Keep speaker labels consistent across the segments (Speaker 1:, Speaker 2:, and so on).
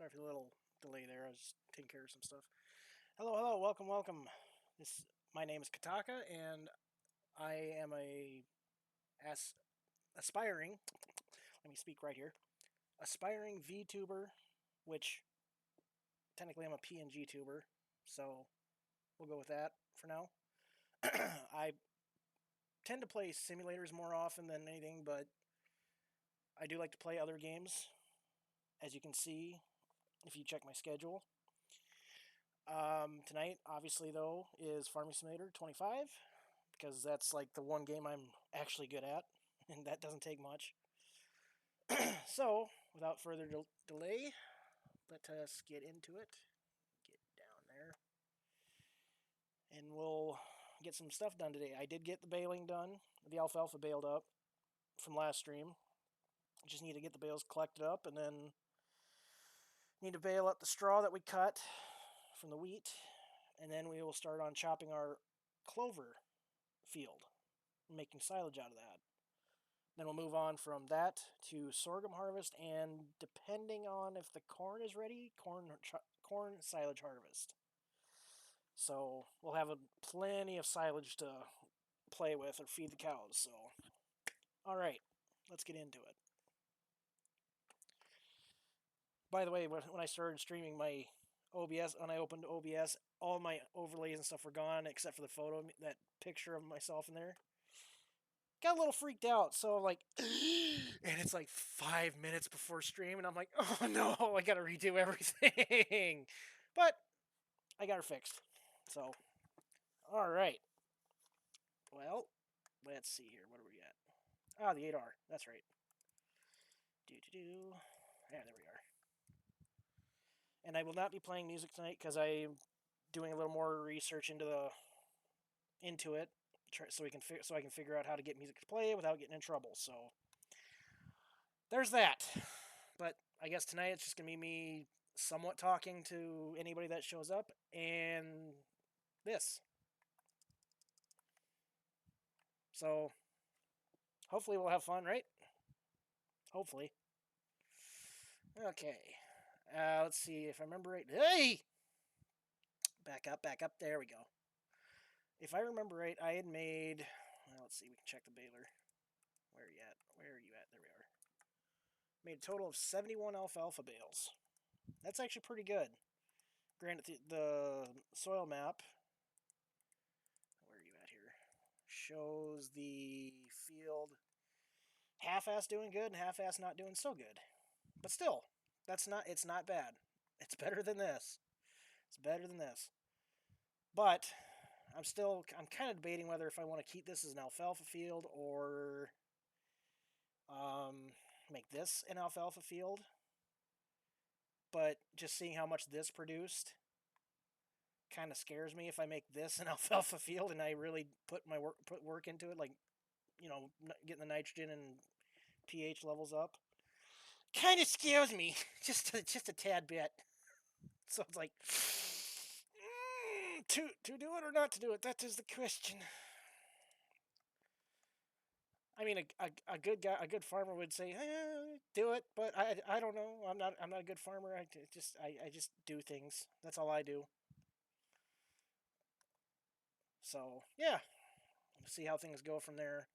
Speaker 1: Sorry for the little delay there. I was just taking care of some stuff. Hello, hello, welcome, welcome. This My name is Kataka, and I am a as aspiring. Let me speak right here. Aspiring VTuber, which technically I'm a PNG tuber, so we'll go with that for now. I tend to play simulators more often than anything, but I do like to play other games, as you can see if you check my schedule. Tonight, obviously, though, is Farming Simulator 25 because that's like the one game I'm actually good at, and that doesn't take much. So, without further delay, let us get into it. Get down there, and we'll get some stuff done today. I did get the baling done, the alfalfa baled up from last stream. Just need to get the bales collected up, and then need to bale up the straw that we cut from the wheat, and then we will start on chopping our clover field, making silage out of that. Then we'll move on from that to sorghum harvest, and depending on if the corn is ready, corn silage harvest. So we'll have plenty of silage to play with or feed the cows. So, all right, let's get into it. By the way, when I started streaming my OBS, when I opened OBS, all my overlays and stuff were gone except for the photo, that picture of myself in there. Got a little freaked out, so I'm like, and it's like 5 minutes before stream, and I'm like, oh no, I gotta redo everything. But I got her fixed. So, all right. Well, let's see here. What are we at? Ah, the 8R. That's right. Do. Yeah, there we are. And I will not be playing music tonight because I'm doing a little more research into it, so I can figure out how to get music to play without getting in trouble. So there's that. But I guess tonight it's just gonna be me somewhat talking to anybody that shows up, and this. So hopefully we'll have fun, right? Hopefully. Okay. Let's see if I remember right. Hey! Back up, back up. There we go. If I remember right, I had made. Well, let's see. We can check the baler. Where are you at? Where are you at? There we are. Made a total of 71 alfalfa bales. That's actually pretty good. Granted, the soil map. Where are you at here? Shows the field half-ass doing good and half-ass not doing so good. But still, it's not bad. It's better than this. It's better than this. But I'm kind of debating whether if I want to keep this as an alfalfa field or make this an alfalfa field. But just seeing how much this produced kind of scares me if I make this an alfalfa field and I really put work into it, like, getting the nitrogen and pH levels up. Kind of scares me just a tad bit. So it's like, to do it or not to do it, that is the question. I mean, a good guy, a good farmer would say, do it, but I don't know. I'm not a good farmer. I just do things. That's all I do. So yeah, we'll see how things go from there.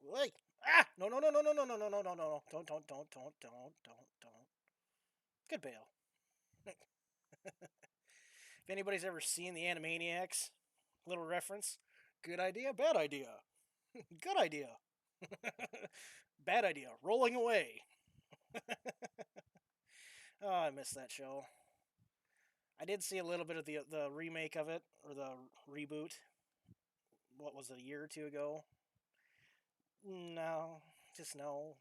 Speaker 1: Wait. Ah! No, no, no, no, no, no, no, no, no, no, no. Don't. Good bail. If anybody's ever seen the Animaniacs, little reference. Good idea, bad idea. Good idea. Bad idea. Rolling away. Oh, I miss that show. I did see a little bit of the remake of it, or the reboot. What was it, a year or two ago? No, just no.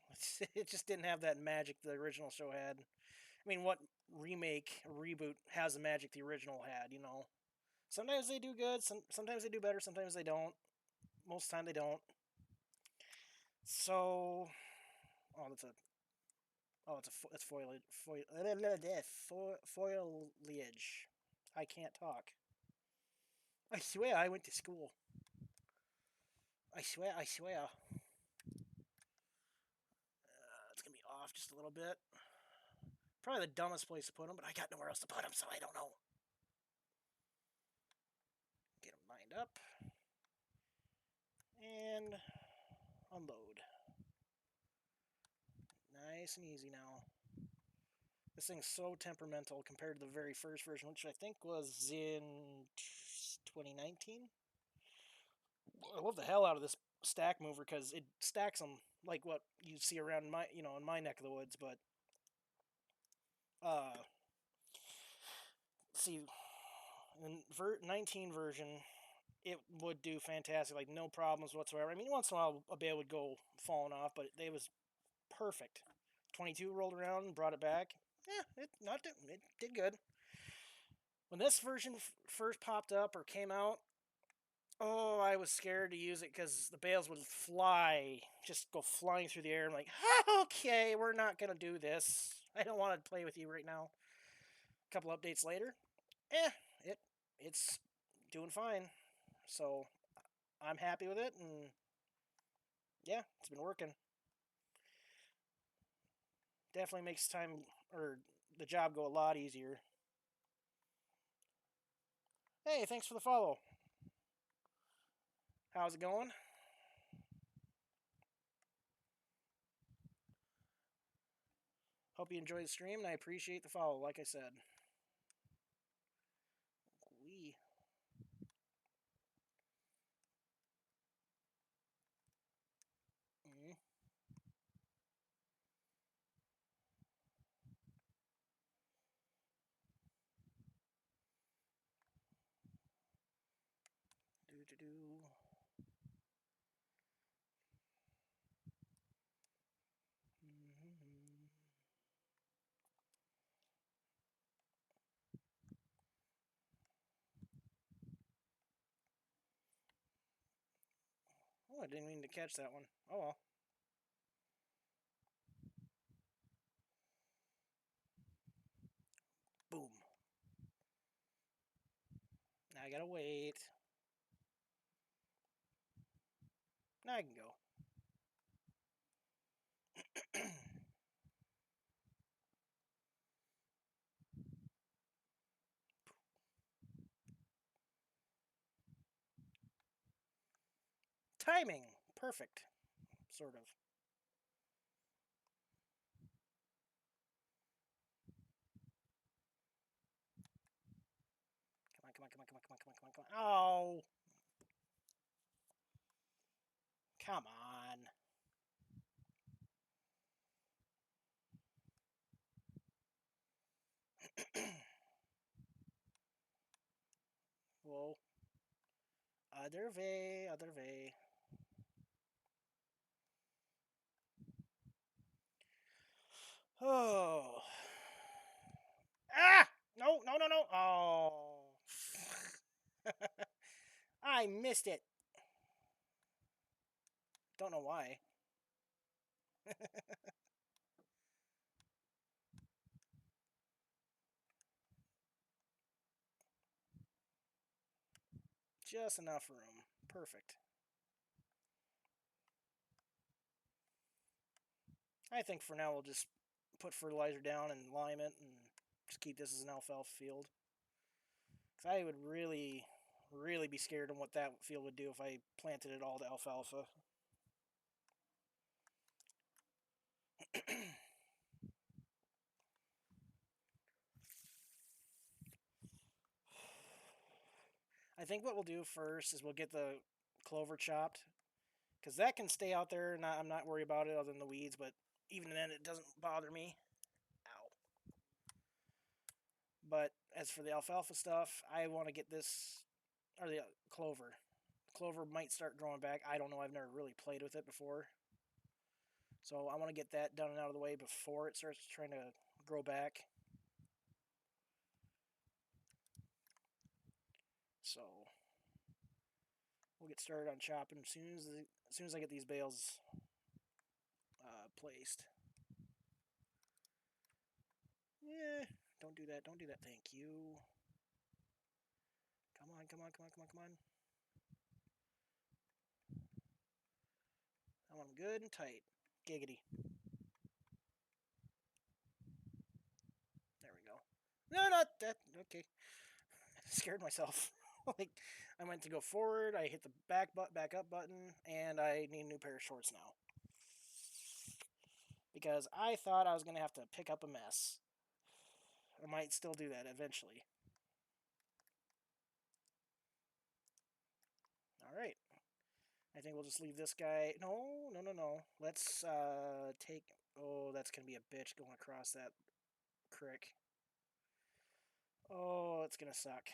Speaker 1: It just didn't have that magic the original show had. I mean, what remake, reboot has the magic the original had? Sometimes they do good. Sometimes they do better. Sometimes they don't. Most of the time they don't. So, oh, it's foliage. I can't talk. I swear I went to school. I swear. just a little bit. Probably the dumbest place to put them, but I got nowhere else to put them, so I don't know. Get them lined up. And unload. Nice and easy now. This thing's so temperamental compared to the very first version, which I think was in 2019. I love the hell out of this stack mover because it stacks them like what you see around my, in my neck of the woods. But see, in 19 version, it would do fantastic, like no problems whatsoever. I mean, once in a while a bale would go falling off, but it was perfect. 22 rolled around and brought it back. Yeah, it did good. When this version first popped up or came out, oh, I was scared to use it because the bales would just go flying through the air. I'm like, okay, we're not gonna do this. I don't want to play with you right now. A couple updates later, eh, it's doing fine. So I'm happy with it, and yeah, it's been working. Definitely makes the job go a lot easier. Hey, thanks for the follow. How's it going? Hope you enjoyed the stream, and I appreciate the follow, like I said. We. Mm. Do. Mm-hmm. Oh, I didn't mean to catch that one. Oh well. Boom. Now I gotta wait. Now I can go. Timing. Perfect. Sort of. Come on, come on, come on, come on, come on, come on, come on, come on. Oh! Come on. Whoa. Other way, other way. Oh. Ah! No, no, no, no. Oh. I missed it. Don't know why. Just enough room. Perfect. I think for now we'll just put fertilizer down and lime it and just keep this as an alfalfa field. Because I would really, really be scared of what that field would do if I planted it all to alfalfa. I think what we'll do first is we'll get the clover chopped. Because that can stay out there and I'm not worried about it other than the weeds. But even then, it doesn't bother me. Ow. But as for the alfalfa stuff, I want to get this, or the clover. Clover might start growing back. I don't know. I've never really played with it before. So I want to get that done and out of the way before it starts trying to grow back. So we'll get started on chopping as soon as I get these bales placed. Yeah, don't do that. Don't do that. Thank you. Come on, come on, come on, come on, come on. I want them good and tight. Giggity. No, not that. Okay. Scared myself. Like, I went to go forward, I hit the back up button, and I need a new pair of shorts now. Because I thought I was going to have to pick up a mess. I might still do that eventually. Alright. I think we'll just leave this guy. No, no, no, no. Let's take. Oh, that's going to be a bitch going across that creek. Oh, it's going to suck.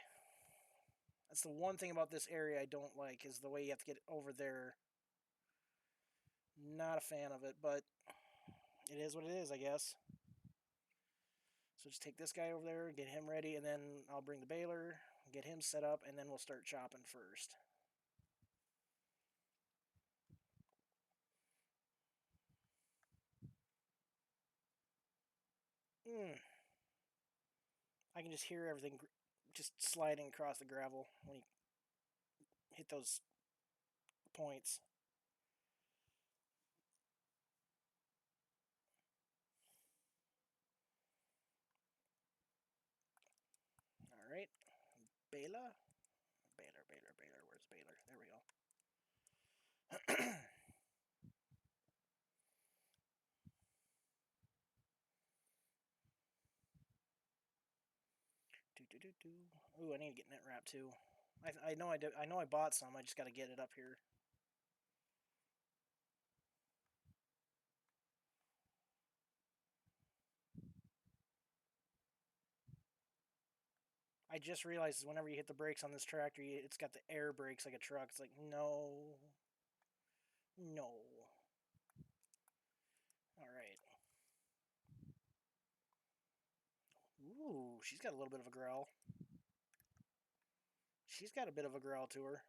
Speaker 1: That's the one thing about this area I don't like, is the way you have to get over there. Not a fan of it, but it is what it is, I guess. So just take this guy over there, get him ready, and then I'll bring the baler, get him set up, and then we'll start chopping first. I can just hear everything just sliding across the gravel when you hit those points. All right, Baler, Baler. Where's Baler? There we go. Ooh, I need to get net wrap too. I know I did. I know I bought some. I just got to get it up here. I just realized whenever you hit the brakes on this tractor, it's got the air brakes like a truck. It's like, no. No. Alright. Ooh, she's got a little bit of a growl. She's got a bit of a growl to her.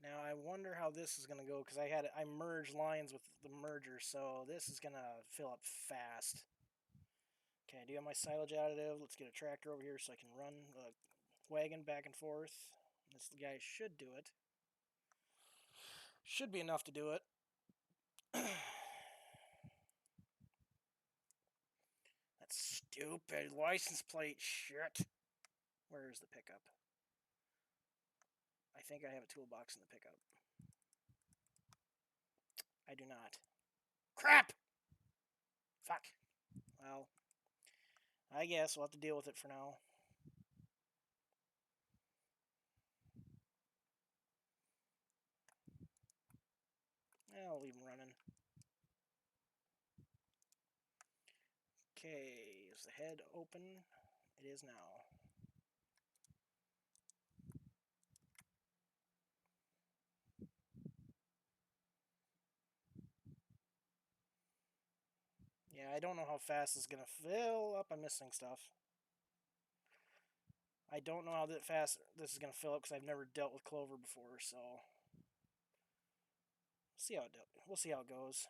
Speaker 1: Now I wonder how this is going to go, because I merged lines with the merger, so this is going to fill up fast. Okay, I do have my silage additive. Let's get a tractor over here so I can run the wagon back and forth. This guy should do it. Should be enough to do it. That stupid license plate shit. Where's the pickup? I think I have a toolbox in the pickup. I do not. Crap! Fuck. Well, I guess we'll have to deal with it for now. I'll leave him running. Okay, is the head open? It is now. Yeah, I don't know how fast it's going to fill up. I'm missing stuff. I don't know how fast this is going to fill up because I've never dealt with clover before, so we'll see how it goes.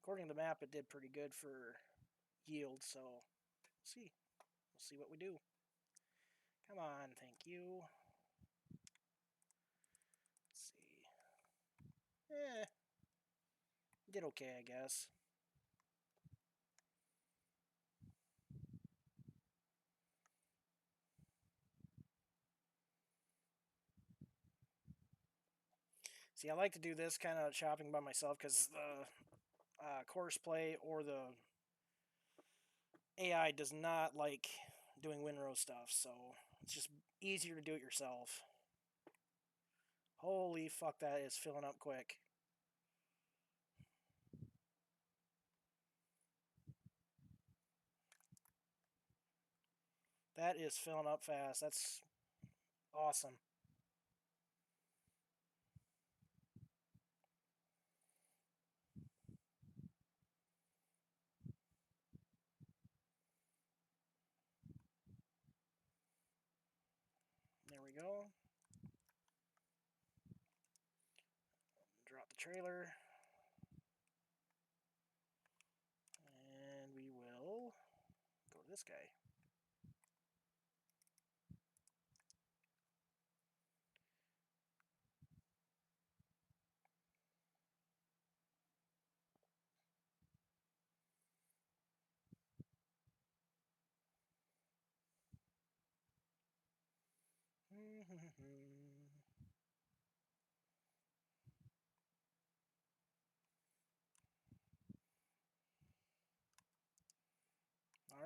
Speaker 1: According to the map, it did pretty good for yield, so we'll see what we do. Come on, thank you. Let's see. Did okay, I guess. See, I like to do this kind of chopping by myself because the course play or the AI does not like doing windrow stuff, so it's just easier to do it yourself. Holy fuck, that is filling up quick. That is filling up fast. That's awesome. There we go. Drop the trailer. And we will go to this guy. All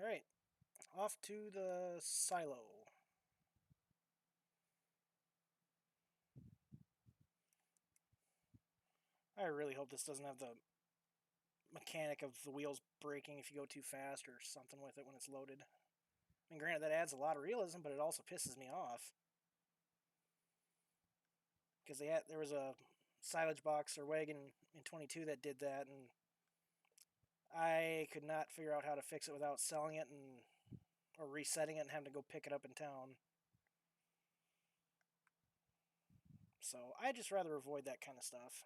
Speaker 1: right, off to the silo. I really hope this doesn't have the mechanic of the wheels breaking if you go too fast or something with it when it's loaded. I mean, granted, that adds a lot of realism, but it also pisses me off. Because there was a silage box or wagon in 22 that did that, and I could not figure out how to fix it without selling it or resetting it and having to go pick it up in town. So I just rather avoid that kind of stuff.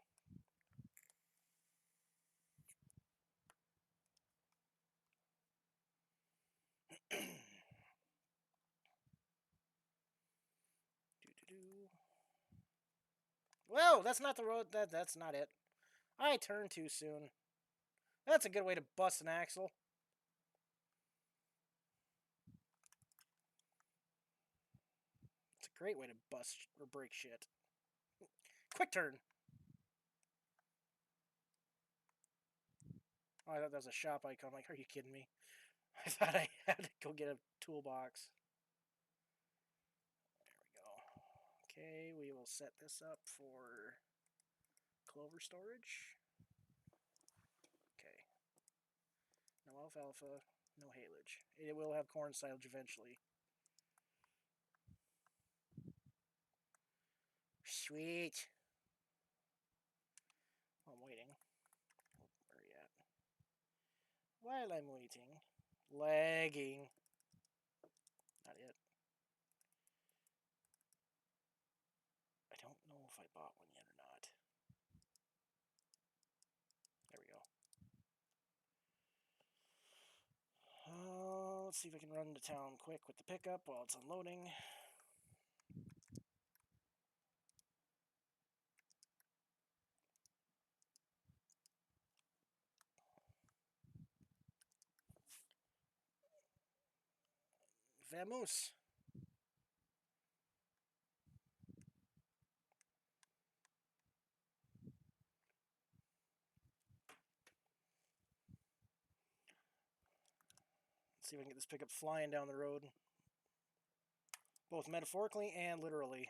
Speaker 1: Whoa, that's not the road. That's not it. I turned too soon. That's a good way to bust an axle. It's a great way to bust or break shit. Quick turn. Oh, I thought that was a shop icon. I'm like, are you kidding me? I thought I had to go get a toolbox. There we go. Okay, we will set this up for clover storage. Okay. No alfalfa, no haylage. It will have corn silage eventually. Sweet. I'm waiting. Where are you at? While I'm waiting. Lagging. Not it. I don't know if I bought one yet or not. There we go. Let's see if I can run to town quick with the pickup while it's unloading. Vamos. Let's see if I can get this pickup flying down the road. Both metaphorically and literally.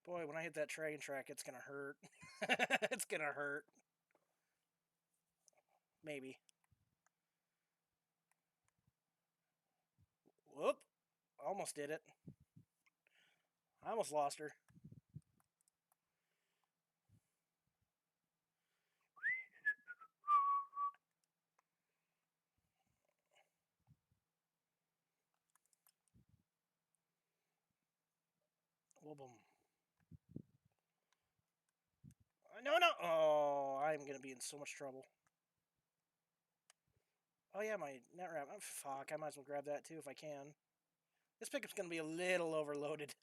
Speaker 1: Boy, when I hit that train track, it's gonna hurt. It's gonna hurt. Maybe. Whoop. Almost did it. I almost lost her. Boom. No, no. Oh, I'm going to be in so much trouble. Oh, yeah, my net wrap. Oh, fuck, I might as well grab that too if I can. This pickup's going to be a little overloaded.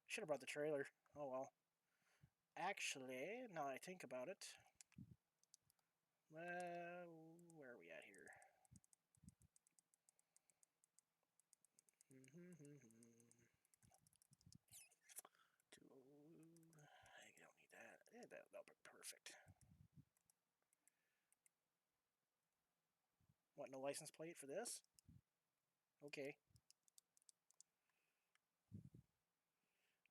Speaker 1: Should have brought the trailer. Oh, well. Actually, now that I think about it. Well, where are we at here? I don't need that. Yeah, that'll be perfect. What, no license plate for this? Okay.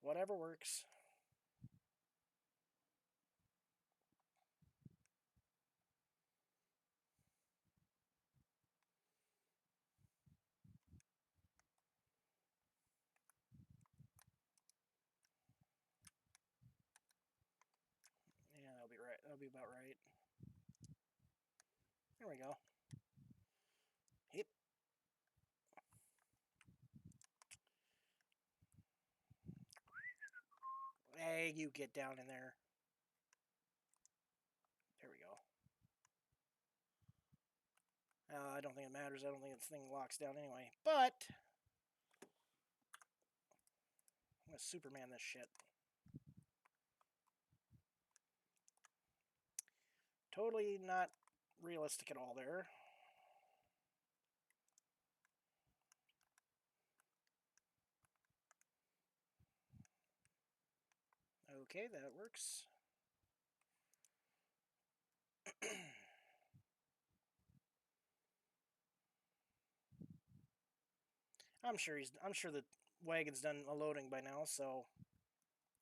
Speaker 1: Whatever works. Yeah, that'll be right. That'll be about right. There we go. Yep. Hey, you get down in there. There we go. I don't think it matters. I don't think this thing locks down anyway. But I'm gonna Superman this shit. totally not realistic at all there. Okay, that works. I'm sure the wagon's done loading by now, so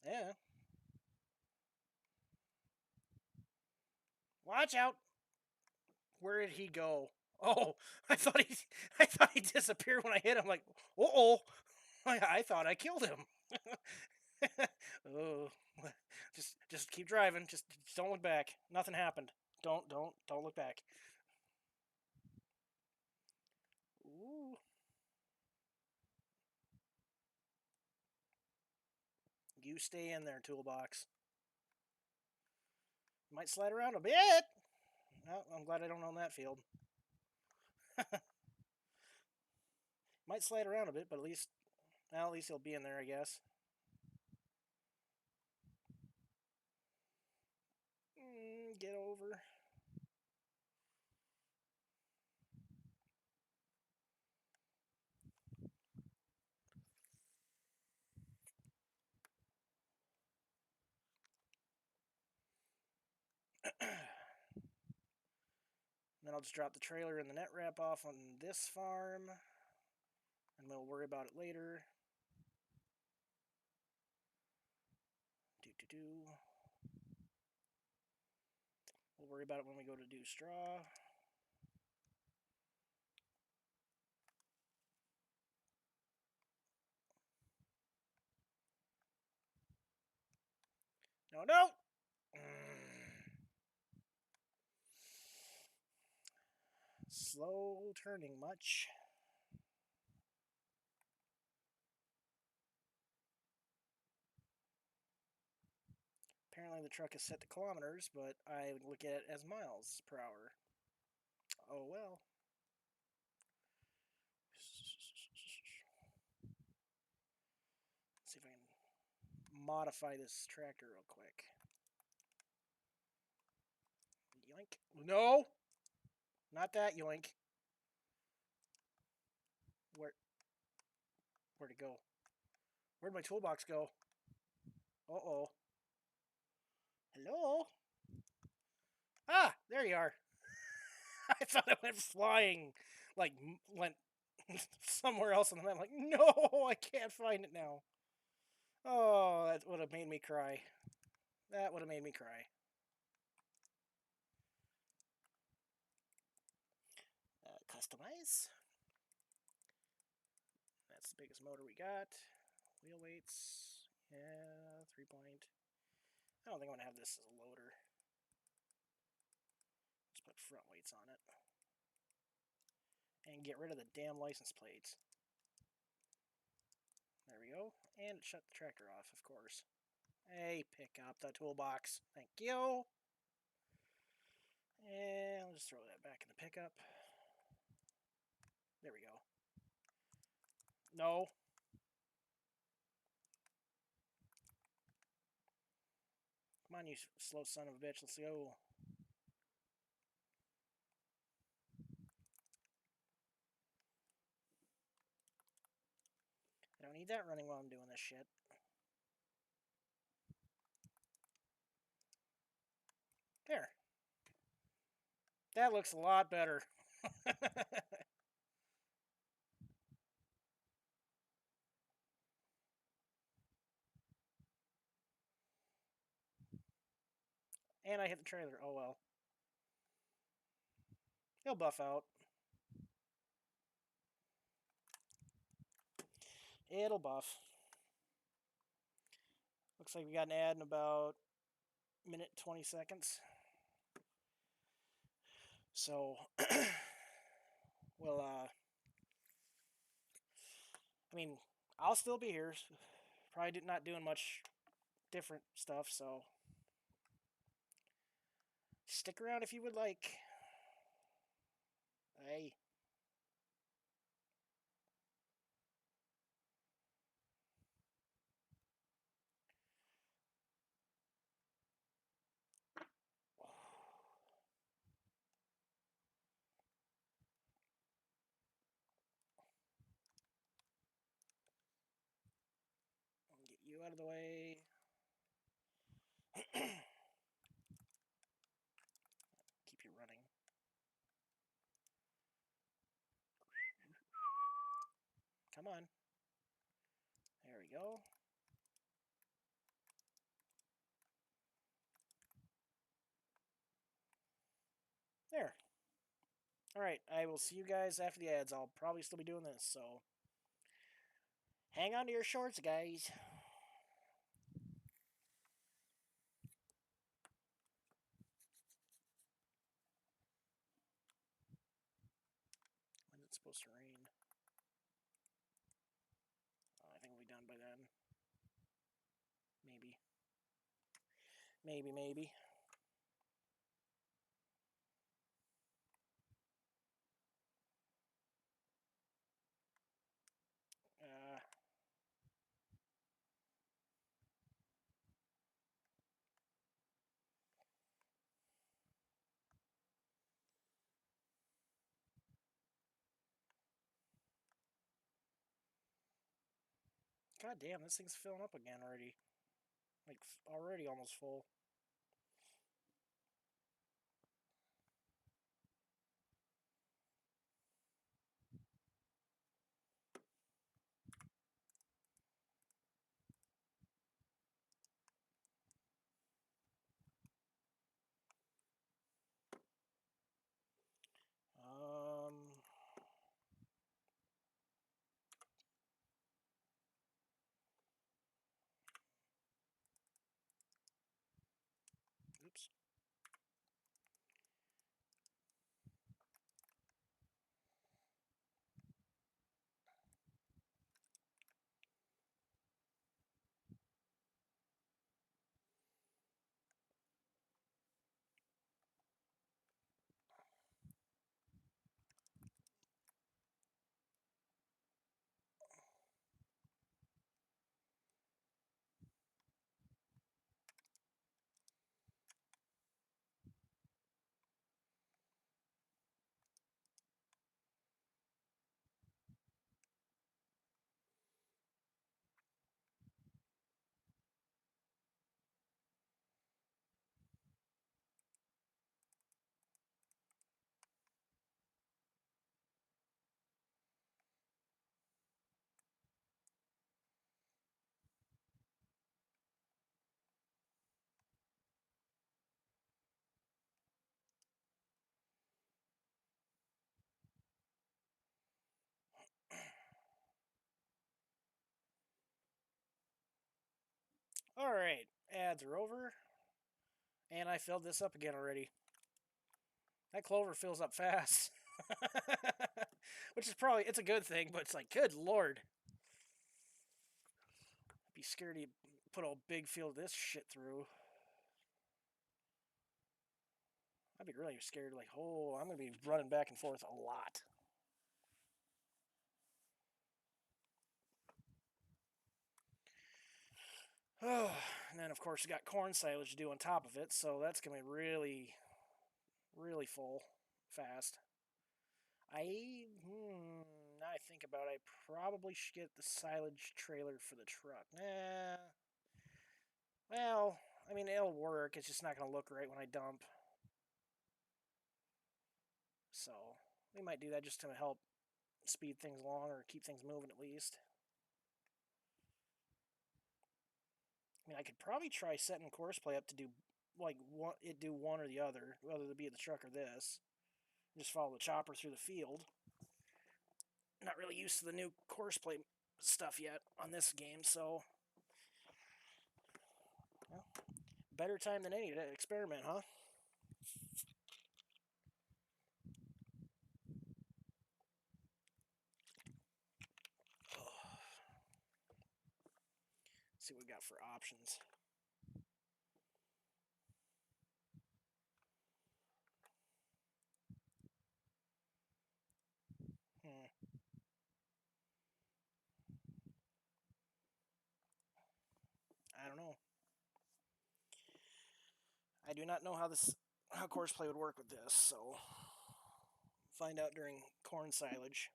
Speaker 1: yeah. Watch out! Where did he go? Oh, I thought he disappeared when I hit him. Like, oh, I thought I killed him. Oh, just keep driving. Just don't look back. Nothing happened. Don't look back. Ooh, you stay in there, toolbox. Might slide around a bit. Well, I'm glad I don't own that field. Might slide around a bit, but at least he'll be in there, I guess. Get over. Then I'll just drop the trailer and the net wrap off on this farm, and we'll worry about it later. Do. We'll worry about it when we go to do straw. No. Slow turning much. Apparently the truck is set to kilometers, but I look at it as miles per hour. Oh well. Let's see if I can modify this tractor real quick. Yoink. No! Not that yoink. Where'd it go? Where'd my toolbox go? Uh-oh. Hello? Ah, there you are. I thought it went flying, like, went somewhere else on the map. I'm like, no, I can't find it now. Oh, that would have made me cry. That would have made me cry. Customize. That's the biggest motor we got. Wheel weights. Yeah, 3-point. I don't think I'm going to have this as a loader. Let's put front weights on it. And get rid of the damn license plates. There we go. And shut the tractor off, of course. Hey, pick up the toolbox. Thank you. And I'll just throw that back in the pickup. There we go. No. Come on, you slow son of a bitch. Let's go. I don't need that running while I'm doing this shit. There. That looks a lot better. And I hit the trailer. Oh well. He'll buff out. It'll buff. Looks like we got an ad in about a minute 20 seconds. So, well, I mean, I'll still be here. Probably not doing much different stuff, so stick around if you would like. Hey. out of the way. Keep you running. Come on. There we go. There. Alright, I will see you guys after the ads. I'll probably still be doing this, so hang on to your shorts, guys. When's it supposed to rain? Oh, I think we'll be done by then. Maybe. Maybe. Uh, God damn, this thing's filling up again already. Like, already almost full. Um, oops. Alright, ads are over. And I filled this up again already. That clover fills up fast. Which is probably, it's a good thing, but it's like, good lord. I'd be scared to put a big field of this shit through. I'd be really scared, like, oh, I'm going to be running back and forth a lot. Oh, and then, of course, you got corn silage to do on top of it, so that's going to be really, really full fast. Now I think about it, I probably should get the silage trailer for the truck. Nah. Well, I mean, it'll work. It's just not going to look right when I dump. So, we might do that just to help speed things along or keep things moving at least. I mean, I could probably try setting course play up to do, like, do one or the other, whether it be the truck or this. Just follow the chopper through the field. Not really used to the new course play stuff yet on this game, so... Well, better time than any to experiment, huh? Let's see what we got for options. I don't know. I do not know how course play would work with this, so find out during corn silage,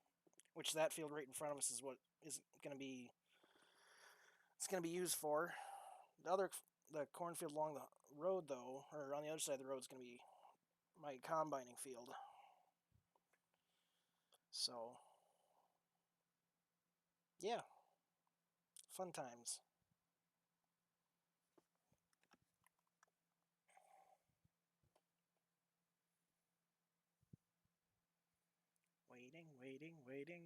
Speaker 1: which that field right in front of us is what is going to be. it's going to be used for. The cornfield along the road, though, or on the other side of the road, is going to be my combining field. So, yeah, fun times. Waiting, waiting, waiting.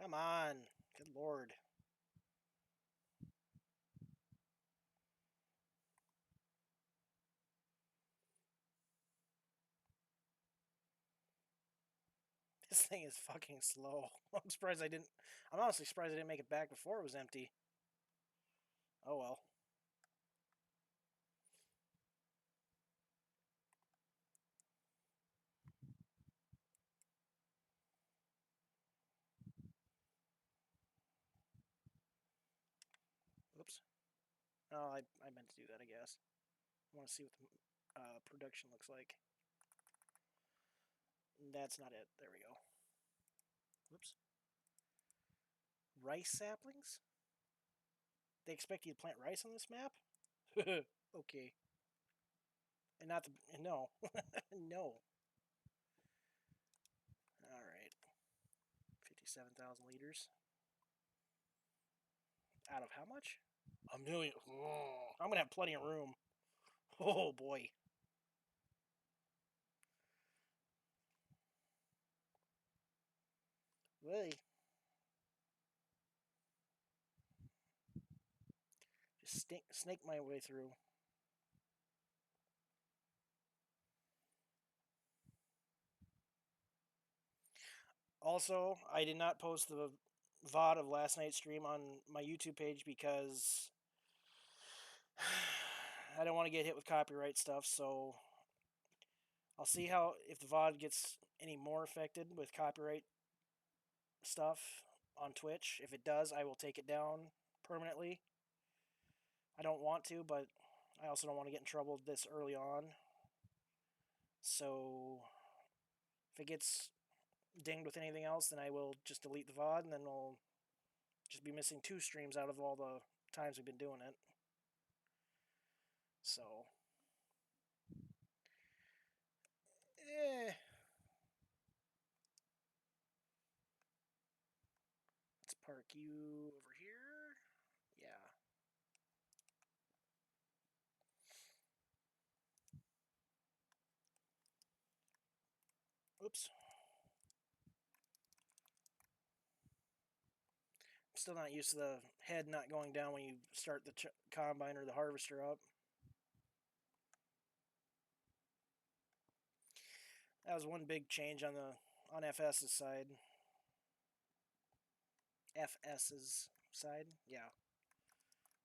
Speaker 1: Come on. Good lord. This thing is fucking slow. I'm surprised I didn't. I'm honestly surprised I didn't make it back before it was empty. Oh well. Oops. Oh, I meant to do that, I guess. I want to see what the production looks like. That's not it. There we go. Whoops. Rice saplings? They expect you to plant rice on this map? Okay. And not the... No. No. Alright. 57,000 liters. Out of how much? A million. Oh, I'm going to have plenty of room. Oh, boy. Really? Just snake my way through. Also, I did not post the VOD of last night's stream on my YouTube page because I don't want to get hit with copyright stuff, so I'll see how if the VOD gets any more affected with copyright stuff on Twitch. If it does, I will take it down permanently. I don't want to, but I also don't want to get in trouble this early on. So if it gets dinged with anything else, then I will just delete the VOD, and then we'll just be missing 2 streams out of all the times we've been doing it. So, eh. Let's park you over here. Yeah. Oops. I'm still not used to the head not going down when you start the combine or the harvester up. That was one big change on FS's side. FS's side, yeah.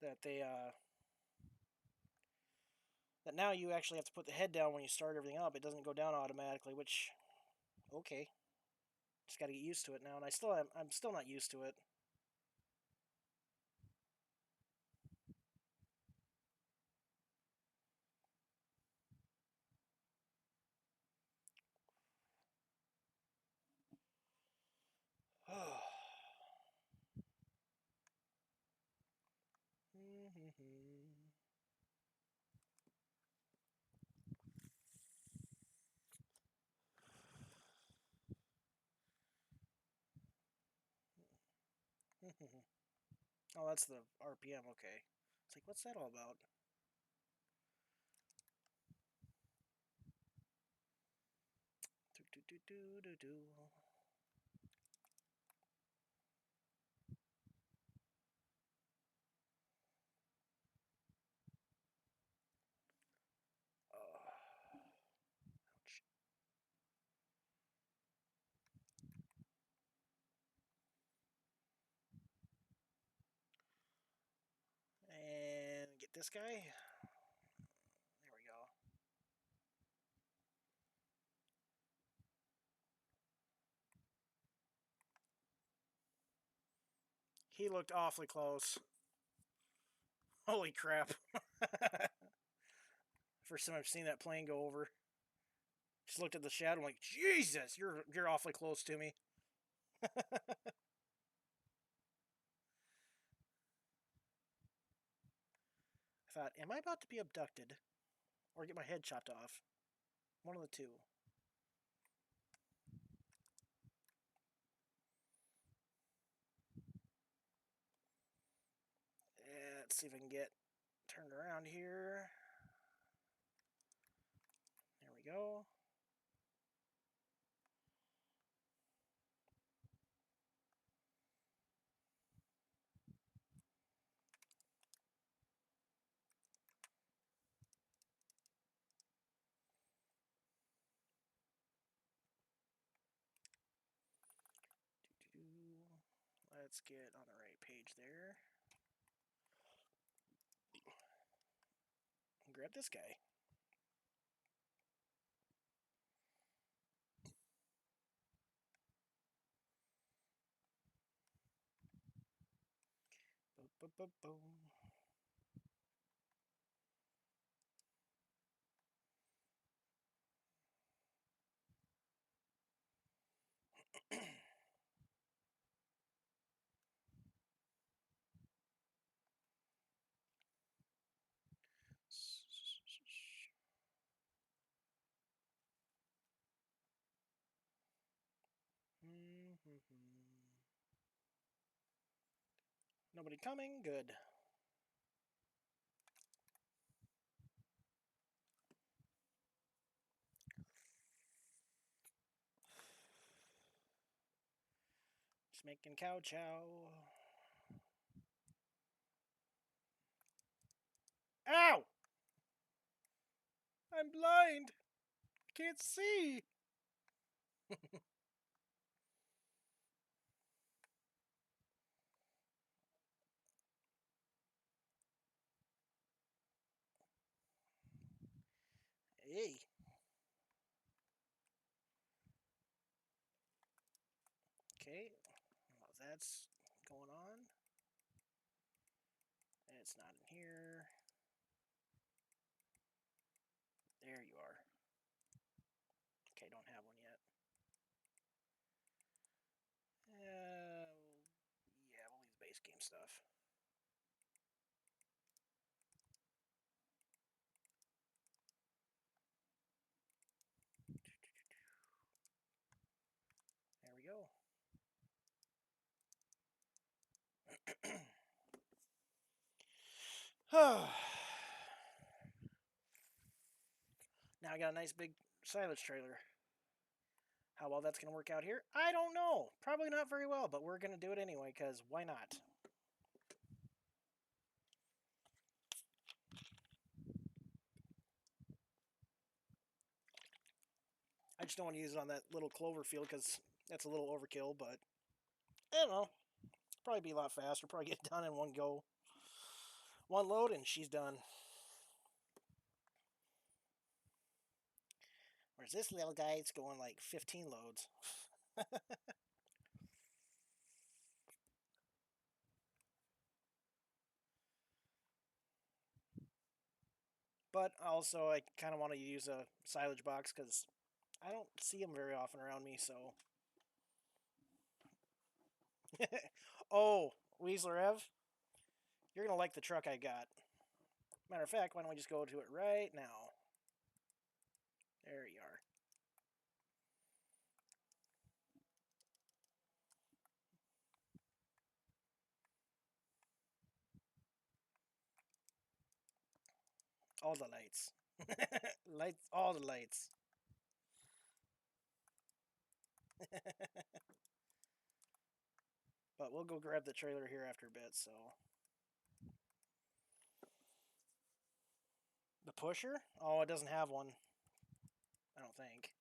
Speaker 1: That they that now you actually have to put the head down when you start everything up. It doesn't go down automatically, which okay. Just got to get used to it now, and I'm still not used to it. Oh, that's the RPM. Okay, it's like what's that all about? Do do do do do do. Ouch. And get this guy. There we go. He looked awfully close. Holy crap. First time I've seen that plane go over. Just looked at the shadow. I'm like, Jesus, you're awfully close to me. I thought, am I about to be abducted? Or get my head chopped off? One of the two. Let's see if I can get turned around here. There we go. Let's get on the right page there. Grab this guy. Boom, boom, boom, boom. Nobody coming? Good. Just making cow chow. Ow! I'm blind! Can't see! Hey. Okay. Well, that's going on. It's not in here. There you are. Okay, don't have one yet. Yeah, we'll use base game stuff. There we go. Now I got a nice big silage trailer. How well that's going to work out here, I don't know. Probably not very well, but we're going to do it anyway, because why not? I just don't want to use it on that little clover field, because that's a little overkill, but I don't know. Probably be a lot faster. Probably get done in one go. One load, and she's done. Whereas this little guy, it's going like 15 loads. But also, I kind of want to use a silage box because I don't see them very often around me, so. Oh, Weasler Ev, you're going to like the truck I got. Matter of fact, why don't we just go to it right now? There you are. All the lights. Lights, all the lights. But we'll go grab the trailer here after a bit, so. The pusher? Oh, it doesn't have one. I don't think.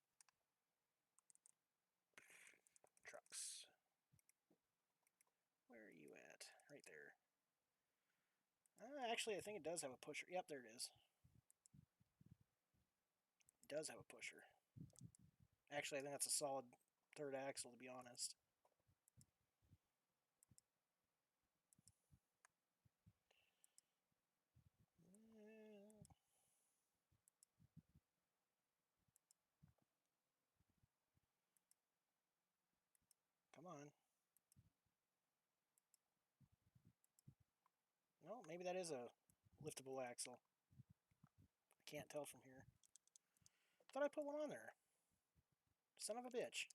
Speaker 1: Trucks. Where are you at? Right there. Actually, I think it does have a pusher. Yep, there it is. It does have a pusher. Actually, I think that's a solid third axle, to be honest. maybe that is a liftable axle. I can't tell from here. Thought I put one on there. Son of a bitch.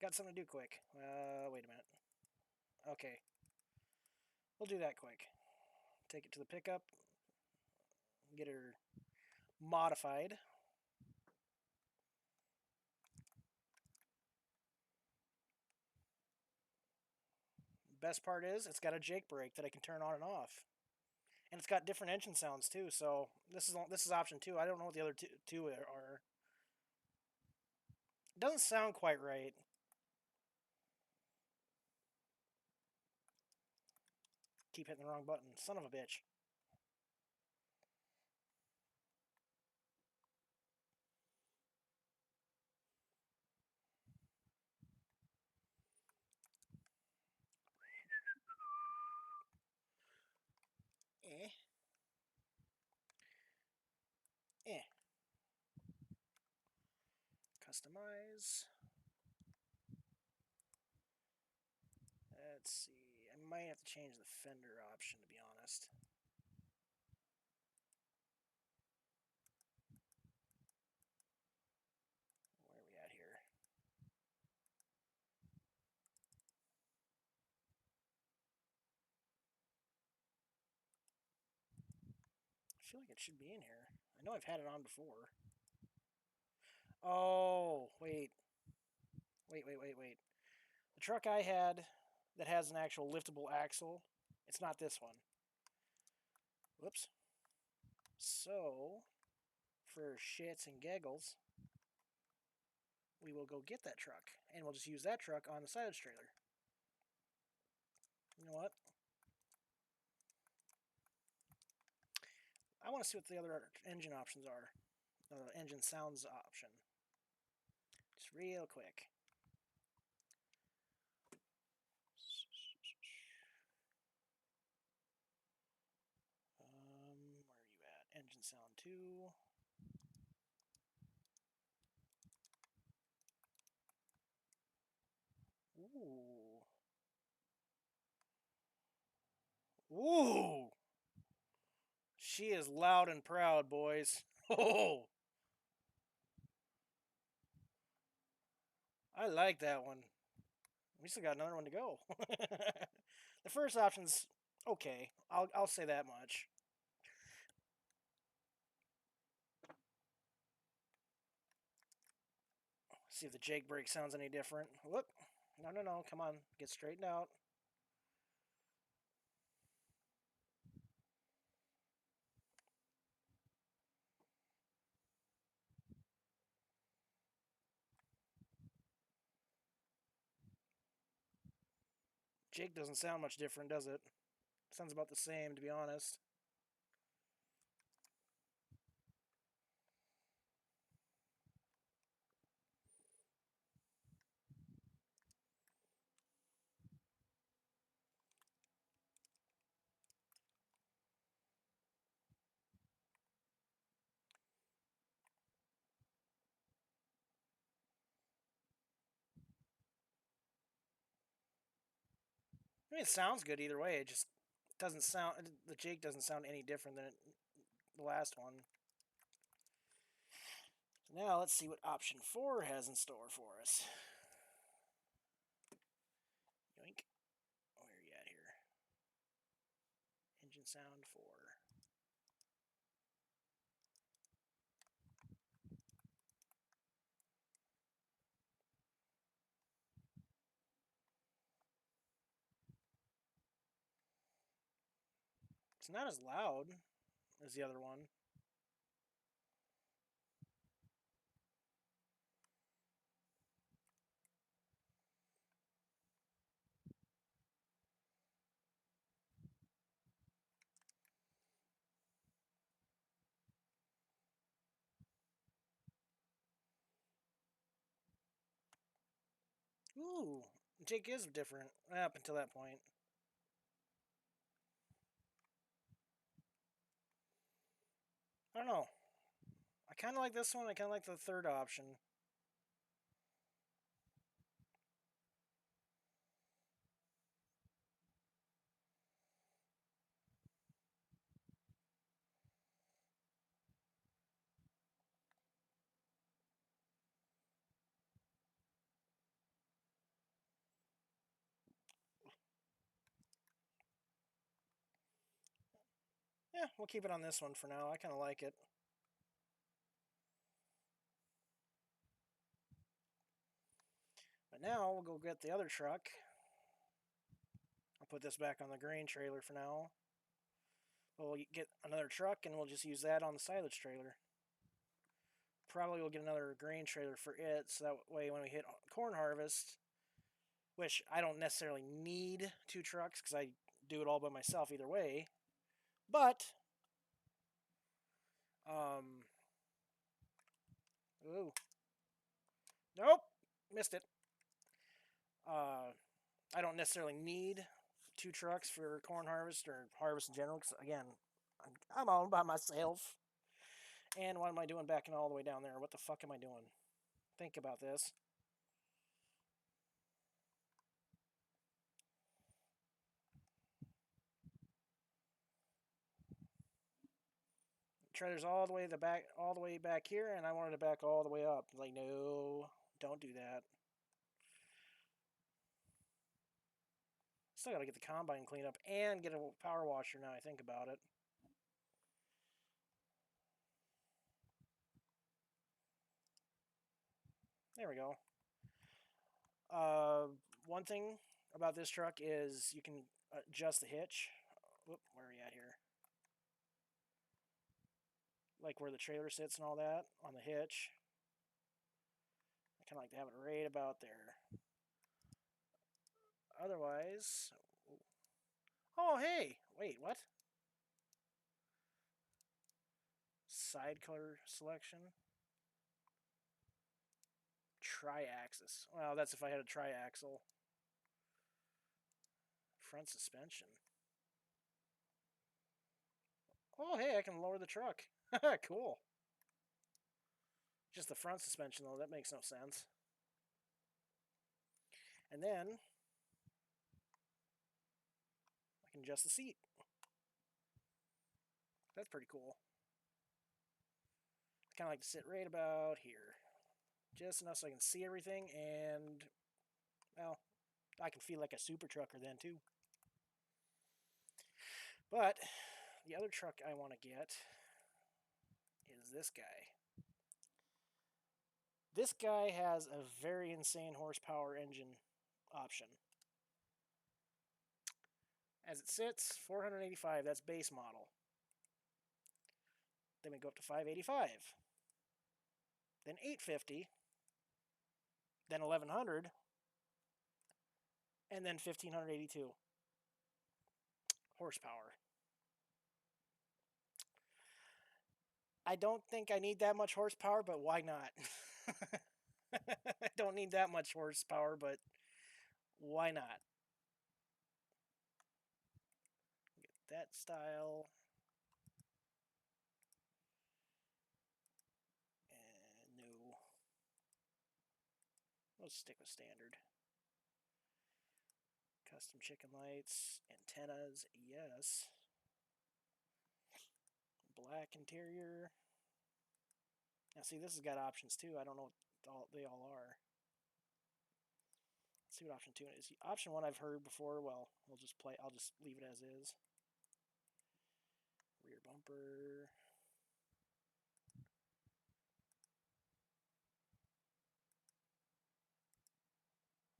Speaker 1: Got something to do quick. Wait a minute. Okay. We'll do that quick. Take it to the pickup. Get her modified. Best part is it's got a Jake brake that I can turn on and off. And it's got different engine sounds too, so this is option 2. I don't know what the other two are. It doesn't sound quite right. Keep hitting the wrong button. Son of a bitch. Eh. Eh. Customize. Let's see. I might have to change the fender option, to be honest. Where are we at here? I feel like it should be in here. I know I've had it on before. Oh, wait. Wait. The truck I had that has an actual liftable axle, it's not this one. Whoops. So, for shits and giggles, we will go get that truck, and we'll just use that truck on the silage trailer. You know what? I want to see what the other engine options are. Engine sounds option. Just real quick. Where are you at? Engine sound 2. Ooh. Ooh. She is loud and proud, boys. Oh. I like that one. We still got another one to go. The first option's okay. I'll say that much. See if the Jake brake sounds any different. Whoop. No. Come on. Get straightened out. Jake doesn't sound much different, does it? Sounds about the same, to be honest. I mean, it sounds good either way. It just doesn't sound. The Jake doesn't sound any different than the last one. So now let's see what option 4 has in store for us. Yoink. Where are you at here? Engine sound 4. It's not as loud as the other one. Ooh, Jake is different up until that point. I don't know. I kind of like this one. I kind of like the third option. Yeah, we'll keep it on this one for now. I kind of like it. But now we'll go get the other truck. I'll put this back on the grain trailer for now. We'll get another truck and we'll just use that on the silage trailer. Probably we'll get another grain trailer for it, so that way when we hit corn harvest, which I don't necessarily need two trucks because I do it all by myself either way, but ooh, nope, missed it. I don't necessarily need two trucks for corn harvest or harvest in general because again, I'm all by myself. And what am I doing backing all the way down there? What the fuck am I doing? Think about this. Trailer's all the way back here, and I wanted to back all the way up. Like, no, don't do that. Still got to get the combine cleaned up and get a power washer. Now I think about it. There we go. One thing about this truck is you can adjust the hitch. Whoop, where are we at here? Like where the trailer sits and all that on the hitch. I kind of like to have it right about there. Otherwise, oh hey, wait, what? Side color selection. Tri-axis. Well, that's if I had a tri-axle. Front suspension. Oh, hey, I can lower the truck. Cool. Just the front suspension, though. That makes no sense. And then I can adjust the seat. That's pretty cool. I kind of like to sit right about here. Just enough so I can see everything and, well, I can feel like a super trucker then, too. But the other truck I want to get is this guy. This guy has a very insane horsepower engine option. As it sits, 485, that's base model. Then we go up to 585. Then 850. Then 1100. And then 1582 horsepower. I don't think I need that much horsepower, but why not? I don't need that much horsepower, but why not? Get that style. And no. Let's stick with standard. Custom chicken lights, antennas, yes. Black interior. Now see, this has got options too. I don't know what they all are. Let's see what option 2 is. Option 1 I've heard before. Well, I'll just leave it as is. Rear bumper.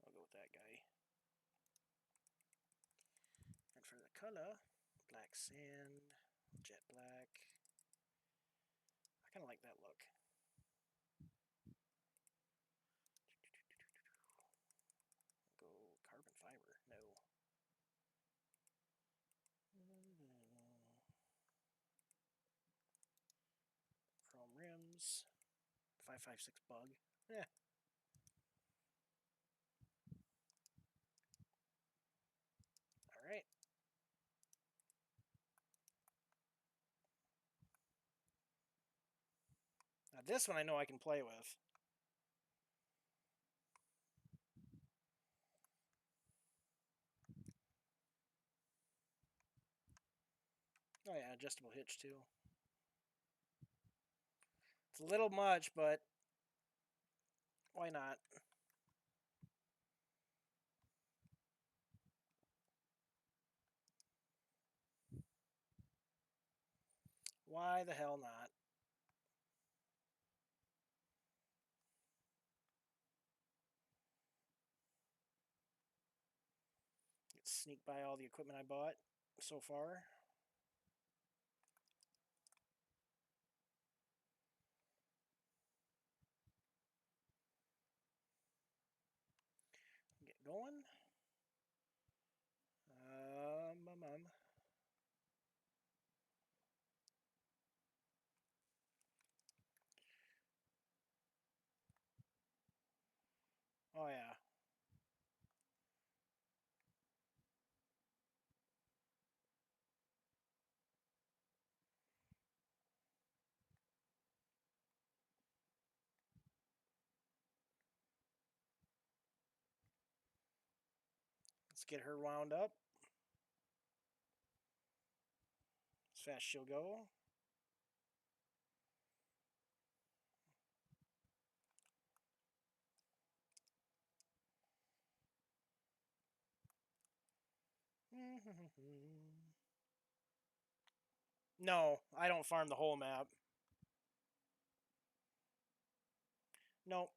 Speaker 1: I'll go with that guy. And for the color, black sand, jet black. I kind of like that look. Go carbon fiber. No. Chrome rims. 556 bug. Yeah. All right. Now this one I know I can play with. Oh yeah, adjustable hitch too. It's a little much, but why not? Why the hell not? Sneak by all the equipment I bought so far. Get going. Um. Oh yeah. Let's get her wound up as fast as she'll go. No, I don't farm the whole map. No,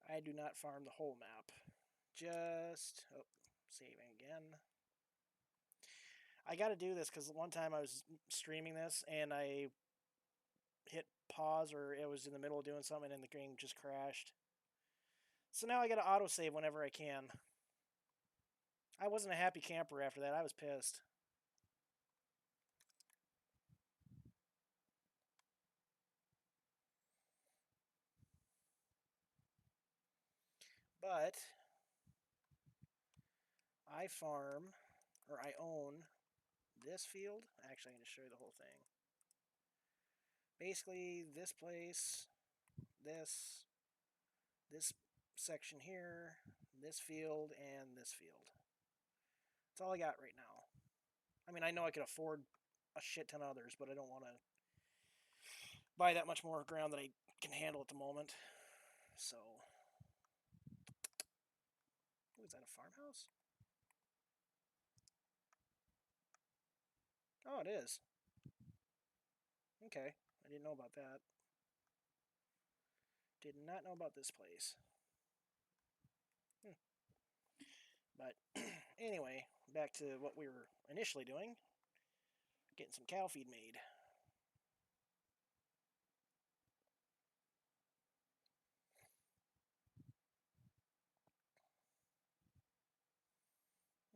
Speaker 1: I do not farm the whole map. Just saving again. I got to do this because one time I was streaming this and I hit pause or it was in the middle of doing something and the game just crashed. So now I got to autosave whenever I can. I wasn't a happy camper after that. I was pissed. But I farm, or I own, this field. Actually, I'm going to show you the whole thing. Basically, this place, this section here, this field, and this field. That's all I got right now. I mean, I know I could afford a shit ton of others, but I don't want to buy that much more ground that I can handle at the moment. So, ooh, is that a farmhouse? Oh, it is. Okay, I didn't know about that. Did not know about this place. Hmm. But anyway, back to what we were initially doing. Getting some cow feed made.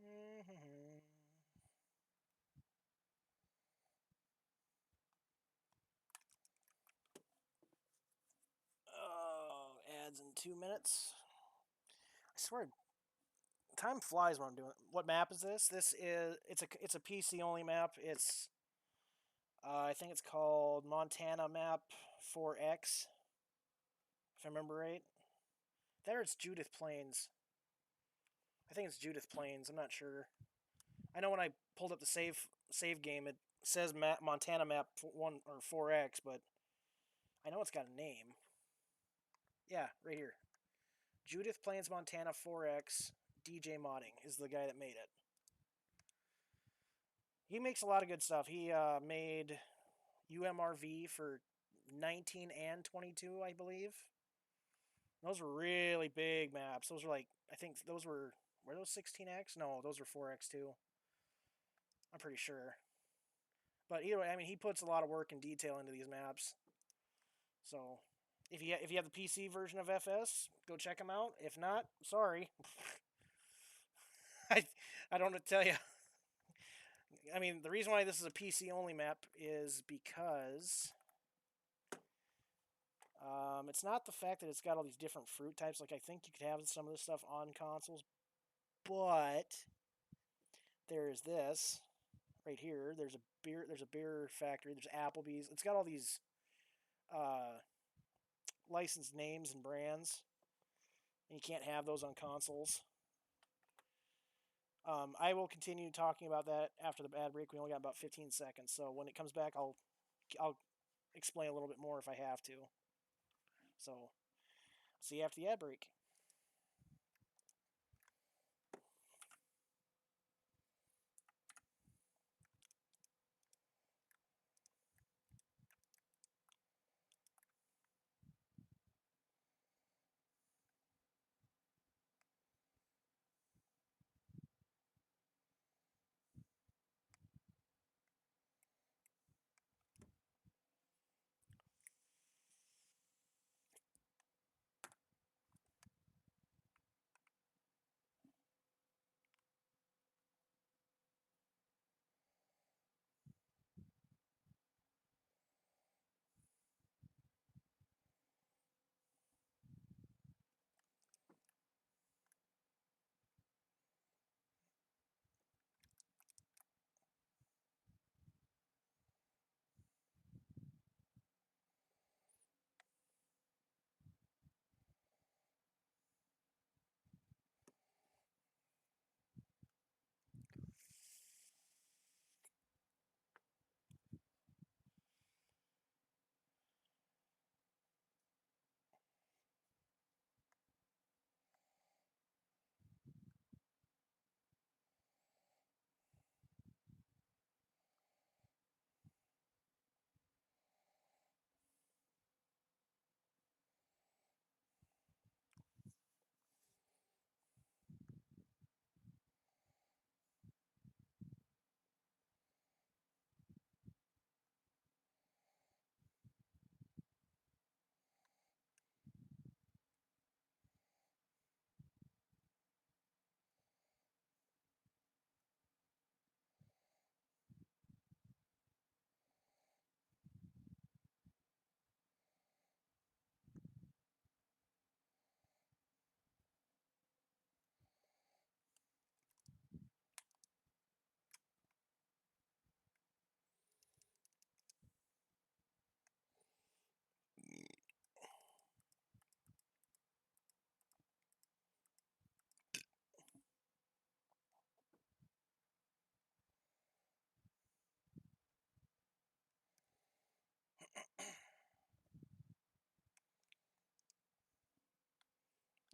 Speaker 1: Mm-hmm. Oh, ads in 2 minutes. I swear, time flies when I'm doing. What map is this? It's a PC only map. It's I think it's called Montana Map 4X, if I remember right. There it's Judith Plains. I think it's Judith Plains. I'm not sure. I know when I pulled up the save game, it says Montana Map 4X, but I know it's got a name. Yeah, right here. Judith Plains Montana 4X DJ Modding is the guy that made it. He makes a lot of good stuff. He made UMRV for 19 and 22, I believe. Those were really big maps. Those were like, I think those were those 16X? No, those were 4X too. I'm pretty sure. But either way, I mean, he puts a lot of work and detail into these maps. So if you have the PC version of FS, go check him out. If not, sorry. I I don't know to tell you. I mean, the reason why this is a PC only map is because it's not the fact that it's got all these different fruit types. Like I think you could have some of this stuff on consoles, but there's this right here. There's a beer factory. There's Applebee's. It's got all these uh, licensed names and brands, and you can't have those on consoles. I will continue talking about that after the ad break. We only got about 15 seconds, so when it comes back, I'll explain a little bit more if I have to. So See you after the ad break.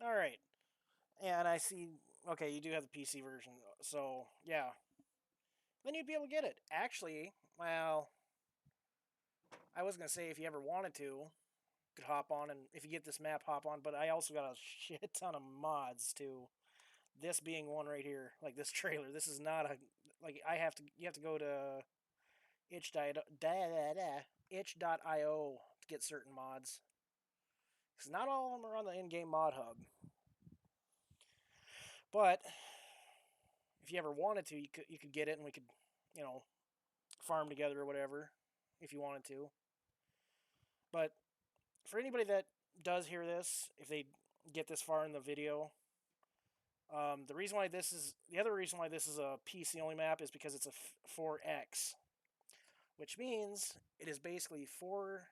Speaker 1: All right. And I see, okay, you do have the PC version. So, yeah. Then you'd be able to get it. Actually, well, I was going to say if you ever wanted to, could hop on and if you get this map, hop on. But I also got a shit ton of mods too. This being one right here, like this trailer. This is not a like you have to go to itch.io to get certain mods because not all of them are on the in-game mod hub. But if you ever wanted to, you could get it and we could, you know, farm together or whatever if you wanted to. But for anybody that does hear this, if they get this far in the video, the other reason why this is a PC only map is because it's a 4X, which means it is basically four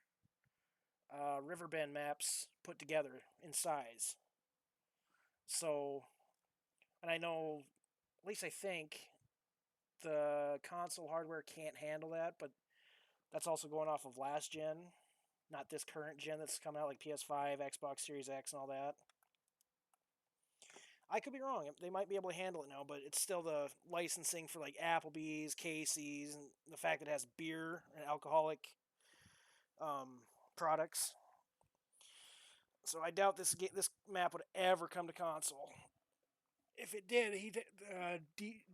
Speaker 1: Riverbend maps put together in size. So, and I know, at least I think, the console hardware can't handle that, but that's also going off of last gen, not this current gen that's coming out, like PS5, Xbox Series X, and all that. I could be wrong. They might be able to handle it now, but it's still the licensing for like Applebee's, Casey's, and the fact that it has beer and alcoholic products. So I doubt this map would ever come to console. If it did,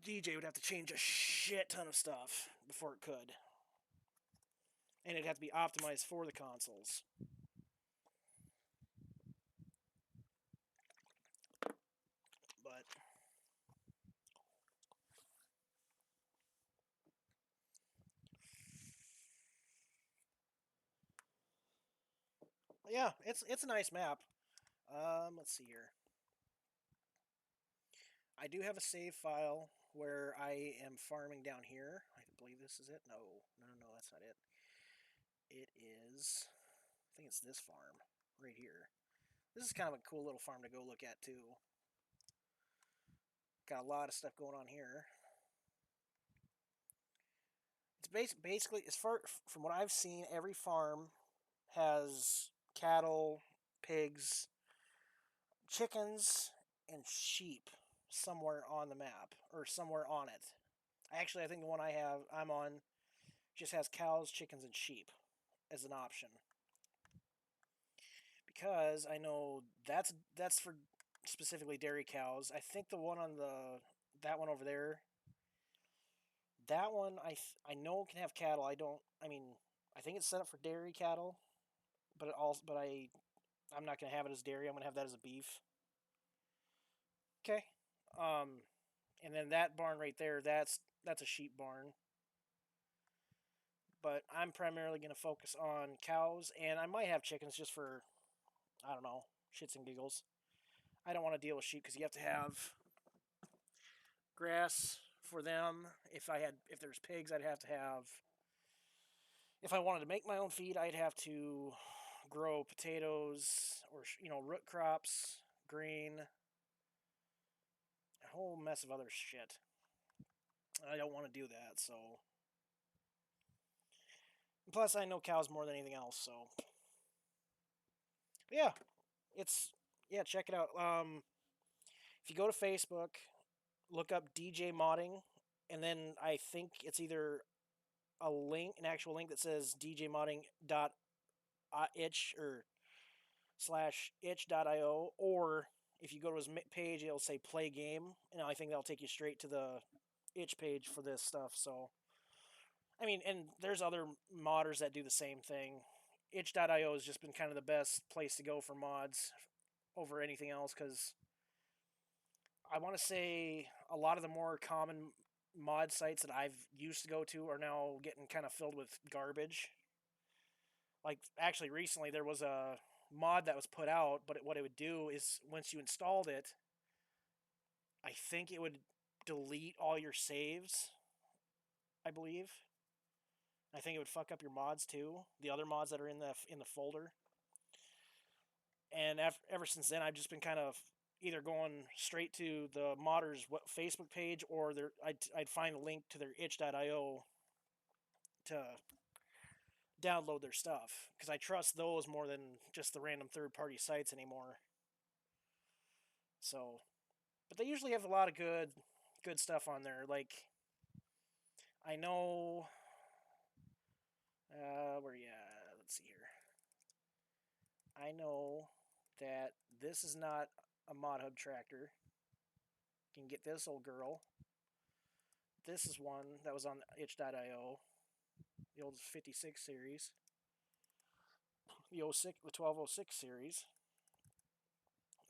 Speaker 1: DJ would have to change a shit ton of stuff before it could, and it'd have to be optimized for the consoles. But yeah, it's a nice map. Let's see here. I do have a save file where I am farming down here. I believe this is it. No, that's not it. It is, I think it's this farm right here. This is kind of a cool little farm to go look at too. Got a lot of stuff going on here. It's basically, as far from what I've seen, every farm has cattle, pigs, chickens and sheep somewhere on the map or somewhere on it. Actually, I think the one I'm on just has cows, chickens, and sheep as an option because I know that's for specifically dairy cows. I think the one on that one over there, that one I know can have cattle. I don't. I mean, I think it's set up for dairy cattle, but it also but I'm not gonna have it as dairy. I'm gonna have that as a beef. Okay. Um, and then that barn right there, that's a sheep barn. But I'm primarily gonna focus on cows, and I might have chickens just for I don't know shits and giggles. I don't want to deal with sheep because you have to have grass for them. If there's pigs, I'd have to have. If I wanted to make my own feed, I'd have to grow potatoes or root crops, green, a whole mess of other shit. I don't want to do that, so. Plus, I know cows more than anything else, so. But yeah, it's check it out. If you go to Facebook, look up DJ modding, and then I think it's either an actual link that says djmodding.itch or /itch.io, or if you go to his page, it'll say play game, and I think that'll take you straight to the itch page for this stuff. So, I mean, and there's other modders that do the same thing. Itch.io has just been kind of the best place to go for mods over anything else because I want to say a lot of the more common mod sites that I've used to go to are now getting kind of filled with garbage. Like, actually, recently there was a mod that was put out, but what it would do is once you installed it, I think it would delete all your saves, I believe. I think it would fuck up your mods too, the other mods that are in the folder. And ever since then, I've just been kind of either going straight to the modders' Facebook page, or I'd find a link to their itch.io to download their stuff because I trust those more than just the random third-party sites anymore. So, but they usually have a lot of good stuff on there. Like, I know, where yeah, let's see here. I know that this is not a Mod Hub tractor. You can get this old girl. This is one that was on itch.io, the old 56 series, the 1206 series,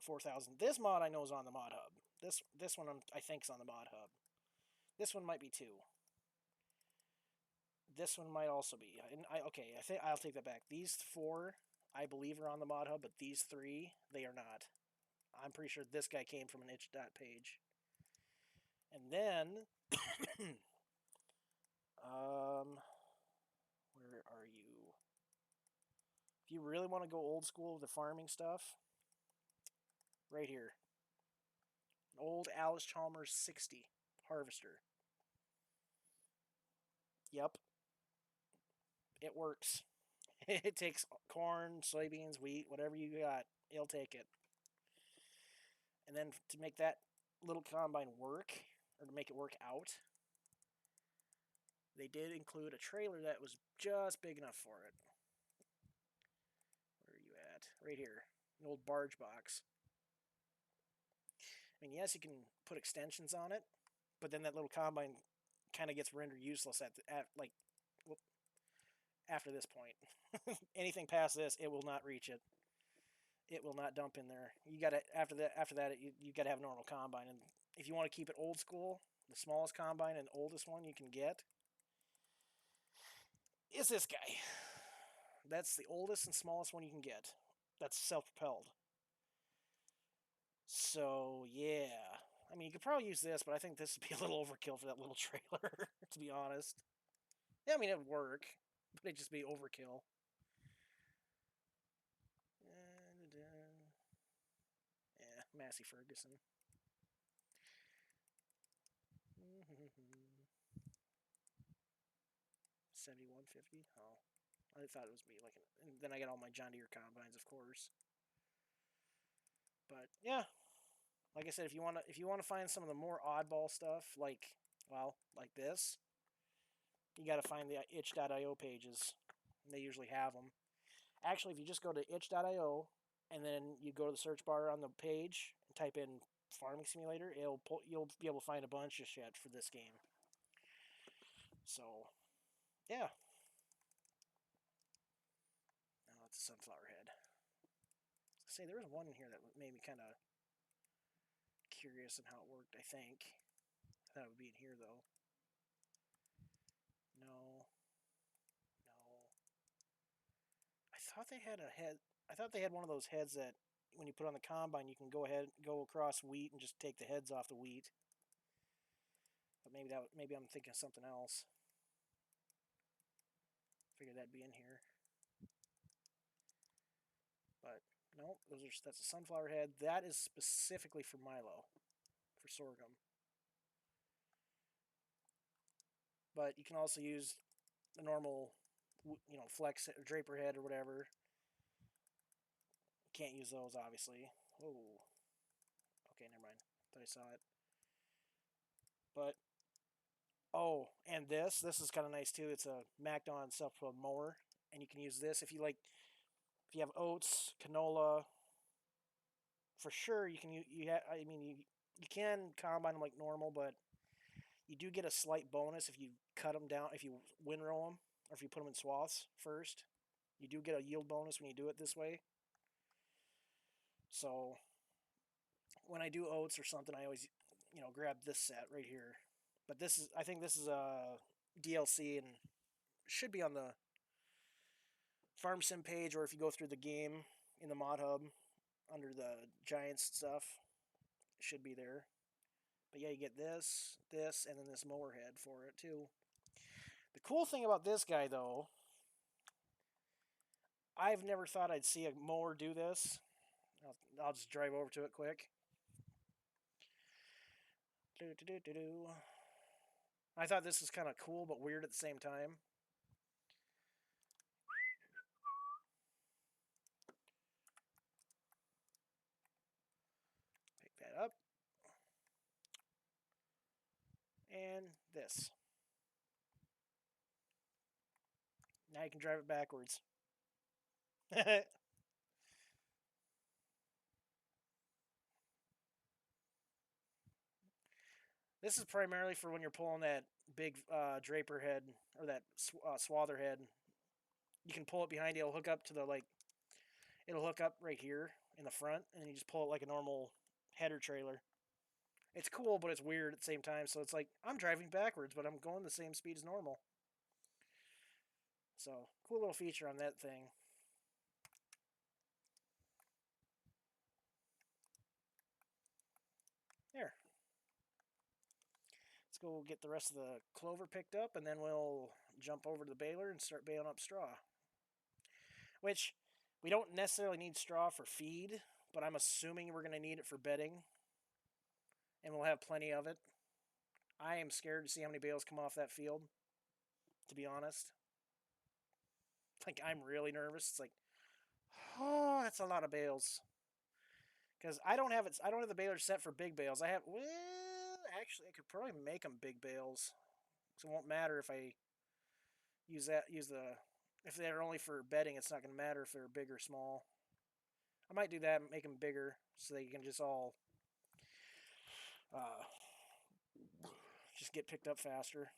Speaker 1: 4000. This mod I know is on the Mod Hub. This one I think is on the Mod Hub. This one might be too. This one might also be. Okay, I think I'll take that back. These four I believe are on the Mod Hub, but these three they are not. I'm pretty sure this guy came from an itch page. And then, where are you? If you really want to go old school with the farming stuff, right here. An old Alice Chalmers 60 harvester. Yep, it works. It takes corn, soybeans, wheat, whatever you got, it'll take it. And then to make that little combine work, or to make it work out, they did include a trailer that was just big enough for it. Where are you at? Right here. An old barge box. I mean, yes, you can put extensions on it, but then that little combine kind of gets rendered useless after this point. Anything past this, it will not reach it. It will not dump in there. You got to after that you got to have a normal combine, and if you want to keep it old school, the smallest combine and oldest one you can get is this guy. That's the oldest and smallest one you can get. That's self-propelled. So, yeah. I mean, you could probably use this, but I think this would be a little overkill for that little trailer, to be honest. Yeah, I mean, it would work, but it'd just be overkill. Yeah, Massey Ferguson. 7150. Oh, I thought it was me. And then I got all my John Deere combines, of course. But But yeah, like I said, if you want to find some of the more oddball stuff, like like this, you got to find the itch.io pages. They usually have them. Actually, if you just go to itch.io and then you go to the search bar on the page and type in Farming Simulator, you'll be able to find a bunch of shit for this game. So, yeah. Oh, it's a sunflower head. Say there was one in here that made me kind of curious on how it worked. I think that would be in here though. No, no. I thought they had a head. I thought they had one of those heads that when you put on the combine, you can go across wheat and just take the heads off the wheat. But maybe I'm thinking of something else. Figured that'd be in here. But no, that's a sunflower head. That is specifically for Milo, for sorghum. But you can also use the normal, flex or draper head or whatever. Can't use those, obviously. Oh, okay, never mind. Thought I saw it. But and this is kind of nice too. It's a MacDon self-propelled mower, and you can use this if you have oats, canola. For sure, you can you can combine them like normal, but you do get a slight bonus if you cut them down, if you windrow them, or if you put them in swaths first. You do get a yield bonus when you do it this way. So when I do oats or something, I always, grab this set right here. But I think this is a DLC and should be on the Farm Sim page, or if you go through the game in the mod hub under the Giants stuff, it should be there. But yeah, you get this, and then this mower head for it too. The cool thing about this guy, though, I've never thought I'd see a mower do this. I'll just drive over to it quick. I thought this was kind of cool but weird at the same time. Pick that up. And this. Now you can drive it backwards. This is primarily for when you're pulling that big draper head or that swather head. You can pull it behind you. It'll hook up to it'll hook up right here in the front, and then you just pull it like a normal header trailer. It's cool, but it's weird at the same time. So it's like I'm driving backwards, but I'm going the same speed as normal. So cool little feature on that thing. There. Let's go get the rest of the clover picked up, and then we'll jump over to the baler and start baling up straw. Which we don't necessarily need straw for feed, but I'm assuming we're going to need it for bedding, and we'll have plenty of it. I am scared to see how many bales come off that field, to be honest. Like, I'm really nervous. It's like, oh, that's a lot of bales. Because I don't have the baler set for big bales. Actually, I could probably make them big bales. So it won't matter if I if they're only for bedding, it's not going to matter if they're big or small. I might do that and make them bigger so they can just all uh, just get picked up faster.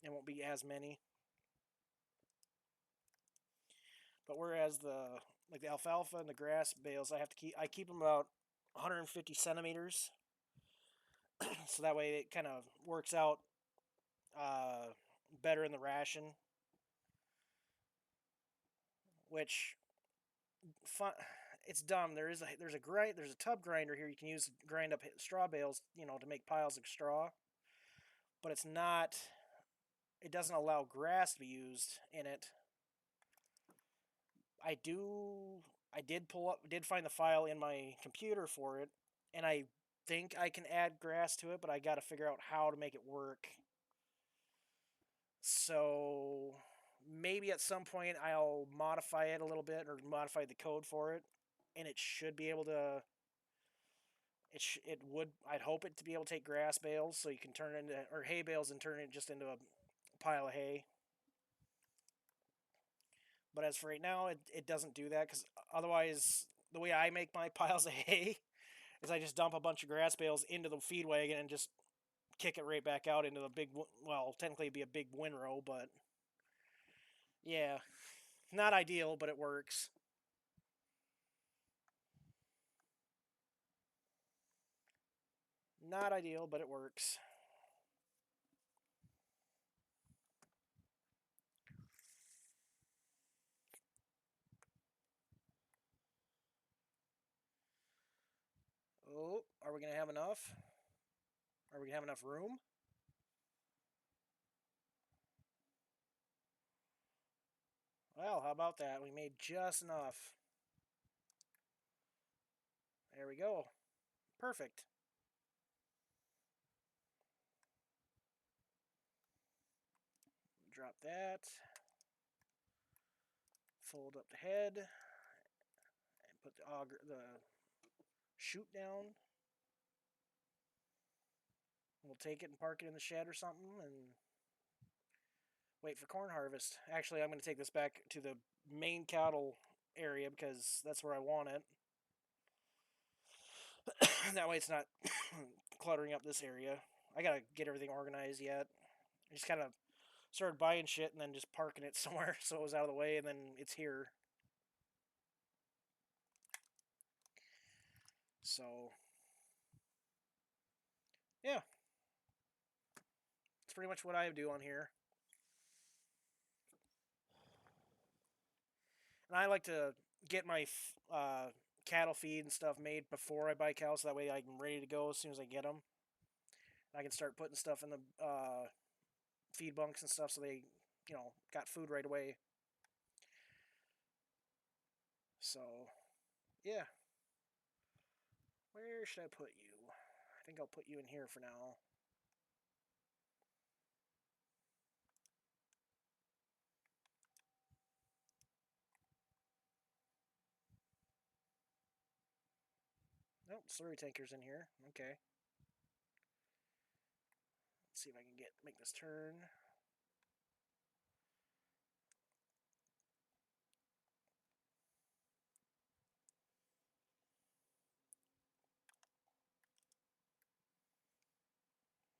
Speaker 1: It won't be as many. But whereas the alfalfa and the grass bales, I keep them about 150 centimeters, so that way it kind of works out better in the ration. Which it's dumb. There's a tub grinder here you can use to grind up straw bales, to make piles of straw. But it's not. It doesn't allow grass to be used in it. I did find the file in my computer for it, and I think I can add grass to it, but I got to figure out how to make it work. So maybe at some point I'll modify it a little bit or modify the code for it, and it should be able to it would, I'd hope it to be able to take grass bales so you can turn it into, or hay bales and turn it just into a pile of hay. But as for right now, it doesn't do that because otherwise, the way I make my piles of hay is I just dump a bunch of grass bales into the feed wagon and just kick it right back out into the big, well, technically it'd be a big windrow, but yeah, not ideal, but it works. Not ideal, but it works. Oh, are we going to have enough? Are we going to have enough room? Well, how about that? We made just enough. There we go. Perfect. Drop that. Fold up the head. And put the chute down. We'll take it and park it in the shed or something and wait for corn harvest. Actually, I'm going to take this back to the main cattle area because that's where I want it. That way it's not cluttering up this area. I got to get everything organized yet. I just kind of started buying shit and then just parking it somewhere so it was out of the way and then it's here. So, yeah. It's pretty much what I do on here. And I like to get my cattle feed and stuff made before I buy cows, so that way I'm ready to go as soon as I get them. I can start putting stuff in the feed bunks and stuff, so they, got food right away. So, yeah. Where should I put you? I think I'll put you in here for now. Nope, slurry tanker's in here. Okay. Let's see if I can make this turn.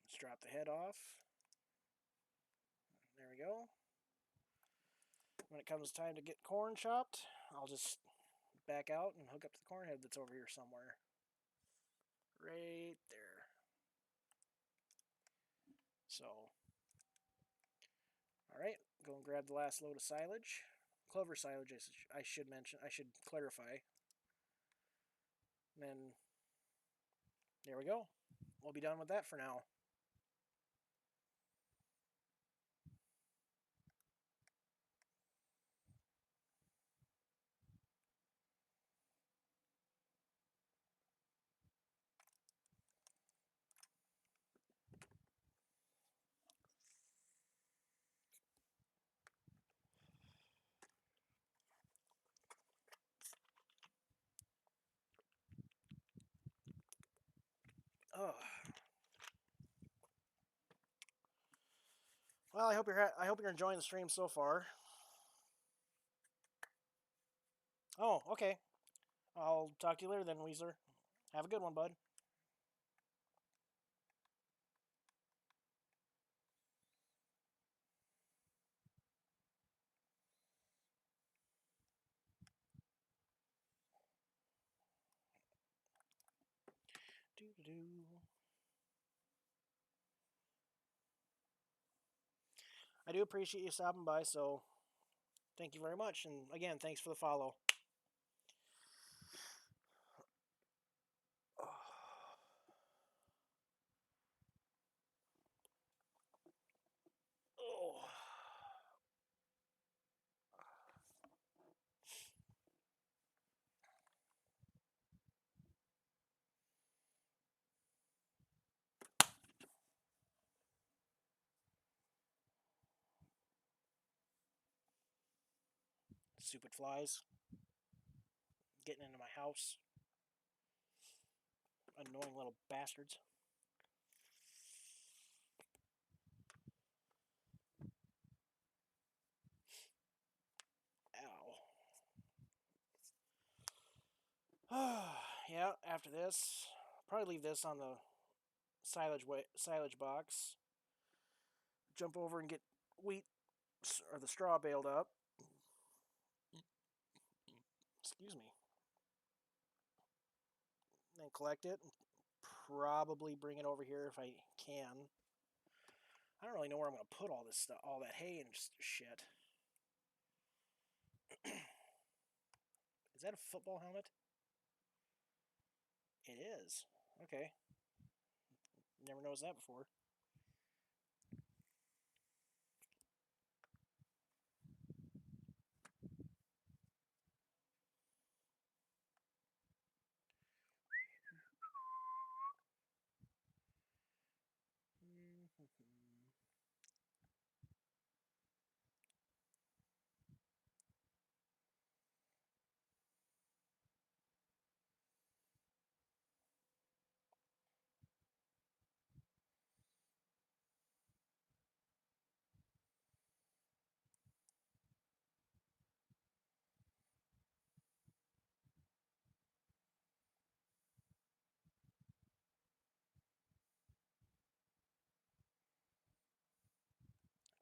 Speaker 1: Let's drop the head off. There we go. When it comes time to get corn chopped, I'll just back out and hook up to the corn head that's over here somewhere. Right there. So, alright, go and grab the last load of silage. Clover silage, I should mention, I should clarify. And then, there we go. We'll be done with that for now. Oh. Well, I hope you're enjoying the stream so far. Oh, okay. I'll talk to you later then, Weezer. Have a good one, bud. Doo-doo-doo. I do appreciate you stopping by, so thank you very much. And again, thanks for the follow. Oh. Stupid flies getting into my house. Annoying little bastards. Ow. Yeah, after this, probably leave this on the silage box. Jump over and get wheat or the straw baled up. Excuse me. Then collect it. Probably bring it over here if I can. I don't really know where I'm going to put all this stuff, all that hay and shit. Is that a football helmet? It is. Okay. Never noticed that before.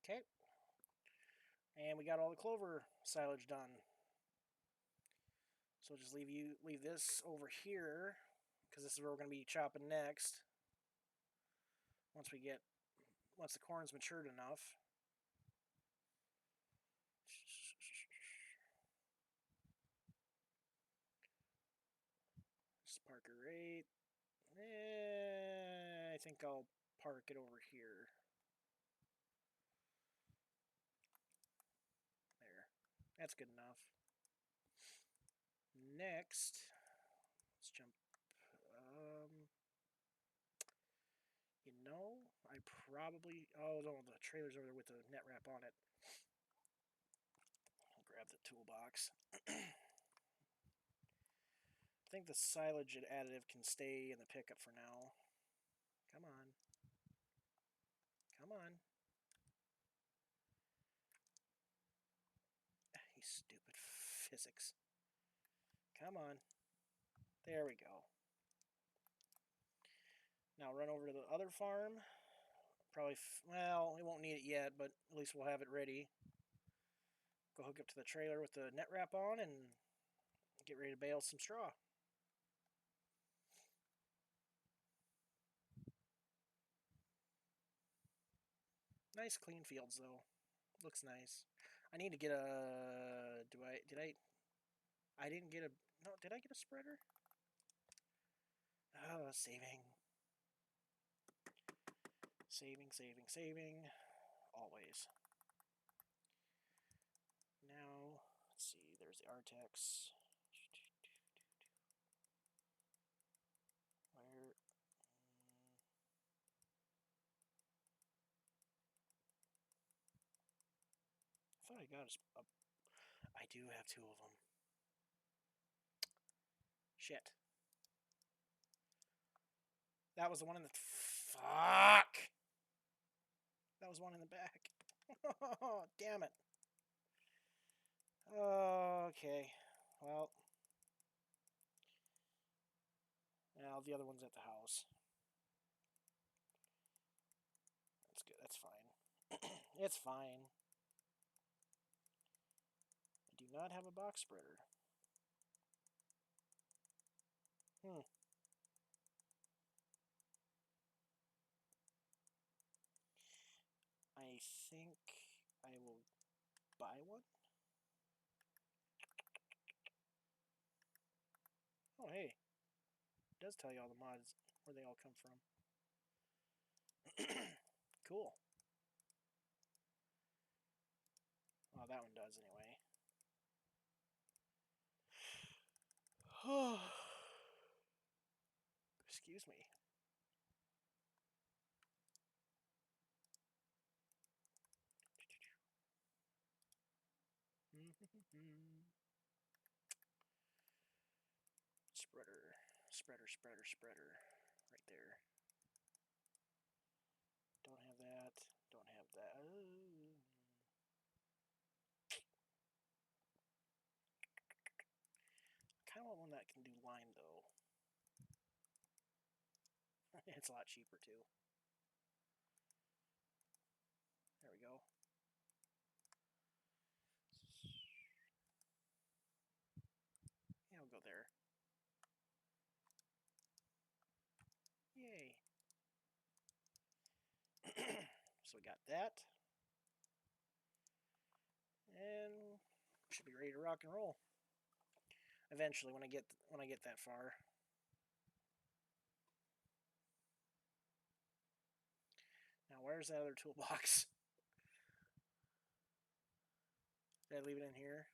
Speaker 1: Okay. And we got all the clover silage done. So just leave this over here because this is where we're going to be chopping next. Once the corn's matured enough. Just park it right. I think I'll park it over here. There. That's good enough. Next, let's jump. You know, I probably. Oh no, the trailer's over there with the net wrap on it. I'll grab the toolbox. I think the silage additive can stay in the pickup for now. Come on. Come on. You stupid physics. Come on. There we go. Now run over to the other farm. Probably, well, we won't need it yet, but at least we'll have it ready. Go hook up to the trailer with the net wrap on and get ready to bale some straw. Nice clean fields though. Looks nice. I need to get a. I didn't get a. No, did I get a spreader? Oh, saving. Saving. Always. Now, let's see. There's the Artex. Where? I thought I got a. I do have two of them. Shit. That was the one in the. Fuck! That was one in the back. Oh, damn it. Okay. Well. Now the other one's at the house. That's good. That's fine. It's fine. I do not have a box spreader. I think I will buy one. Oh, hey. It does tell you all the mods, where they all come from. Cool. Oh, that one does anyway. Excuse me. Spreader. Right there. Don't have that. Don't have that. Kind of want one that can do line, though. It's a lot cheaper, too. There we go. Yeah, we'll go there. Yay. So we got that. And should be ready to rock and roll. Eventually, when I get that far. Now, where's that other toolbox? Did I leave it in here?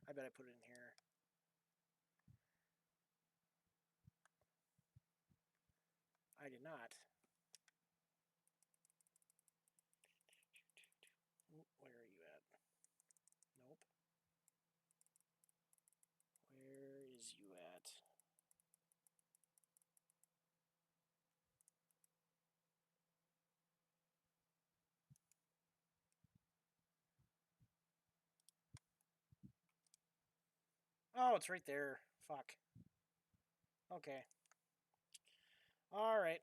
Speaker 1: I bet I put it in here. I did not. Where are you at? Nope. Where is you at? Oh, it's right there. Fuck. Okay. Alright.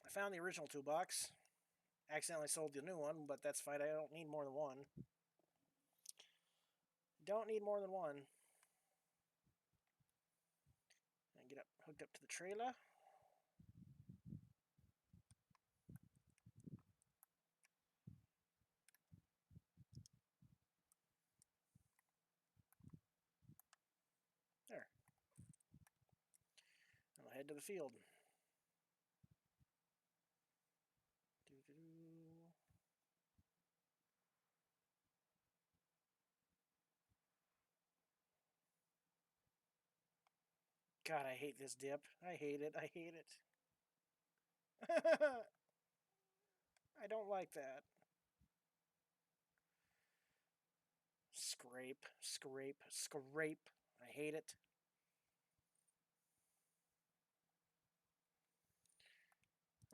Speaker 1: I found the original toolbox. Accidentally sold the new one, but that's fine. I don't need more than one. Don't need more than one. And get up, hooked up to the trailer. There. I'll head to the field. Doo-doo-doo. God, I hate this dip. I hate it. I hate it. I don't like that. Scrape, scrape, scrape. I hate it.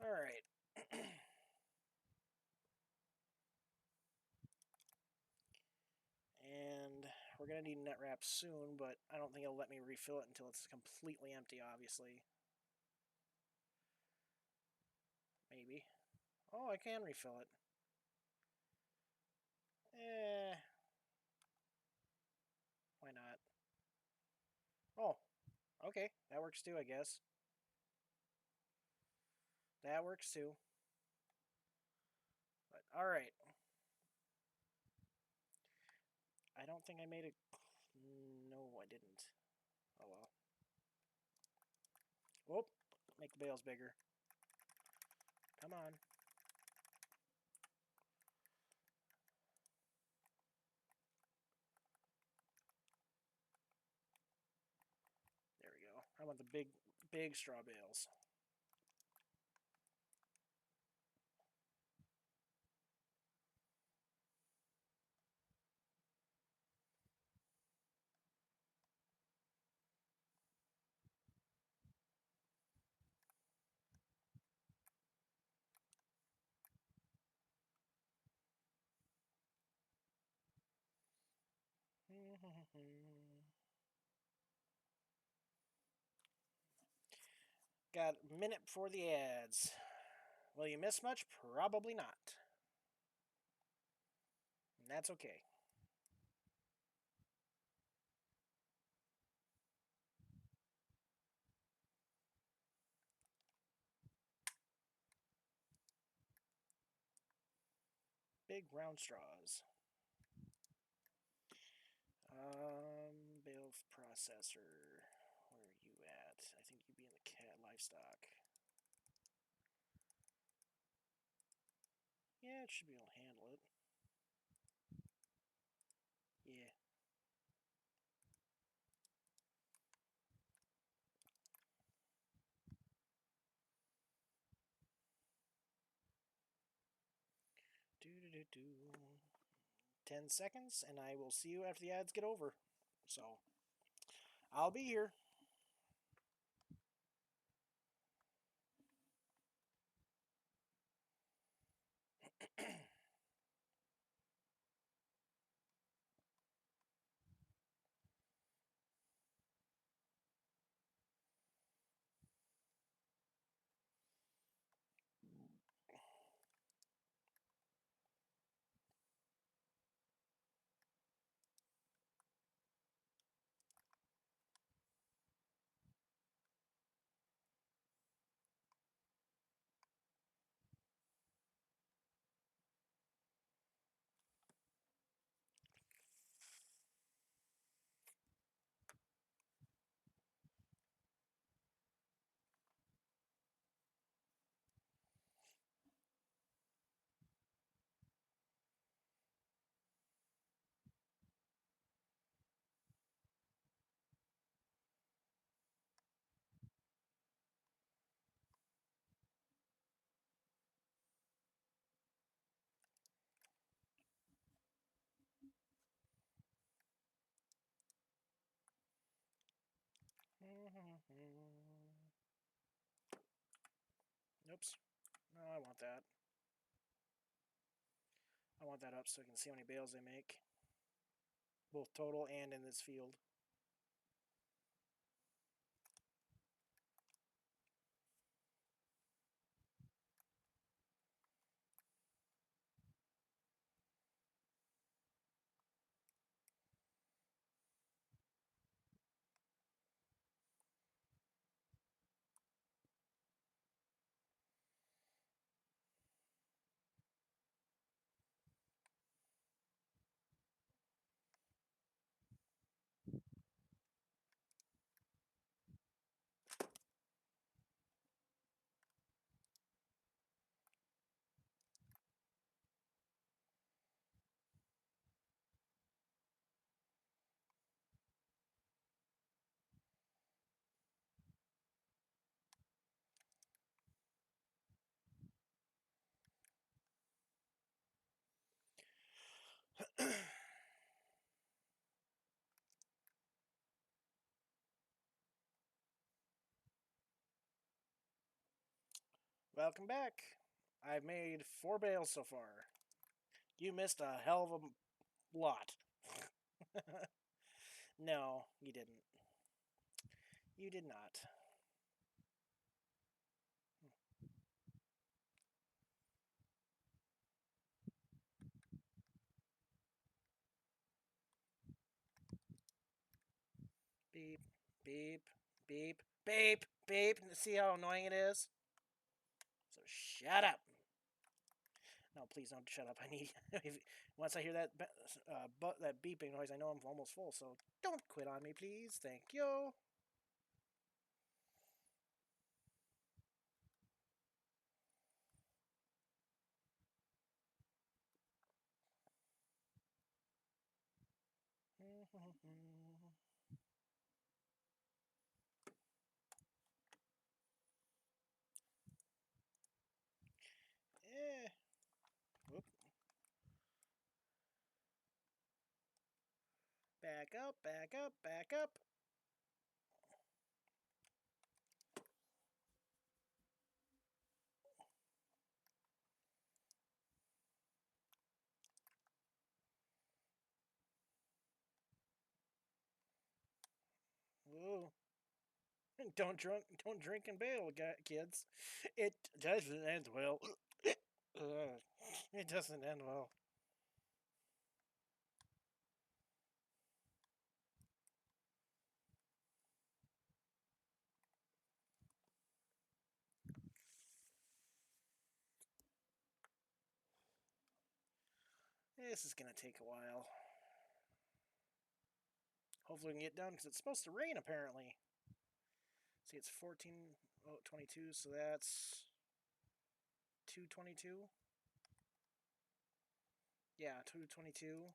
Speaker 1: Alright. And we're going to need net wrap soon, but I don't think it'll let me refill it until it's completely empty, obviously. Maybe. Oh, I can refill it. Eh. Why not? Oh, okay. That works too, I guess. That works too. But, alright. I don't think I made a... No, I didn't. Oh, well. Whoop. Make the bales bigger. Come on. There we go. I want the big straw bales. Got a minute before the ads. Will you miss much? Probably not. And that's okay. Big round straws. Bale processor. Where are you at? I think you'd be in the cat livestock. Yeah, it should be able to handle it. Yeah. Do. 10 seconds, and I will see you after the ads get over. So, I'll be here. Oops. No, I want that. I want that up so I can see how many bales they make. Both total and in this field. Welcome back. I've made 4 bales so far. You missed a hell of a lot. No, you didn't. You did not. Beep, beep, beep, beep, beep. See how annoying it is? So shut up. No, please don't shut up. I need. Once I hear that that beeping noise, I know I'm almost full. So don't quit on me, please. Thank you. Eh. Whoop. Back up, back up, back up. Ooh. Don't drink and bail, kids. It doesn't end well. It doesn't end well. This is gonna take a while. Hopefully we can get done because it's supposed to rain apparently. See, it's 14:22, so that's 2:22. Yeah, 2:22.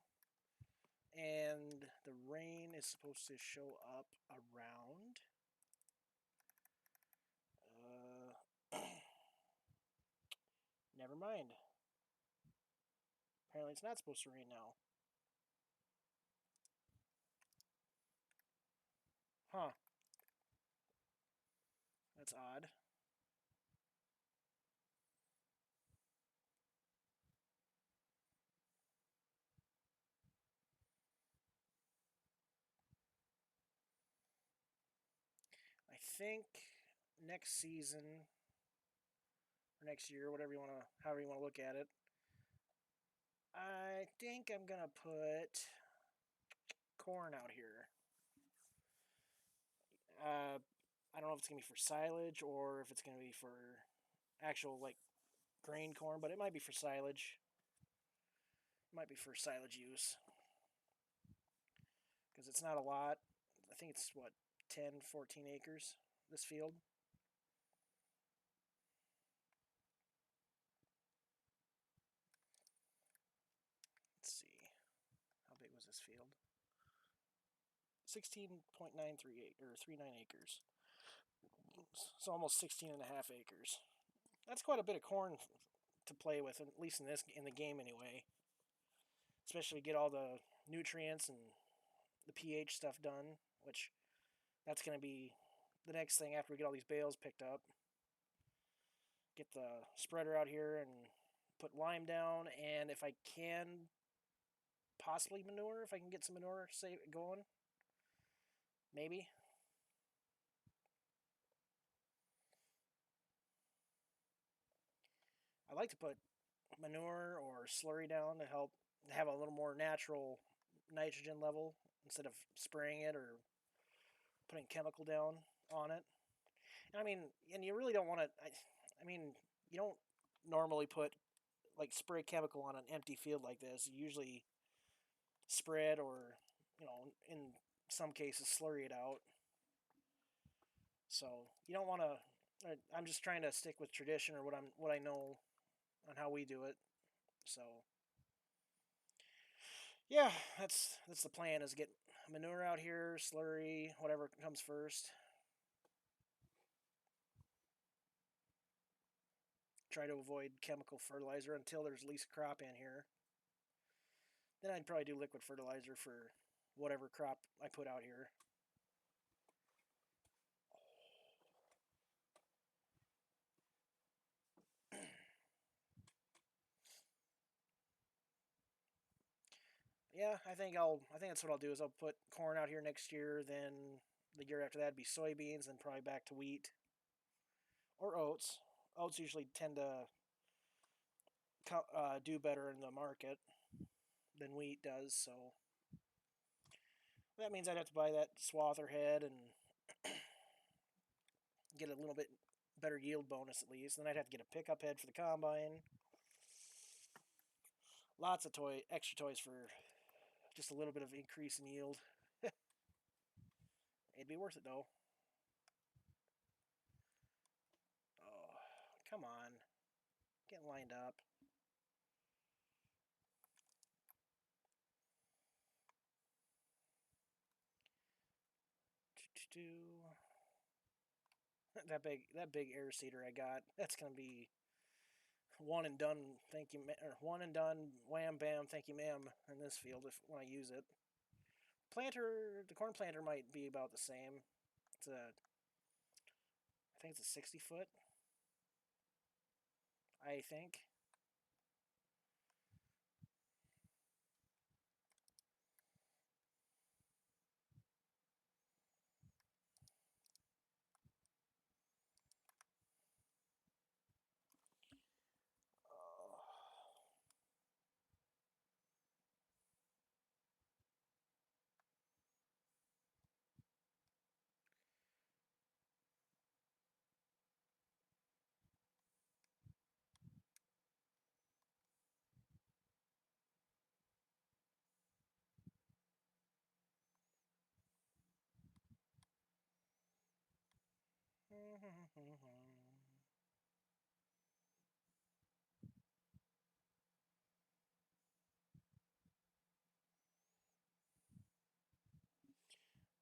Speaker 1: And the rain is supposed to show up around. Uh, Never mind. Apparently, it's not supposed to rain now. Huh. That's odd. I think next season or next year, whatever you want to, however you want to look at it, I think I'm gonna put corn out here. I don't know if it's gonna be for silage or if it's gonna be for actual like grain corn, but it might be for silage. It might be for silage use because it's not a lot. I think it's what 10, 14 acres. This field. Let's see, how big was this field? 16.93 or 39 acres. It's almost 16 and a half acres. That's quite a bit of corn to play with, at least in the game anyway. Especially get all the nutrients and the pH stuff done, which that's going to be the next thing after we get all these bales picked up. Get the spreader out here and put lime down, and if I can, possibly manure, if I can get some manure going. Maybe. I like to put manure or slurry down to help have a little more natural nitrogen level instead of spraying it or putting chemical down on it. And I mean, and you really don't want to. I mean, you don't normally put like spray chemical on an empty field like this. You usually spray it or, in some cases slurry it out. So you don't want to. I'm just trying to stick with tradition or what I know on how we do it. So yeah, that's the plan is get manure out here, slurry, whatever comes first. Try to avoid chemical fertilizer until there's at least crop in here. Then I'd probably do liquid fertilizer for whatever crop I put out here. Yeah, I think that's what I'll do is I'll put corn out here next year, then the year after that would be soybeans, and probably back to wheat or oats. Oats usually tend to do better in the market than wheat does, so that means I'd have to buy that swather head and get a little bit better yield bonus at least. Then I'd have to get a pickup head for the combine. Lots of extra toys for just a little bit of increase in yield. It'd be worth it though. Oh, come on, get lined up. That big air seeder I got. That's gonna be one and done. Thank you, or one and done. Wham bam. Thank you, ma'am. In this field, if when I use it, the corn planter might be about the same. I think it's a 60 foot. I think. Oh.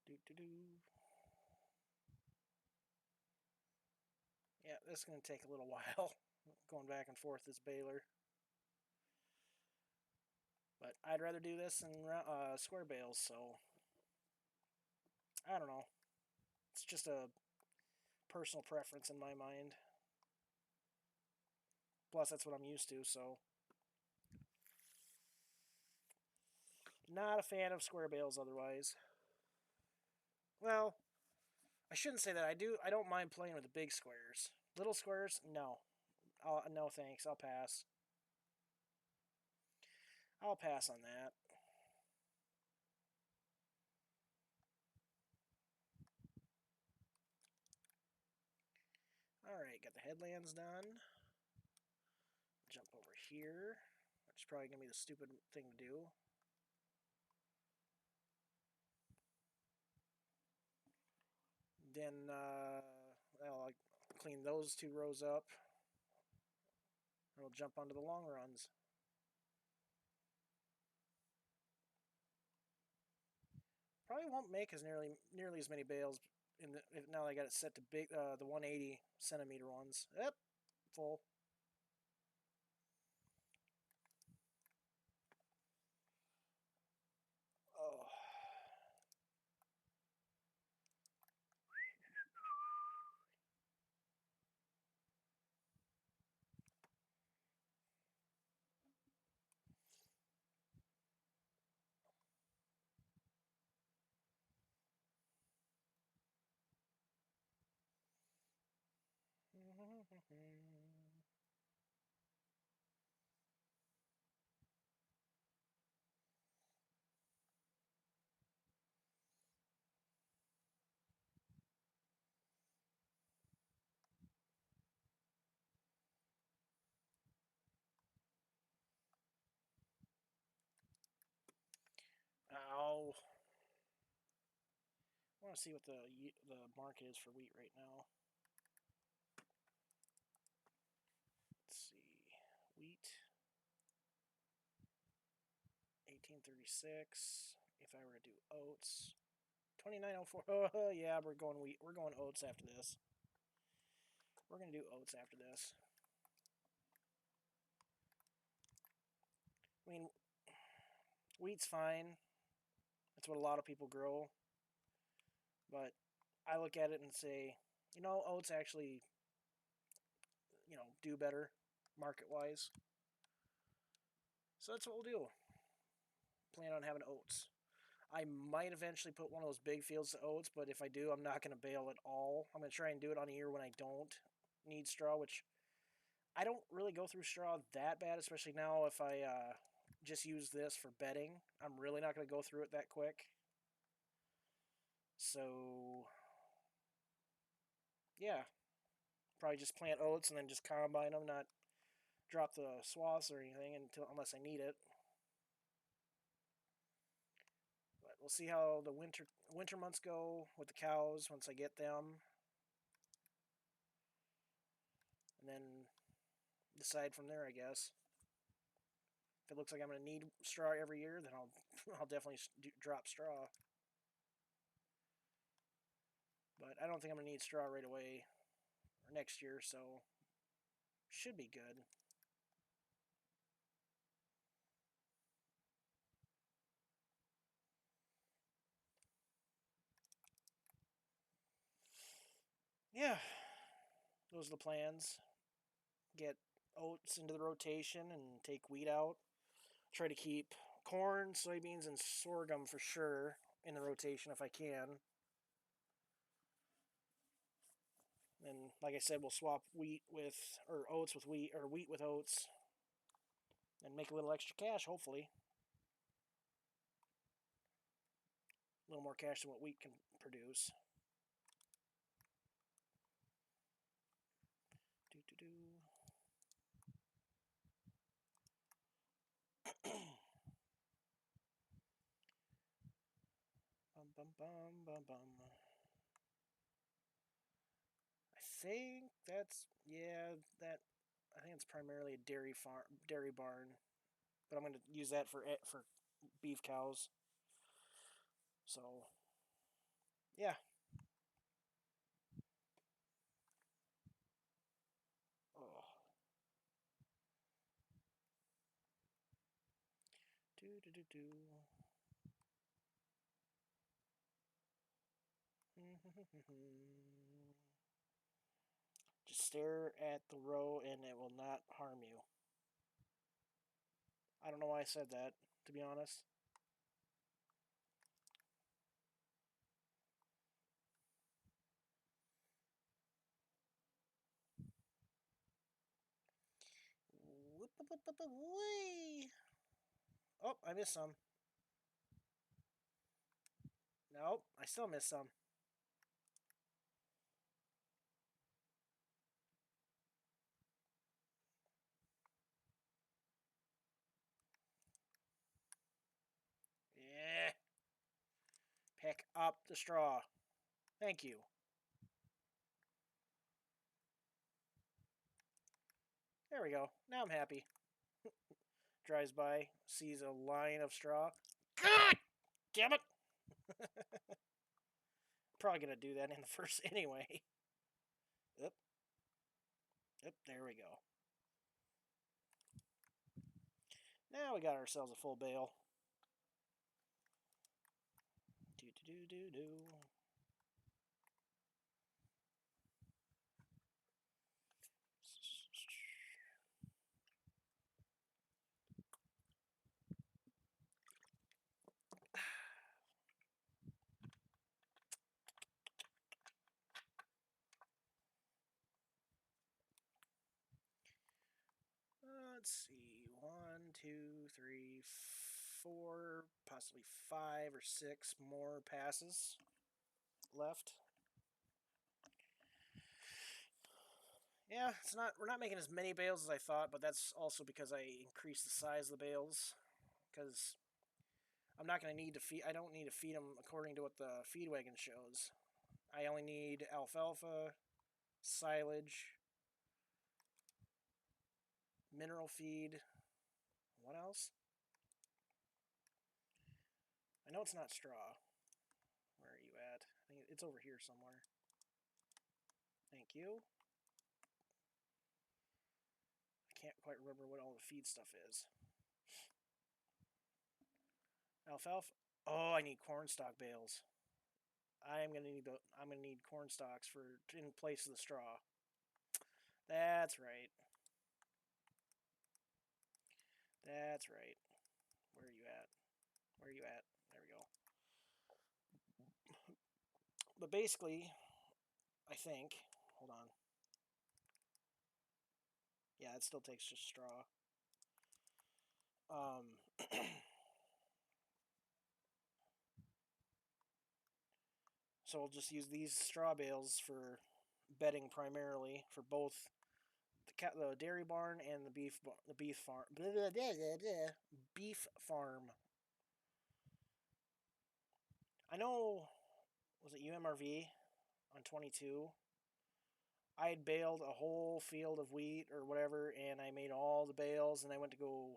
Speaker 1: Do do do. Yeah, this is gonna take a little while. Going back and forth this baler. But I'd rather do this in square bales, so I don't know. It's just a personal preference in my mind. Plus, that's what I'm used to, so not a fan of square bales otherwise. Well, I shouldn't say that. I don't mind playing with the big squares. Little squares, no. No thanks. I'll pass on that. Alright, got the headlands done. Jump over here, which is probably going to be the stupid thing to do. Then, I'll clean those 2 rows up. And we'll jump onto the long runs. Probably won't make nearly as many bales now I got it set to the 180 centimeter ones. Yep, full. Oh. Ow. I want to see what the market is for wheat right now. Let's see. Wheat 1836. If I were to do oats, 2904. Oh yeah, we're going wheat. We're going oats after this. We're gonna do oats after this. I mean, wheat's fine. That's what a lot of people grow. But I look at it and say, oats actually, do better market wise. So that's what we'll do. Plan on having oats. I might eventually put one of those big fields to oats, but if I do, I'm not going to bale at all. I'm going to try and do it on a year when I don't need straw, which I don't really go through straw that bad, especially now if I just use this for bedding. I'm really not going to go through it that quick. So, yeah, probably just plant oats and then just combine them, not drop the swaths or anything unless I need it. But we'll see how the winter months go with the cows once I get them, and then decide from there, I guess. If it looks like I'm going to need straw every year, then I'll definitely drop straw. But I don't think I'm going to need straw right away or next year, so should be good. Yeah, those are the plans. Get oats into the rotation and take wheat out. Try to keep corn, soybeans, and sorghum for sure in the rotation if I can. And like I said, we'll swap oats with wheat, or wheat with oats, and make a little extra cash, hopefully. A little more cash than what wheat can produce. Do do do. Bum bum bum bum bum. I think I think it's primarily a dairy barn, but I'm going to use that for beef cows. So, yeah. Oh. Do do do do. Just stare at the row and it will not harm you. I don't know why I said that, to be honest. Oh, I missed some. Nope, I still missed some. Yeah. Pick up the straw. Thank you. There we go. Now I'm happy. Drives by, sees a line of straw. God damn it! Probably gonna do that in the first anyway. Oop. Oop, there we go. Now we got ourselves a full bale. Do do do do do. let's see. 1, 2, 3, 4, possibly 5 or 6 more passes left. Yeah, it's not. We're not making as many bales as I thought, but that's also because I increased the size of the bales. Because I'm not going to need to feed. I don't need to feed them according to what the feed wagon shows. I only need alfalfa, silage, mineral feed. What else? I know it's not straw. Where are you at? I think it's over here somewhere. Thank you. I can't quite remember what all the feed stuff is. Alfalfa. Oh, I need corn stalk bales. I'm gonna need corn stalks for in place of the straw. That's right. That's right. Where are you at? Where are you at? There we go. But basically, I think. Hold on. Yeah, it still takes just straw. Um, so we'll just use these straw bales for bedding primarily for both the dairy barn and the beef farm. Blah, blah, blah, blah, beef farm. I know. Was it UMRV on 22? I had baled a whole field of wheat or whatever, and I made all the bales, and I went to go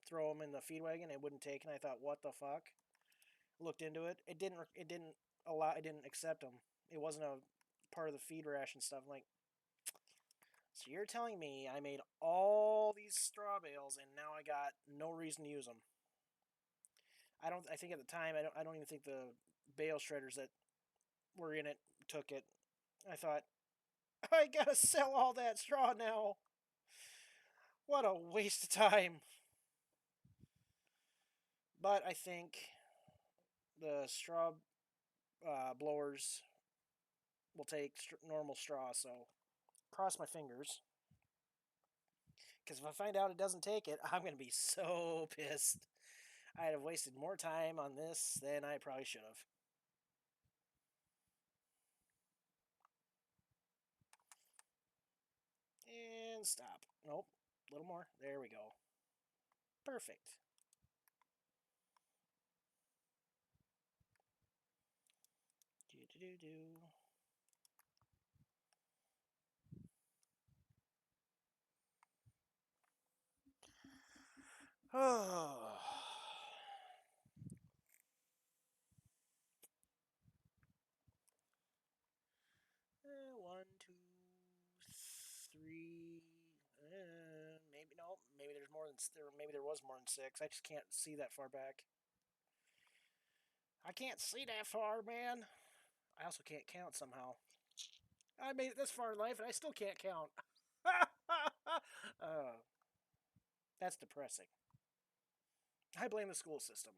Speaker 1: throw them in the feed wagon. It wouldn't take, and I thought, what the fuck? Looked into it. It didn't. It didn't allow. It didn't accept them. It wasn't a part of the feed ration stuff. I'm like, so you're telling me I made all these straw bales, and now I got no reason to use them? I don't. I think at the time, I don't even think the bale shredders that were in it took it. I thought, I gotta sell all that straw now. What a waste of time. But I think the straw blowers will take normal straw, so cross my fingers. Because if I find out it doesn't take it, I'm going to be so pissed. I'd have wasted more time on this than I probably should have. And stop. Nope. A little more. There we go. Perfect. Do do do do. Oh. 1, 2, 3. Maybe no. Maybe there's more than there. Maybe there was more than 6. I just can't see that far back. I can't see that far, man. I also can't count somehow. I made it this far in life and I still can't count. uh, that's depressing. I blame the school system,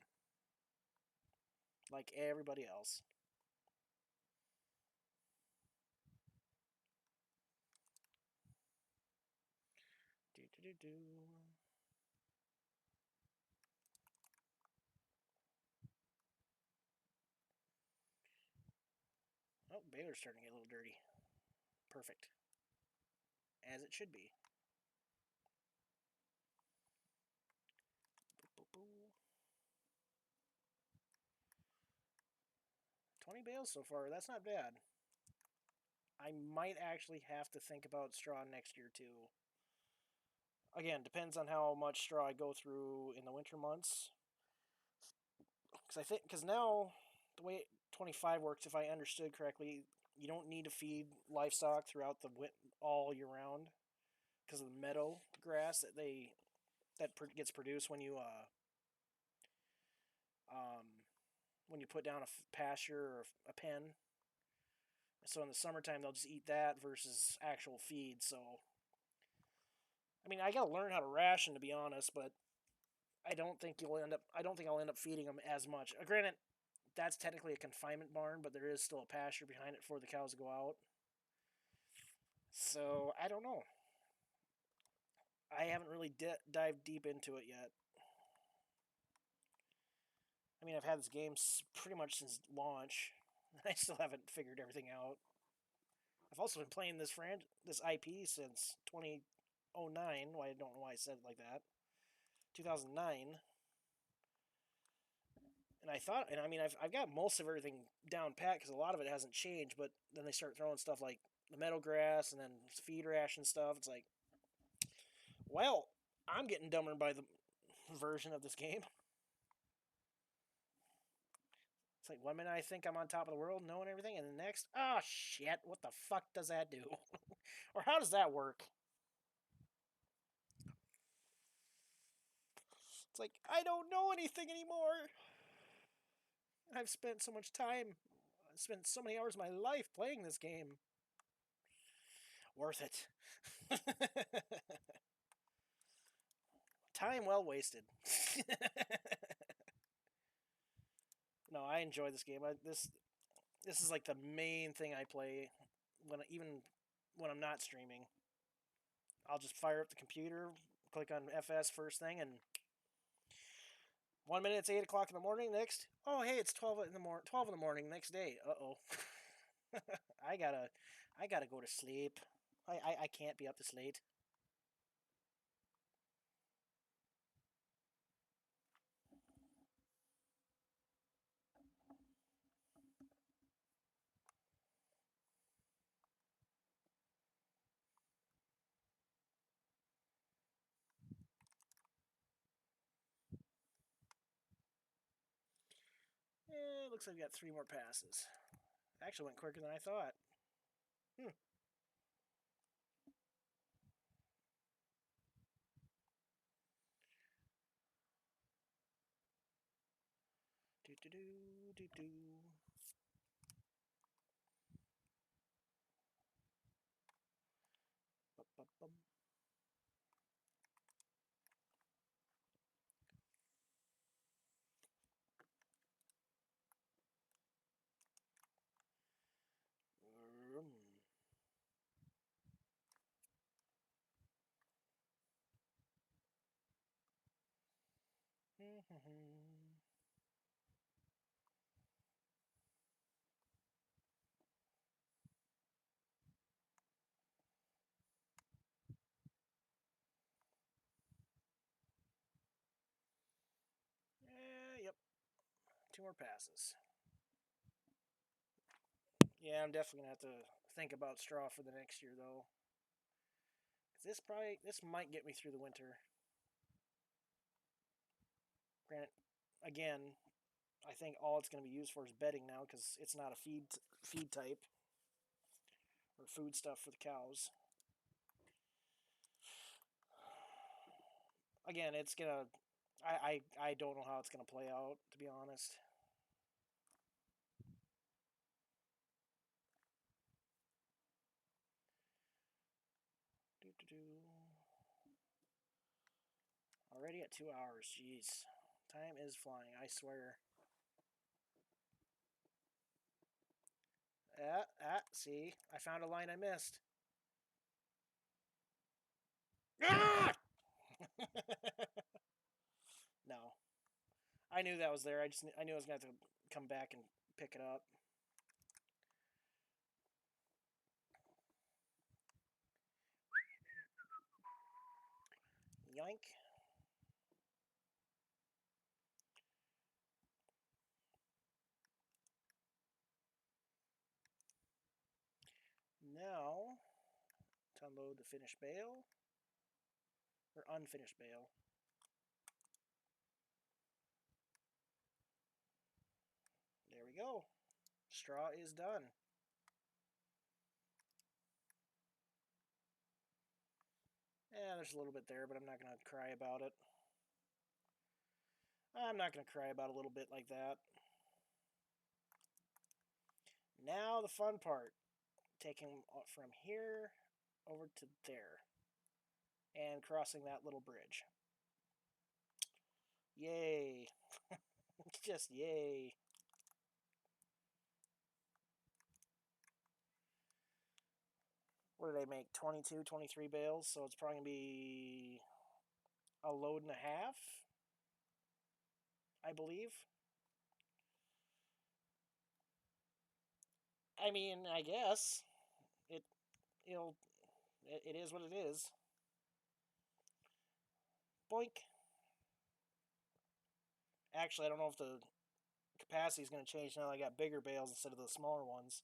Speaker 1: like everybody else. Do do do do. Oh, Baylor's starting to get a little dirty. Perfect, as it should be. 20 bales so far. That's not bad. I might actually have to think about straw next year too. Again, depends on how much straw I go through in the winter months. Because now the way 25 works, if I understood correctly, you don't need to feed livestock throughout the all year round because of the meadow grass that gets produced um, when you put down a pasture or a pen. So in the summertime they'll just eat that versus actual feed. So I mean I gotta learn how to ration to be honest, but I don't think you'll end up. I don't think I'll end up feeding them as much. Granted, that's technically a confinement barn, but there is still a pasture behind it for the cows to go out. So I don't know. I haven't really dived deep into it yet. I mean, I've had this game pretty much since launch. I still haven't figured everything out. I've also been playing this IP since 2009. Why I don't know why I said it like that. 2009. And I mean, I've got most of everything down pat because a lot of it hasn't changed. But then they start throwing stuff like the meadow grass and then feed ration stuff. It's like, well, I'm getting dumber by the version of this game. It's like one minute I think I'm on top of the world, knowing everything, and the next, oh shit, what the fuck does that do? Or how does that work? It's like, I don't know anything anymore. I've spent so much time, I spent so many hours of my life playing this game. Worth it. Time well wasted. No, I enjoy this game. This is like the main thing I play even when I'm not streaming. I'll just fire up the computer, click on FS first thing, and 1 minute it's 8 o'clock in the morning. Next, oh hey, it's 12 in the morning. Next day, oh, I gotta go to sleep. I can't be up this late. Looks like we got 3 more passes. Actually went quicker than I thought. Hmm. Do do do do do. Bum. Yep. 2 more passes. Yeah, I'm definitely gonna have to think about straw for the next year though. This might get me through the winter. Granted, again, I think all it's going to be used for is bedding now because it's not a feed type or food stuff for the cows. Again, it's gonna. I don't know how it's gonna play out, to be honest. Already at 2 hours. Jeez, time is flying. I swear. See, I found a line I missed. Ah! No, I knew that was there. I knew I was gonna have to come back and pick it up. Yoink. Now, to unload the finished bale or unfinished bale. There we go. Straw is done. Yeah, there's a little bit there, but I'm not going to cry about it. I'm not going to cry about a little bit like that. Now the fun part. Taking from here over to there. And crossing that little bridge. Yay. Just yay. what do they make? 22, 23 bales. So it's probably going to be a load and a half, I believe. I mean, I guess it it'll it is what it is. Boink. Actually, I don't know if the capacity is going to change now that I got bigger bales instead of the smaller ones.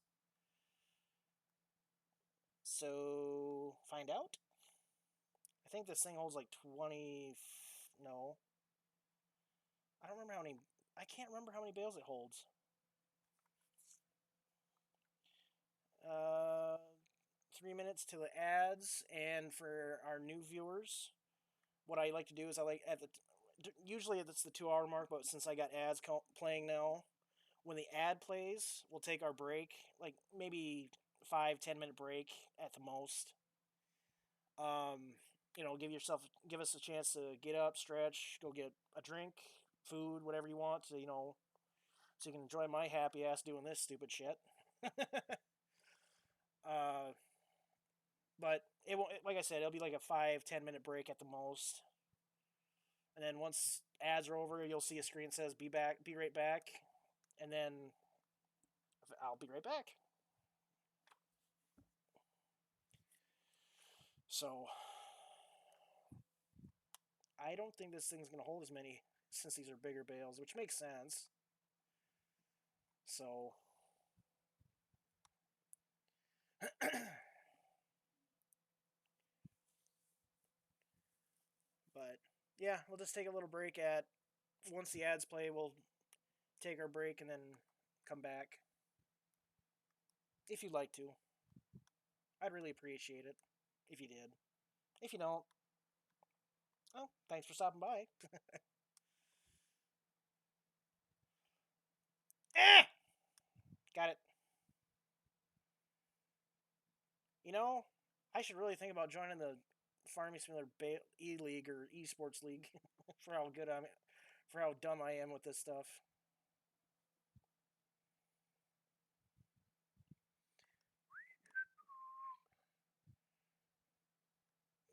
Speaker 1: So, find out. I think this thing holds like 20. No. I don't remember how many. I can't remember how many bales it holds. Uh, 3 minutes to the ads, and for our new viewers, what I like to do is I like at the usually it's the 2 hour mark, but since I got ads playing now, when the ad plays, we'll take our break, like maybe 5-10 minute break at the most. Um, give us a chance to get up, stretch, go get a drink, food, whatever you want, so so you can enjoy my happy ass doing this stupid shit. uh, but it won't. Like I said, it'll be like a 5-10 minute break at the most, and then once ads are over, you'll see a screen that says be right back," and then I'll be right back. So I don't think this thing's gonna hold as many since these are bigger bales, which makes sense. So, but yeah, we'll just take a little break at once the ads play. We'll take our break and then come back if you'd like to. I'd really appreciate it if you did. If you don't, well, thanks for stopping by. Ah! Got it. You know, I should really think about joining the Farming Simulator E League or Esports League for how good I'm, for how dumb I am with this stuff.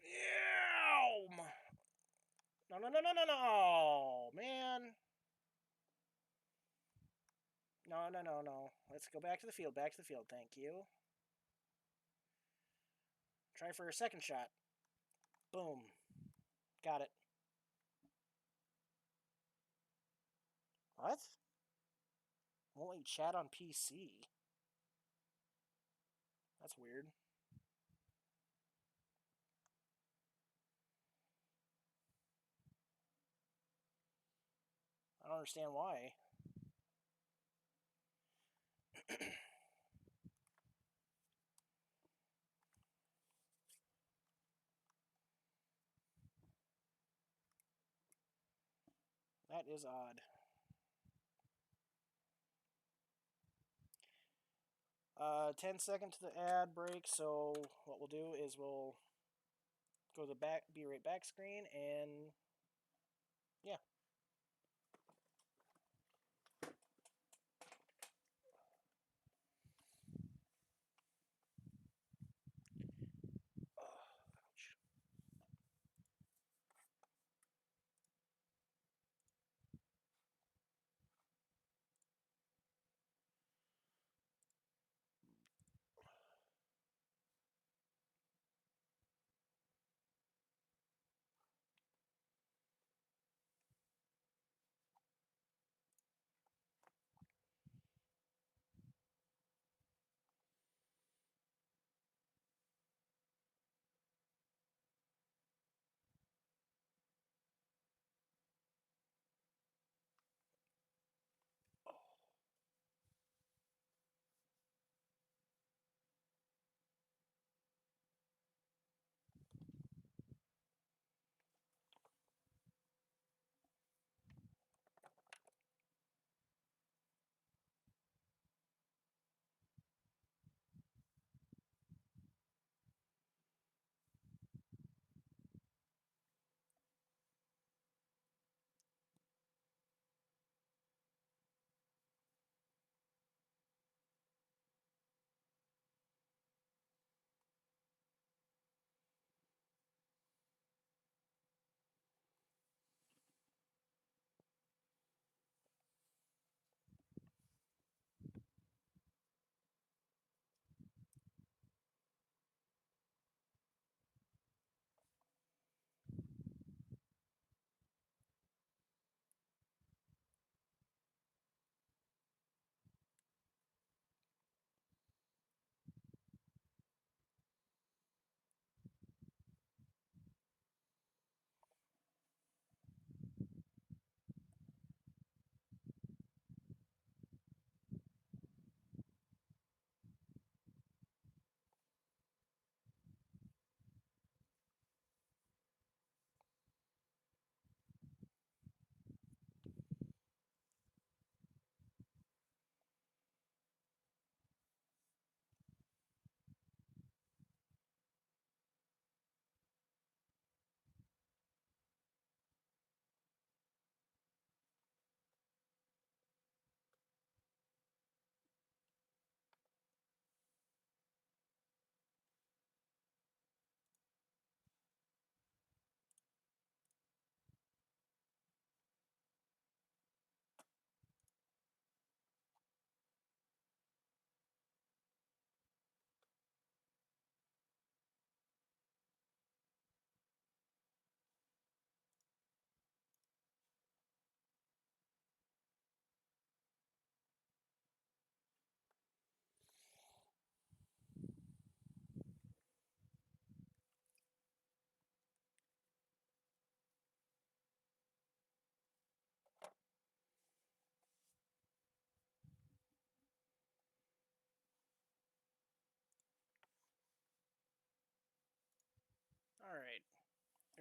Speaker 1: Yeah. No, no, no, no, no, no, man. No, no, no, no. Let's go back to the field. Back to the field. Thank you. Try for a second shot. Boom. Got it. What? Won't let you chat on PC. That's weird. I don't understand why. That is odd. 10 second to the ad break. So what we'll do is we'll go to the be right back screen, and yeah.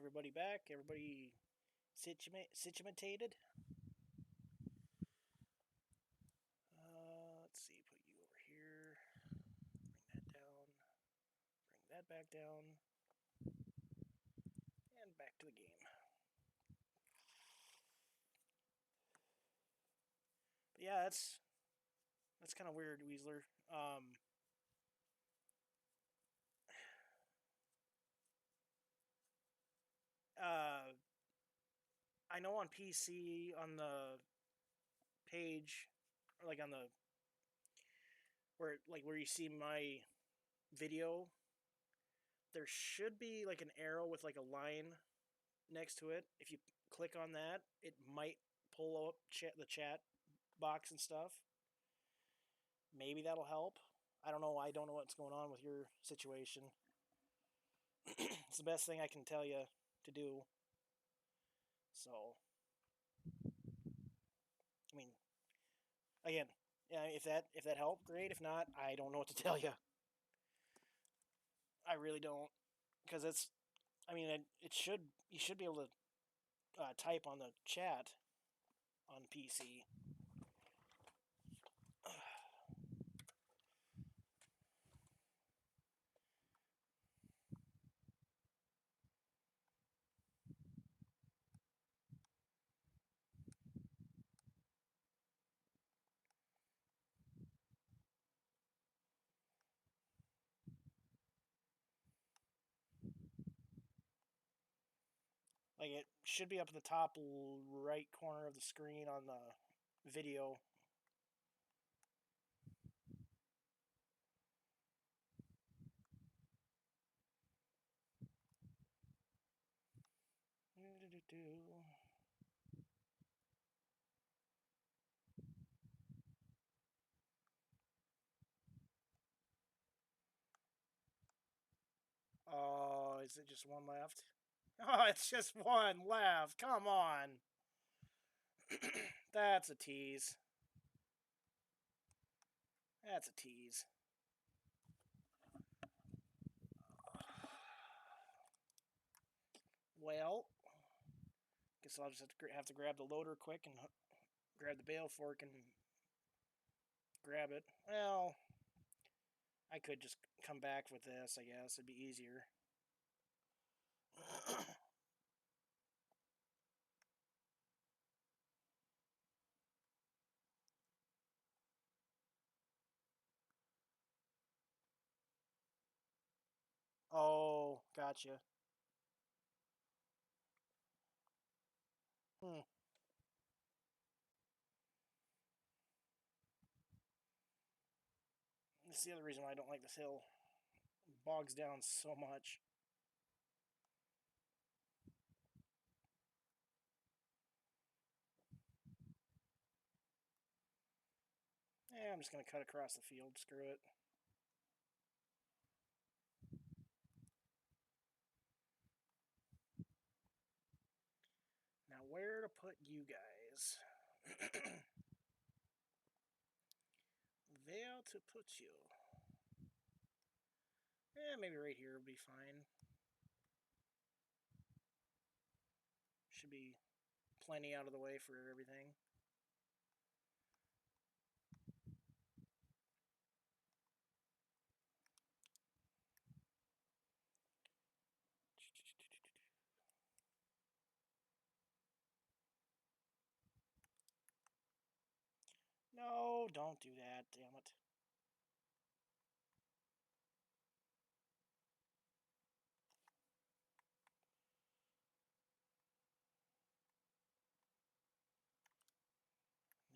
Speaker 1: Everybody back? Everybody situated? Let's see, put you over here. Bring that down. Bring that back down. And back to the game. But yeah, that's kind of weird, Weasler. Uh, I know on PC on the page, or like on the where you see my video, there should be like an arrow with like a line next to it. If you click on that, it might pull up the chat box and stuff. Maybe that'll help. I don't know. I don't know what's going on with your situation. It's the best thing I can tell you to do. So, I mean, again, yeah, if that helped, great. If not, I don't know what to tell you. I really don't, because it's. I mean, it should you should be able to type on the chat on PC. Like it should be up at the top right corner of the screen on the video. Oh, is it just one left? Oh, it's just one left. Come on. That's a tease. That's a tease. Well, guess I'll just have to grab the loader quick and grab the bale fork and grab it. Well, I could just come back with this, I guess. It'd be easier. Oh, gotcha. Hmm. This is the other reason why I don't like this hill. It bogs down so much. Yeah, I'm just going to cut across the field. Screw it. Now, where to put you guys? Where to put you? Maybe right here would be fine. Should be plenty out of the way for everything. No, don't do that, damn it.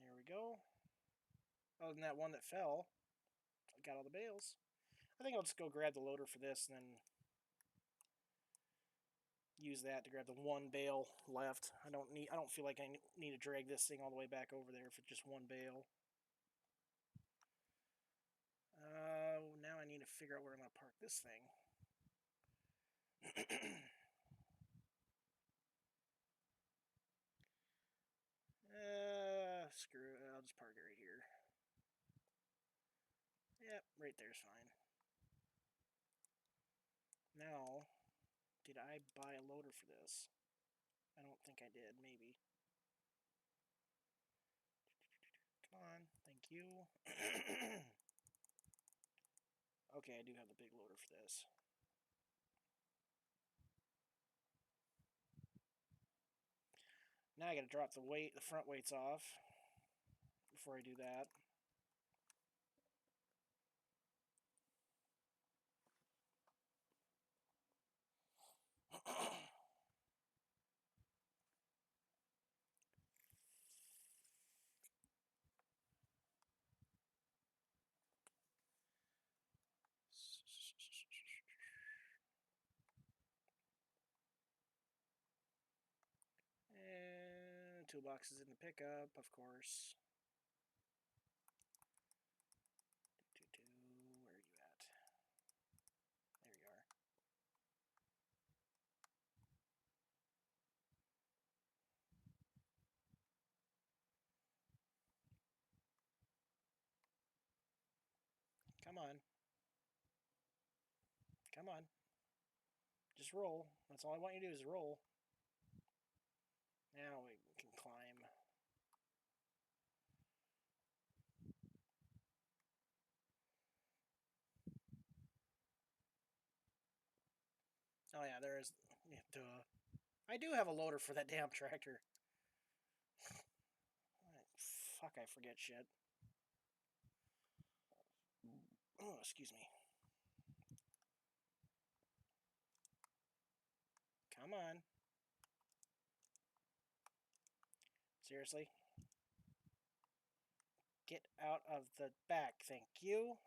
Speaker 1: There we go. Other than that one that fell, I got all the bales. I think I'll just go grab the loader for this and then use that to grab the one bale left. I don't feel like I need to drag this thing all the way back over there for just one bale. Now I need to figure out where I'm going to park this thing. Screw it. I'll just park it right here. Yep, right there's fine. Now, Did I buy a loader for this? I don't think I did. Maybe. Come on. Thank you. Okay, I do have the big loader for this. Now I gotta drop the front weights off before I do that. And toolboxes in the pickup, of course. Where are you at? There you are. Come on. Come on. Just roll. That's all I want you to do is roll. Now we can climb. Oh yeah, there is. Yeah, duh. I do have a loader for that damn tractor. Fuck, I forget shit. Oh, excuse me. Come on. Seriously? Get out of the back, thank you.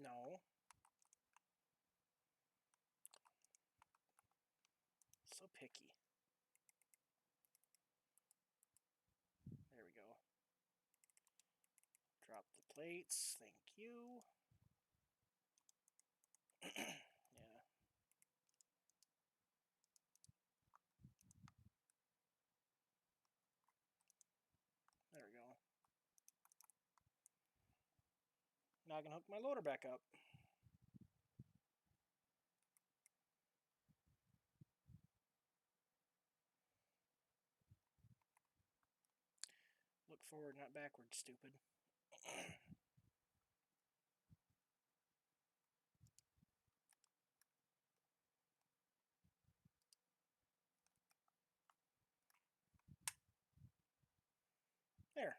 Speaker 1: No. So picky. There we go. Drop the plates, thank you. Yeah. There we go. Now I can hook my loader back up. Look forward, not backward, stupid. There.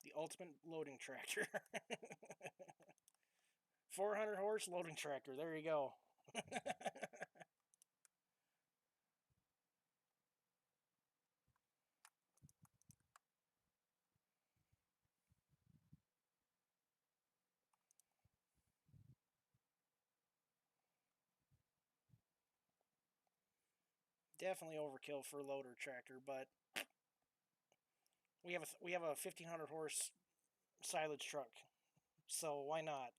Speaker 1: The ultimate loading tractor. 400 horse loading tractor. There you go. Definitely overkill for a loader tractor, but we have a 1500 horse silage truck, so why not?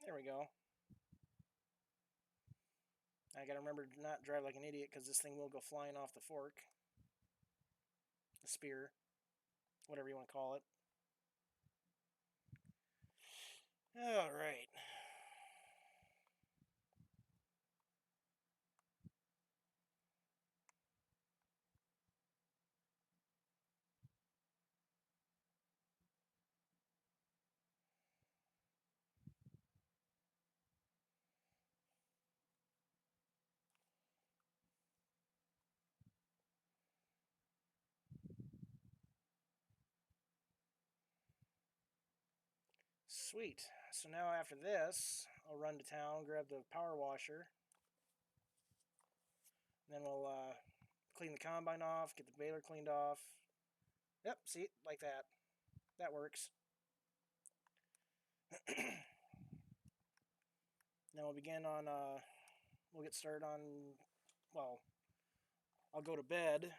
Speaker 1: There we go. I gotta remember to not drive like an idiot because this thing will go flying off the fork. The spear. Whatever you want to call it. Alright. Sweet. So now after this, I'll run to town, grab the power washer. Then we'll clean the combine off, get the baler cleaned off. Yep, see, like that. That works. Then we'll begin on, we'll get started on, well, I'll go to bed,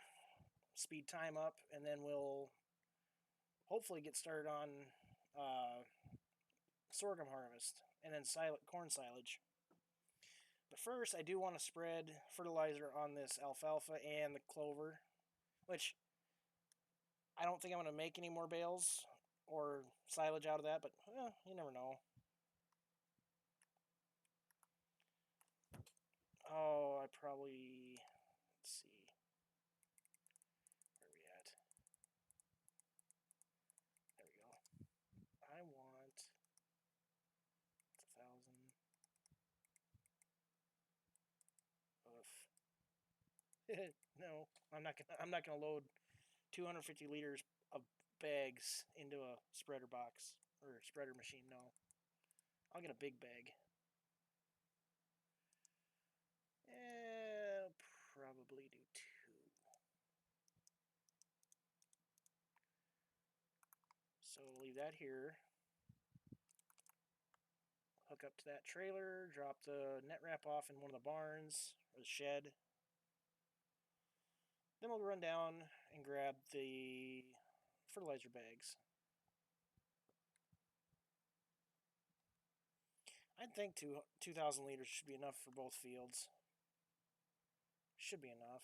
Speaker 1: speed time up, and then we'll hopefully get started on sorghum harvest and then corn silage. But first, I do want to spread fertilizer on this alfalfa and the clover, which I don't think I'm going to make any more bales or silage out of that, but you never know. Oh, I probably... Let's see. Where are we at? There we go. I want 1,000 of... No, I'm not gonna load 250 liters of bags into a spreader box or spreader machine. No, I'll get a big bag. Probably do 2. So leave that here. Hook up to that trailer. Drop the net wrap off in one of the barns or the shed. Then we'll run down and grab the fertilizer bags. I think 2,000 liters should be enough for both fields. Should be enough.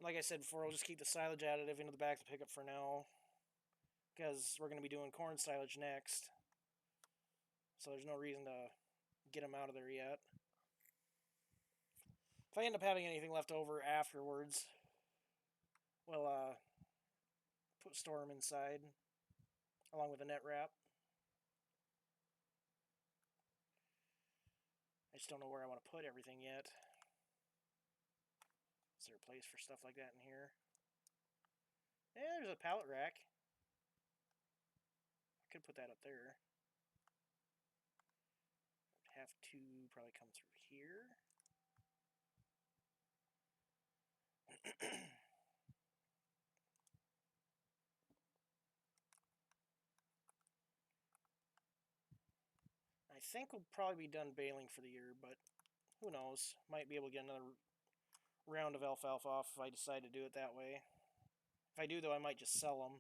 Speaker 1: Like I said before, we'll just keep the silage additive into the back of the pickup for now, because we're going to be doing corn silage next. So there's no reason to get them out of there yet. If I end up having anything left over afterwards, we'll store them inside along with a net wrap. I just don't know where I want to put everything yet. Is there a place for stuff like that in here? Yeah, there's a pallet rack. I could put that up there. I'd have to probably come through here. I think we'll probably be done baling for the year, but who knows? Might be able to get another round of alfalfa off if I decide to do it that way. If I do, though, I might just sell them,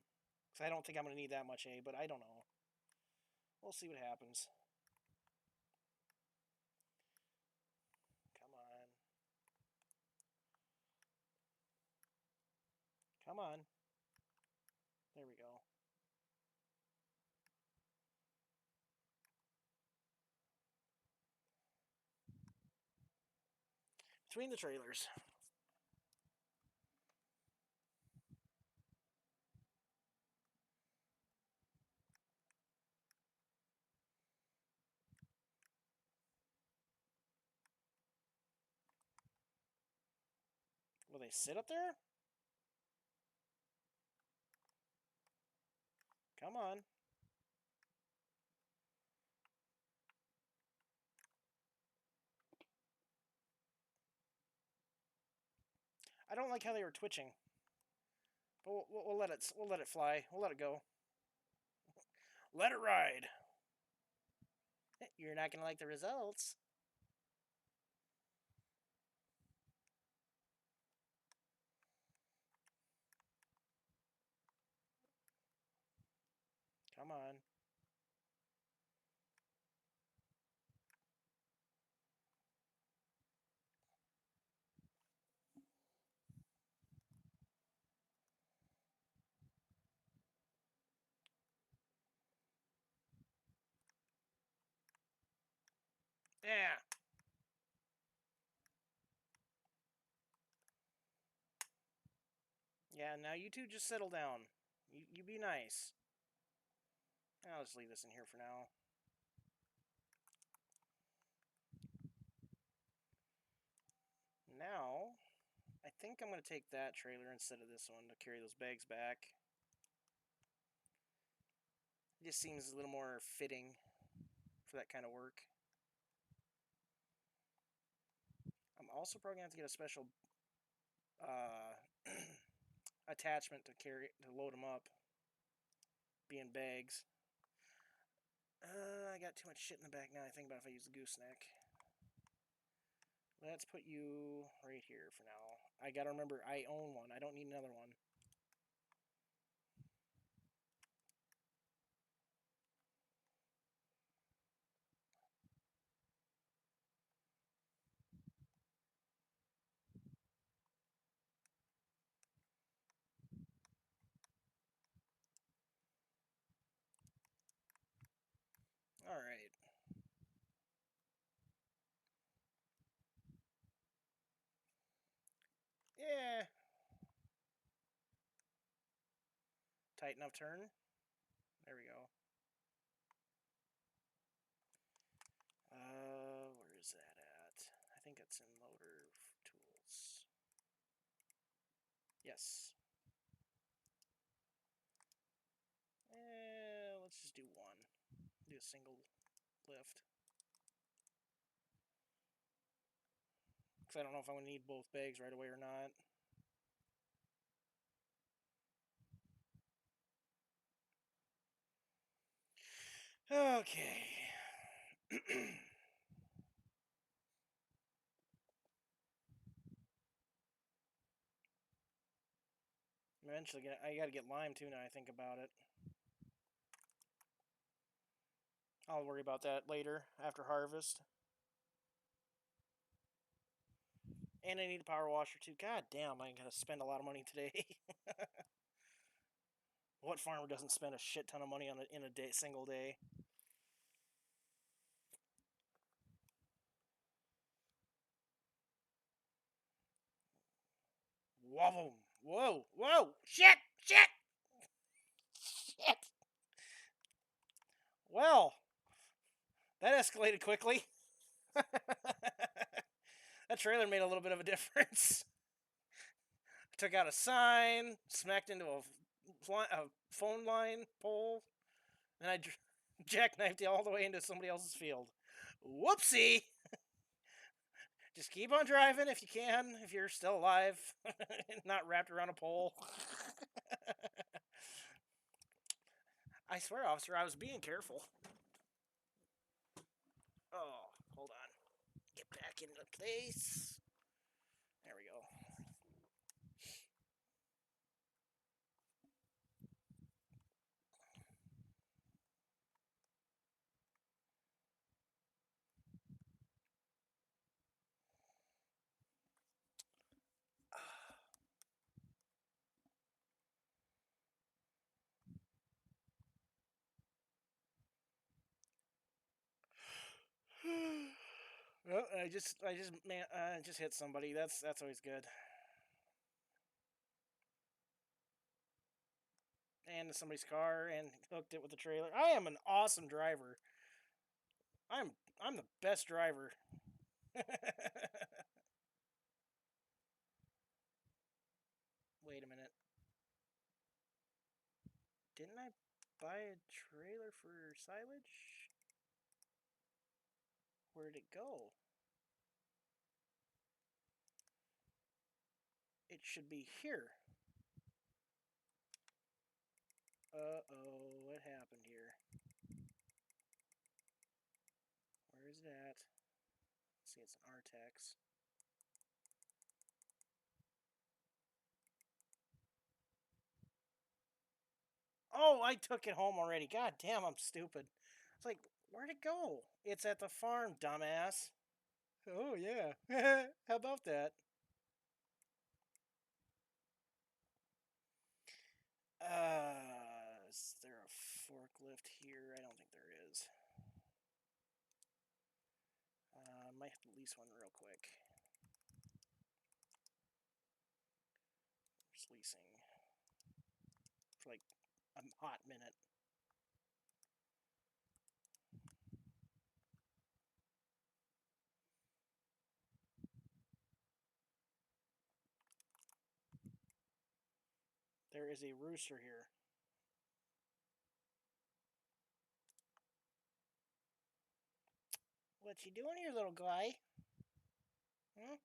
Speaker 1: because I don't think I'm going to need that much hay, but I don't know. We'll see what happens. Come on. Come on. There we go. Between the trailers. Will they sit up there? Come on. I don't like how they were twitching. But we'll let it fly. We'll let it go. Let it ride. You're not gonna like the results. Come on. Yeah. Yeah, now you two just settle down. You be nice. I'll just leave this in here for now. Now, I think I'm going to take that trailer instead of this one to carry those bags back. It just seems a little more fitting for that kind of work. I'm also probably going to have to get a special attachment to load them up, being bags. I got too much shit in the back now. I think about if I use the gooseneck. Let's put you right here for now. I gotta remember, I own one. I don't need another one. Alright. Yeah. Tight enough turn. There we go. Where is that at? I think it's in loader tools. Yes. Let's just do one. Do a single lift. Because I don't know if I'm going to need both bags right away or not. Okay. Eventually, I got to get lime too now I think about it. I'll worry about that later after harvest. And I need a power washer too. God damn, I gotta spend a lot of money today. What farmer doesn't spend a shit ton of money on it in a day, single day? Whoa! Whoa! Whoa! Shit! Shit! Shit! Well, that escalated quickly. That trailer made a little bit of a difference. Took out a sign, smacked into a phone line pole, and I jackknifed it all the way into somebody else's field. Whoopsie! Just keep on driving if you can, if you're still alive, not wrapped around a pole. I swear, officer, I was being careful. Oh, hold on. Get back into place. There we go. Well, I just hit somebody. That's always good. And somebody's car and hooked it with the trailer. I am an awesome driver. I'm the best driver. Wait a minute. Didn't I buy a trailer for silage? Where did it go? It should be here. Uh-oh, what happened here? Where is it at? Let's see, it's an Artex. Oh, I took it home already. God damn, I'm stupid. It's like, where'd it go? It's at the farm, dumbass. Oh, yeah. How about that? Is there a forklift here? I don't think there is. Might have to lease one real quick. Just leasing for like a hot minute. There is a rooster here. What you doing here, little guy? Hmm?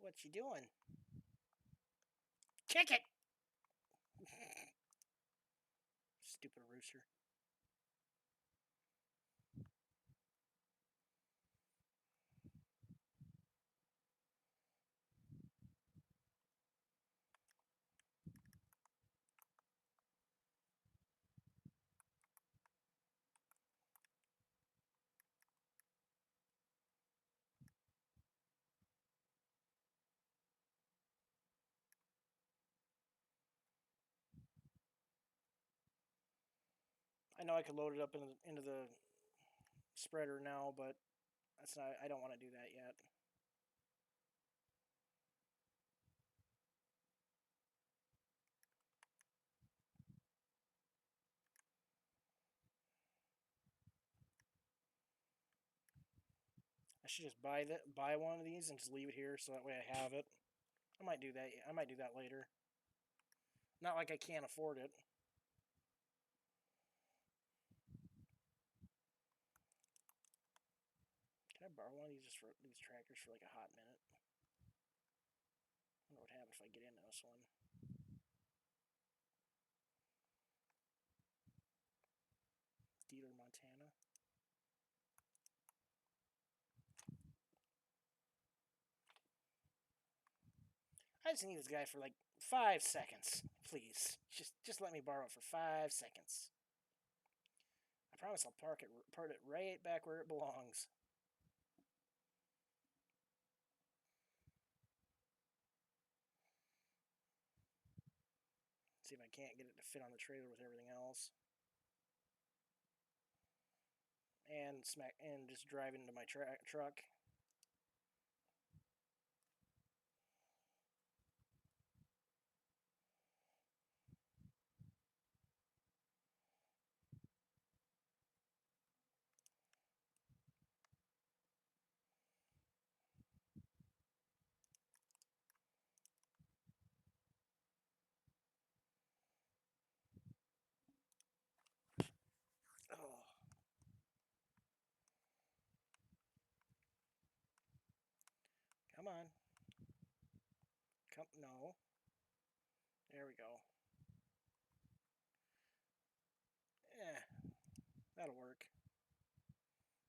Speaker 1: What you doing? Kick it! Stupid rooster. I know I could load it up into the spreader now, but that's not. I don't want to do that yet. I should just buy one of these and just leave it here so that way I have it. I might do that. I might do that later. Not like I can't afford it. Can I borrow one of these just for these tractors for like a hot minute? I wonder what happens if I get into this one. Dealer, Montana. I just need this guy for like 5 seconds, please. Just let me borrow it for 5 seconds. I promise I'll park it right back where it belongs. See if I can't get it to fit on the trailer with everything else. And just drive into my truck. Oh, come on. No. There we go. Eh, that'll work.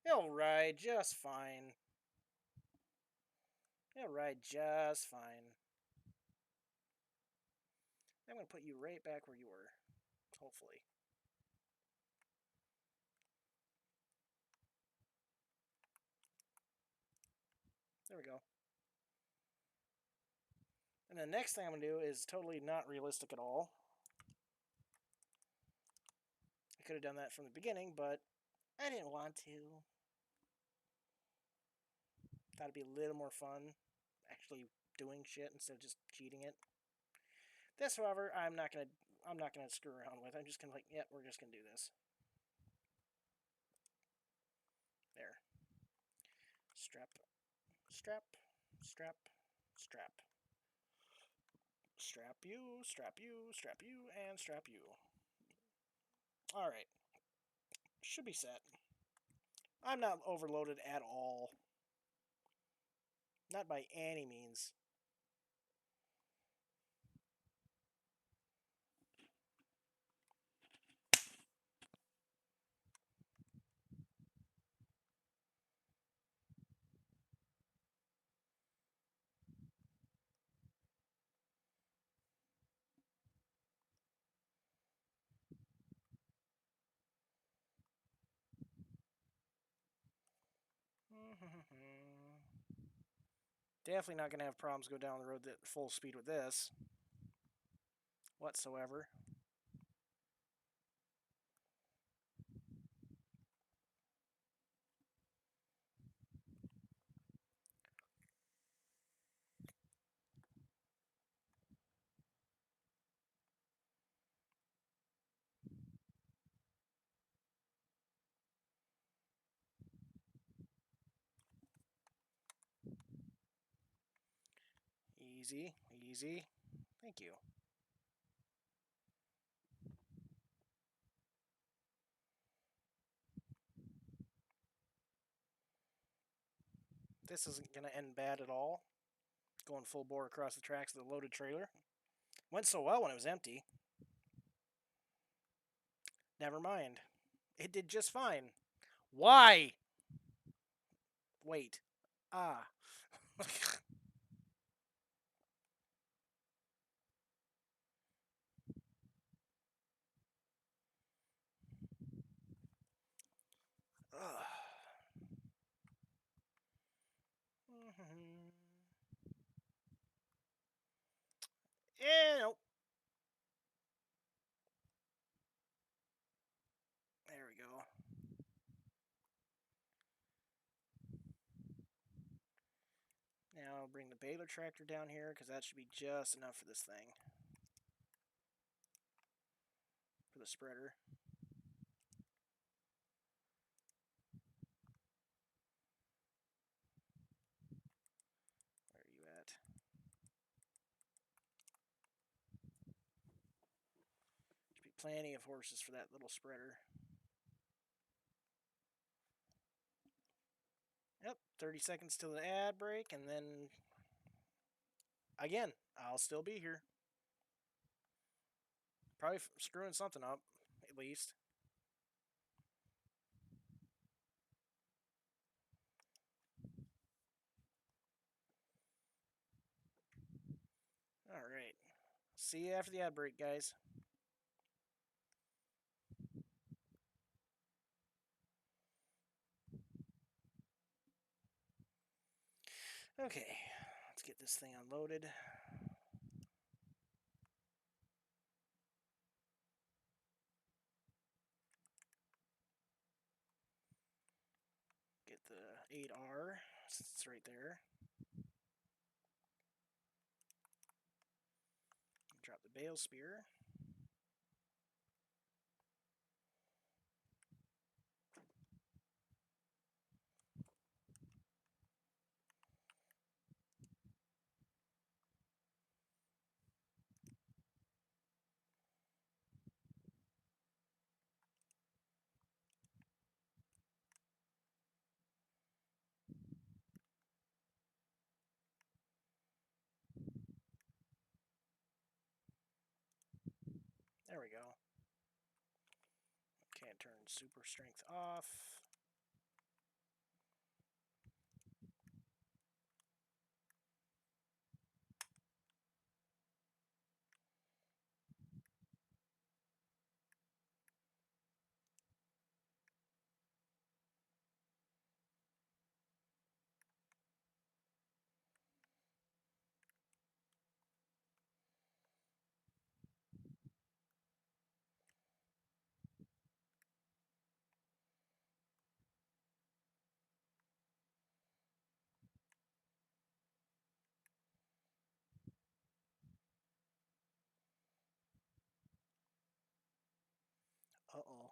Speaker 1: It'll ride just fine. It'll ride just fine. I'm going to put you right back where you were. Hopefully. There we go. And the next thing I'm going to do is totally not realistic at all. I could have done that from the beginning, but I didn't want to. Thought it'd be a little more fun actually doing shit instead of just cheating it. This, however, I'm not gonna screw around with. I'm just gonna yeah, we're just gonna do this. There. Strap, strap, strap, strap. Strap you, strap you, strap you, and strap you. Alright. Should be set. I'm not overloaded at all. Not by any means. Definitely not going to have problems go down the road at full speed with this. Whatsoever. Easy, easy. Thank you. This isn't going to end bad at all. Going full bore across the tracks of the loaded trailer. Went so well when it was empty. Never mind. It did just fine. Why? Wait. Ah. Ugh. Yeah, nope. Now bring the baler tractor down here because that should be just enough for this thing. For the spreader. Where are you at? Should be plenty of horses for that little spreader. Yep, 30 seconds till the ad break, and then again, I'll still be here. Probably screwing something up, at least. All right. See you after the ad break, guys. Okay, let's get this thing unloaded. Get the 8R. It's right there. Drop the bale spear. There we go. Can't turn super strength off. Uh-oh.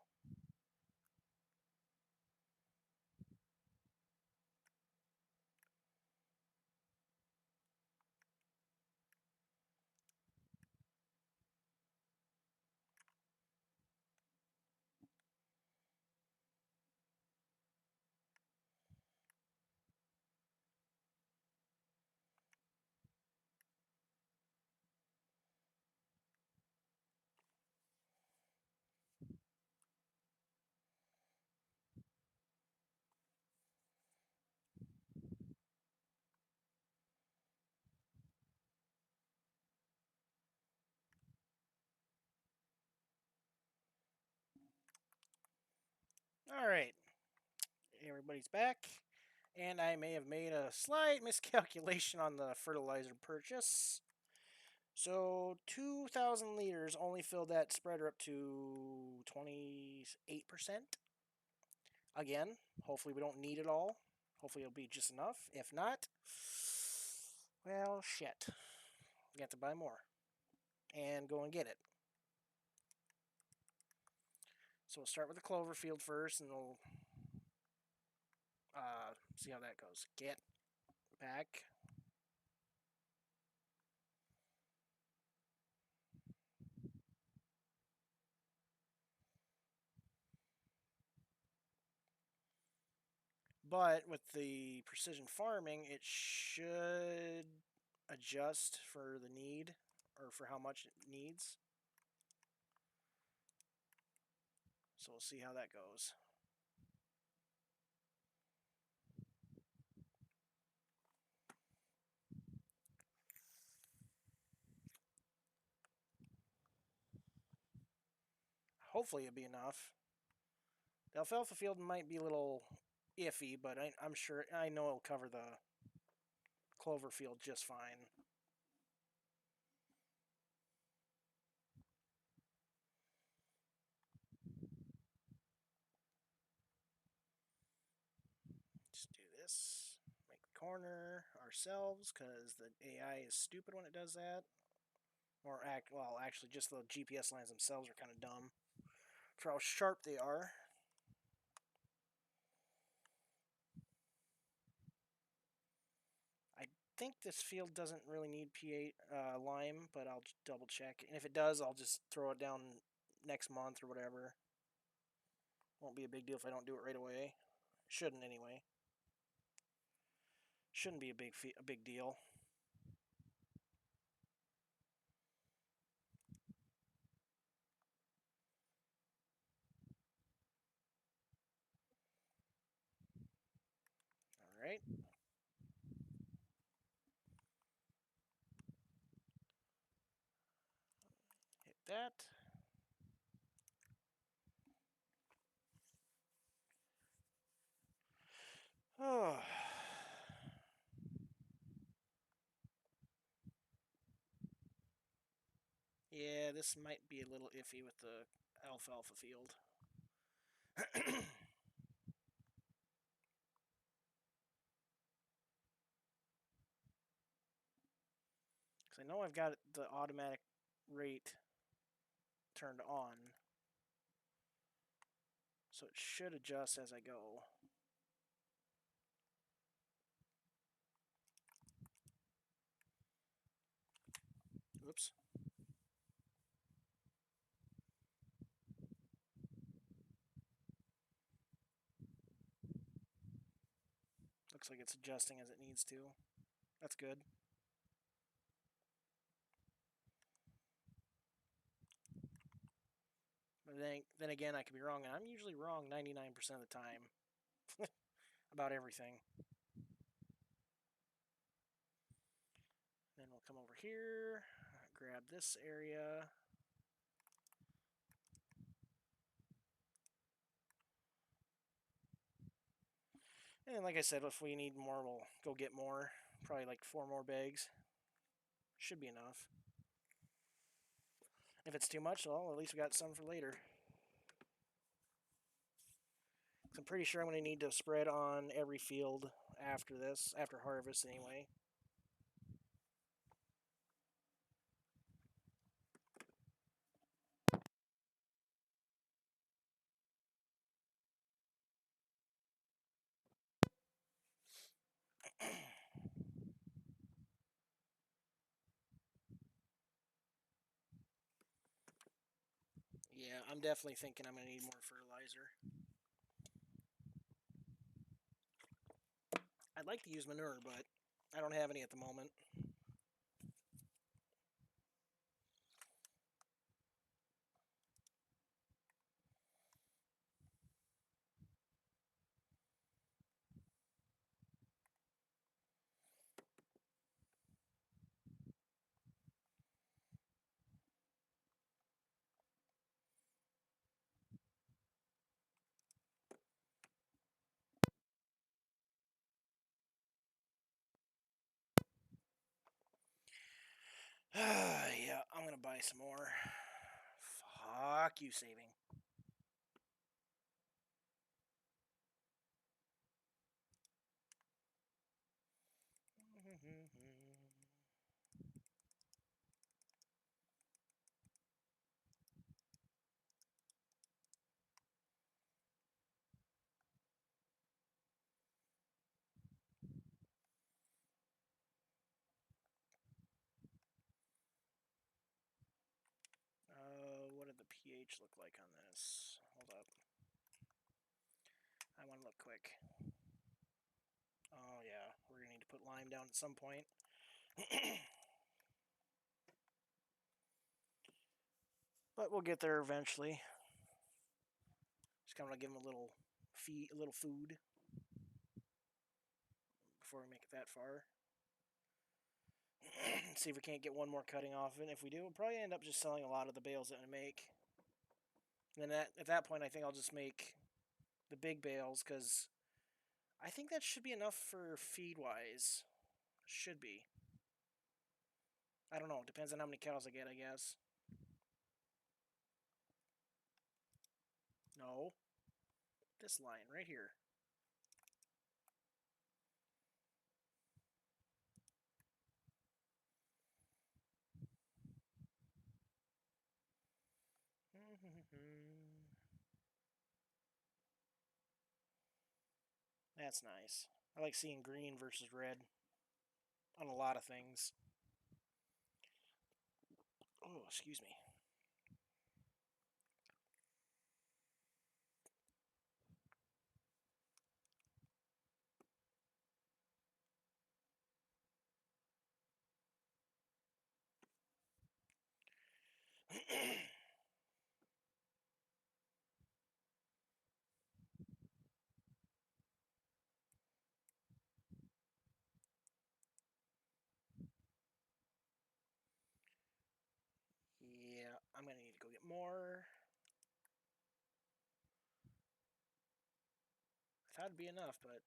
Speaker 1: All right. Everybody's back. And I may have made a slight miscalculation on the fertilizer purchase. So 2,000 liters only filled that spreader up to 28%. Again, hopefully we don't need it all. Hopefully it'll be just enough. If not, well, shit. We have to buy more and go and get it. So we'll start with the clover field first, and we'll see how that goes. Get back. But with the precision farming, it should adjust for the need or for how much it needs. So we'll see how that goes. Hopefully it'll be enough. The alfalfa field might be a little iffy, but I'm sure, I know it'll cover the clover field just fine. Just do this. Make the corner ourselves because the AI is stupid when it does that. Or actually, just the GPS lines themselves are kind of dumb for how sharp they are. I think this field doesn't really need lime, but I'll double check. And if it does, I'll just throw it down next month or whatever. Won't be a big deal if I don't do it right away. Shouldn't anyway. Shouldn't be a big deal. All right. Hit that. Oh. Yeah, this might be a little iffy with the alfalfa field. Because I know I've got the automatic rate turned on. So it should adjust as I go. Oops. Looks like it's adjusting as it needs to. That's good. But then again, I could be wrong, and I'm usually wrong 99% of the time about everything. Then we'll come over here, grab this area. And like I said, if we need more, we'll go get more. Probably like 4 more bags. Should be enough. If it's too much, well, at least we got some for later. I'm pretty sure I'm going to need to spread on every field after this, after harvest anyway. Yeah, I'm definitely thinking I'm going to need more fertilizer. I'd like to use manure, but I don't have any at the moment. Yeah, I'm going to buy some more. Fuck you, saving. What did the pH look like on this? Hold up. I want to look quick. Oh, yeah. We're going to need to put lime down at some point. But we'll get there eventually. Just kind of give them a little food before we make it that far. See if we can't get one more cutting off of it. If we do, we'll probably end up just selling a lot of the bales that I make. And then at that point, I think I'll just make the big bales because I think that should be enough for feed-wise. Should be. I don't know. Depends on how many cows I get, I guess. No. This line right here. That's nice. I like seeing green versus red on a lot of things. Oh, excuse me. Yeah, I'm gonna need to go get more. I thought it'd be enough, but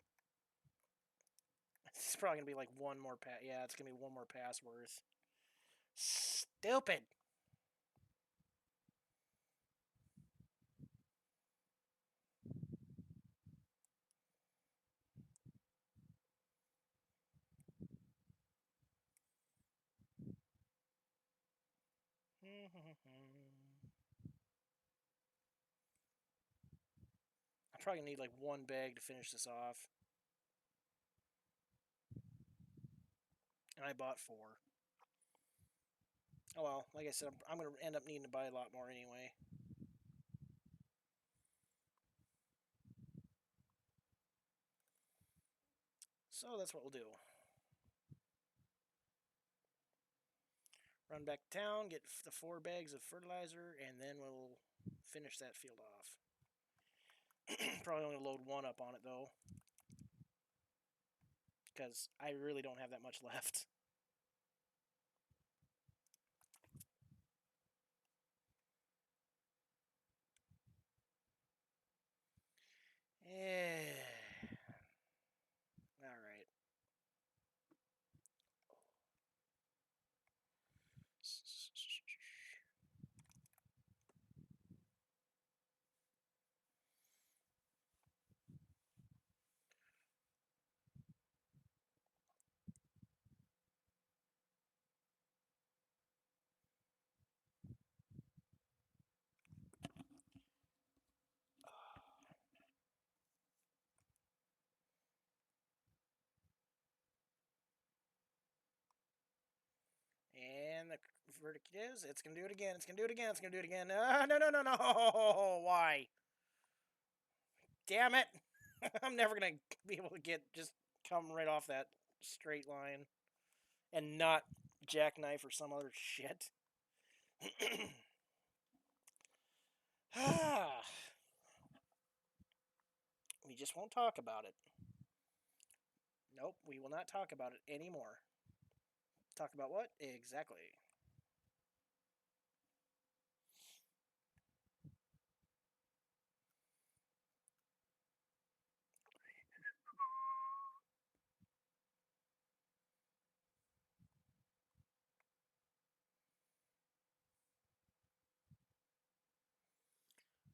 Speaker 1: it's probably gonna be like one more pass. Yeah, it's gonna be one more pass worth. Stupid. I'm probably gonna need like one bag to finish this off, and I bought 4. Oh well, like I said, I'm gonna end up needing to buy a lot more anyway. So that's what we'll do. Run back to town, get the 4 bags of fertilizer, and then we'll finish that field off. Probably only load 1 up on it though, because I really don't have that much left. Yeah. All right. And the verdict is, it's gonna do it again. It's gonna do it again. It's gonna do it again. No, no, no, no, no! Why? Damn it! I'm never gonna be able to get just come right off that straight line and not jackknife or some other shit. We just won't talk about it. Nope, we will not talk about it anymore. Talk about what? Exactly.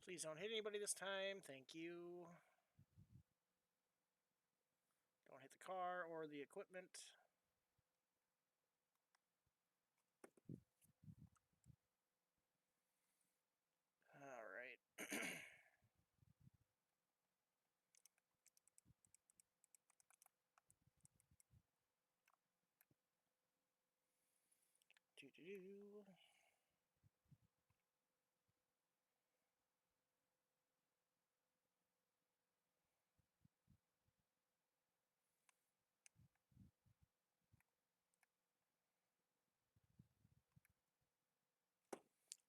Speaker 1: Please don't hit anybody this time. Thank you. Don't hit the car or the equipment. All right. Do-do-do.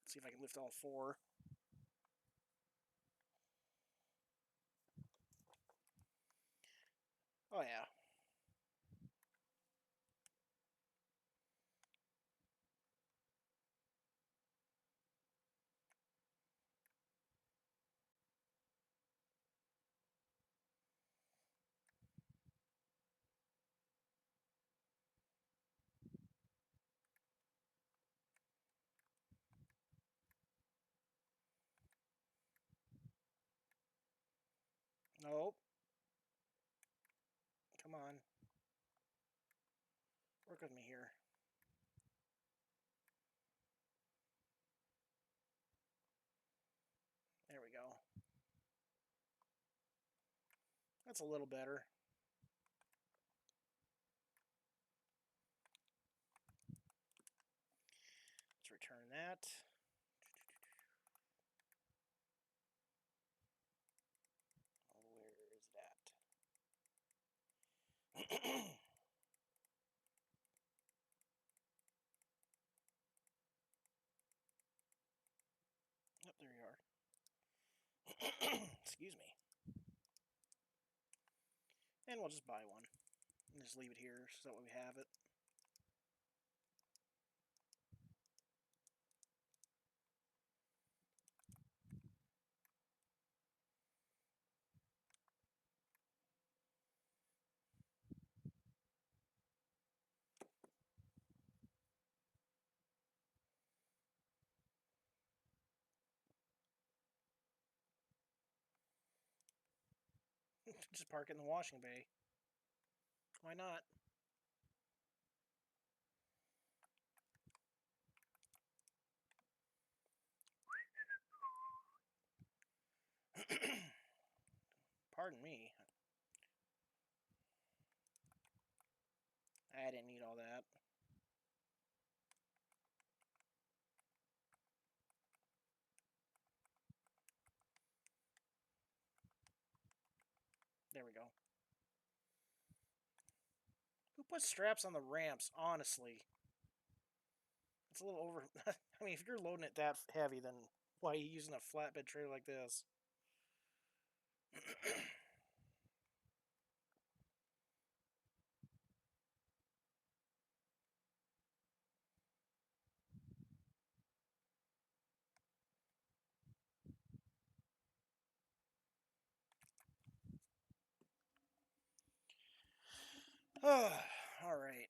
Speaker 1: Let's see if I can lift all 4. Oh, yeah. Nope. Come on. Work with me here. That's a little better. Let's return that. Where is that? Oh, there you are. Excuse me. And we'll just buy one. And just leave it here so that we have it. Just park it in the washing bay. Why not? Pardon me. I didn't need all that. There we go. Who puts straps on the ramps, honestly? It's a little over... I mean, if you're loading it that heavy, then why are you using a flatbed trailer like this? All right.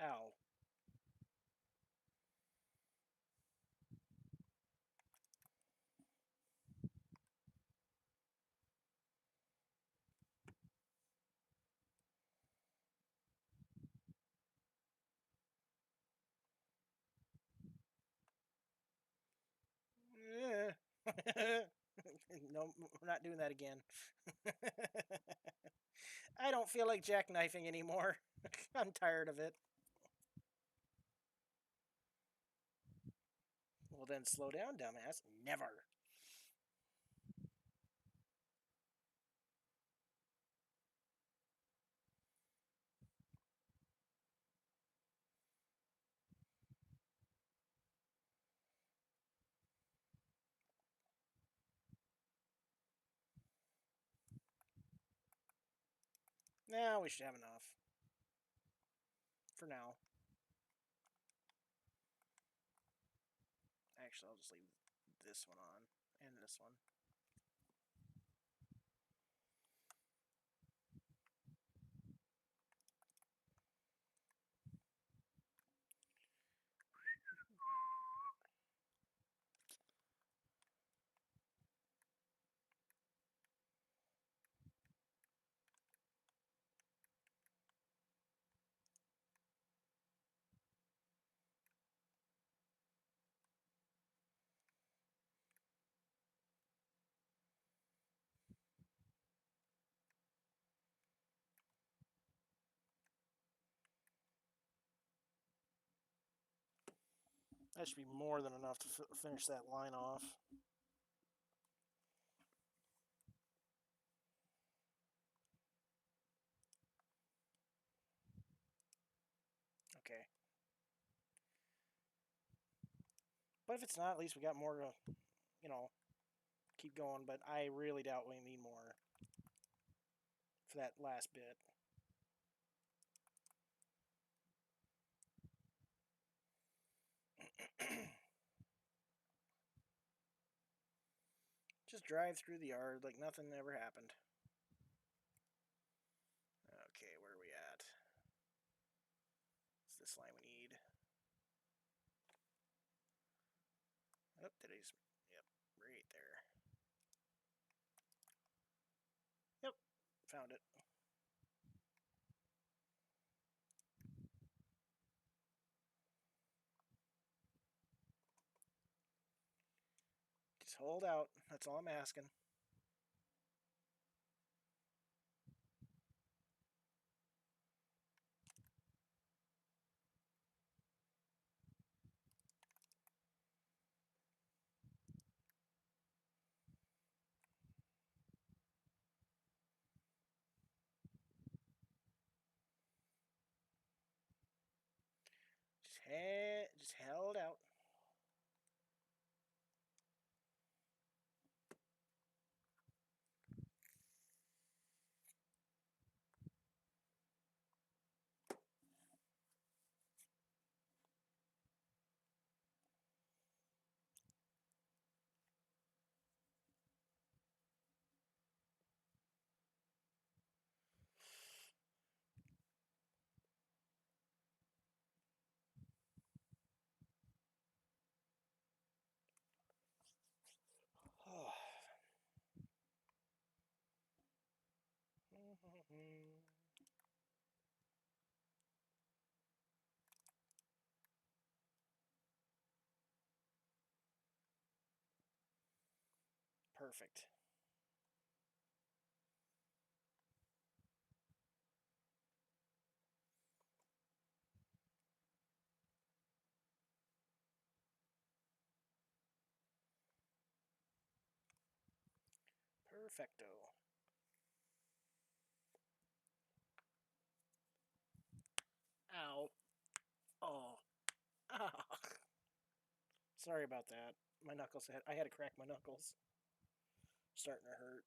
Speaker 1: Ow. Eh. No, we're not doing that again. I don't feel like jackknifing anymore. I'm tired of it. Well, then slow down, dumbass. Never. Now we should have enough. For now. Actually, I'll just leave this one on. And this one. That should be more than enough to finish that line off. Okay. But if it's not, at least we got more to, you know, keep going. But I really doubt we need more for that last bit. Just drive through the yard like nothing ever happened. Okay, where are we at? It's this line we need. Oh, did I just... Yep, right there. Yep, found it. hold out. That's all I'm asking. Just held out. Oh. Perfect. Perfecto. Ow. Oh. Ah. Sorry about that. My knuckles I had to crack my knuckles. Starting to hurt.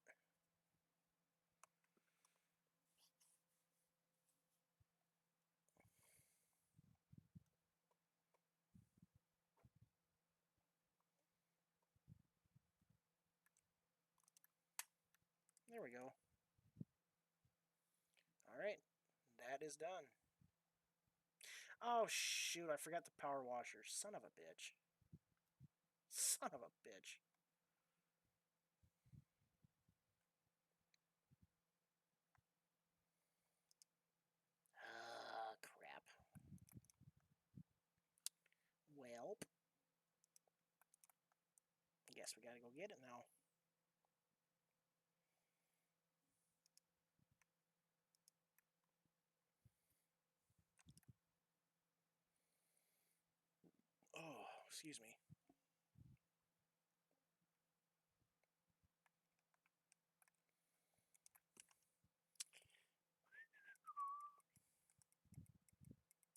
Speaker 1: There we go. All right. That is done. Oh, shoot. I forgot the power washer. Son of a bitch. Son of a bitch. Ah, crap. Well, I guess we gotta go get it now. Oh, excuse me.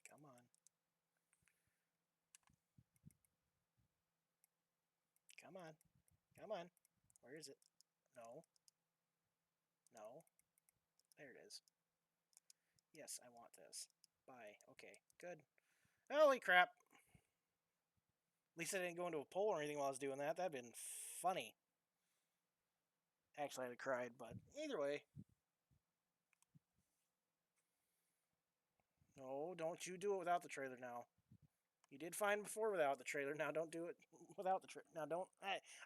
Speaker 1: Come on. Come on. Come on. Where is it? No. No. There it is. Yes, I want this. Bye. Okay, good. Holy crap. At least I didn't go into a pole or anything while I was doing that. That'd been funny. Actually, I'd have cried, but either way. No, don't you do it without the trailer now. You did fine before without the trailer. Now don't do it without the trailer. Now don't.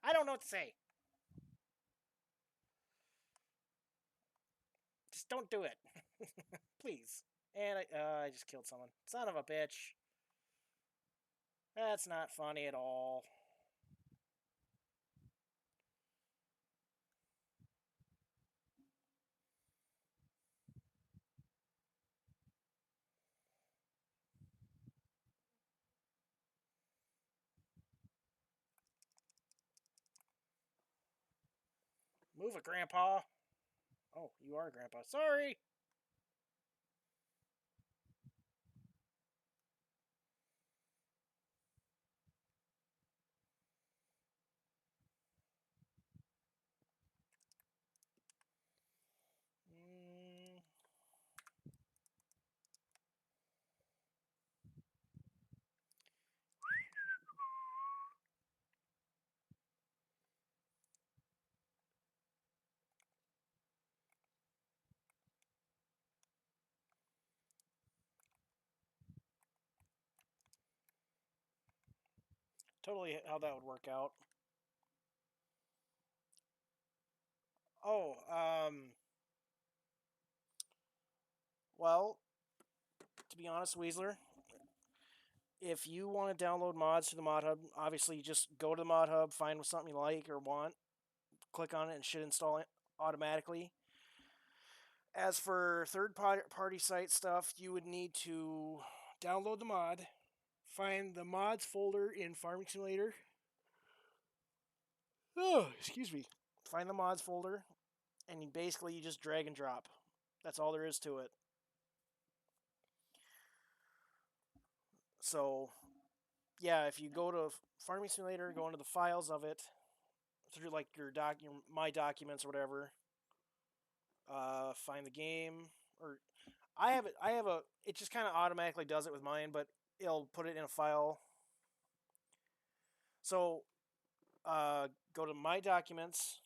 Speaker 1: I don't know what to say. Just don't do it. Please. And I just killed someone. Son of a bitch. That's not funny at all. Move it, Grandpa. Oh, you are Grandpa. Sorry. Mm, totally how that would work out. Oh, well, to be honest, Weasler, if you want to download mods to the mod hub, obviously just go to the mod hub, find something you like or want, click on it, and it should install it automatically. As for third-party site stuff, you would need to download the mod, find the mods folder in Farming Simulator. Oh, excuse me. Find the mods folder, and you just drag and drop. That's all there is to it. So, yeah, if you go to Farming Simulator, go into the files of it through like your My Documents or whatever. Find the game, or I have it. I have a. It just kind of automatically does it with mine, but it'll put it in a file. So, go to My Documents.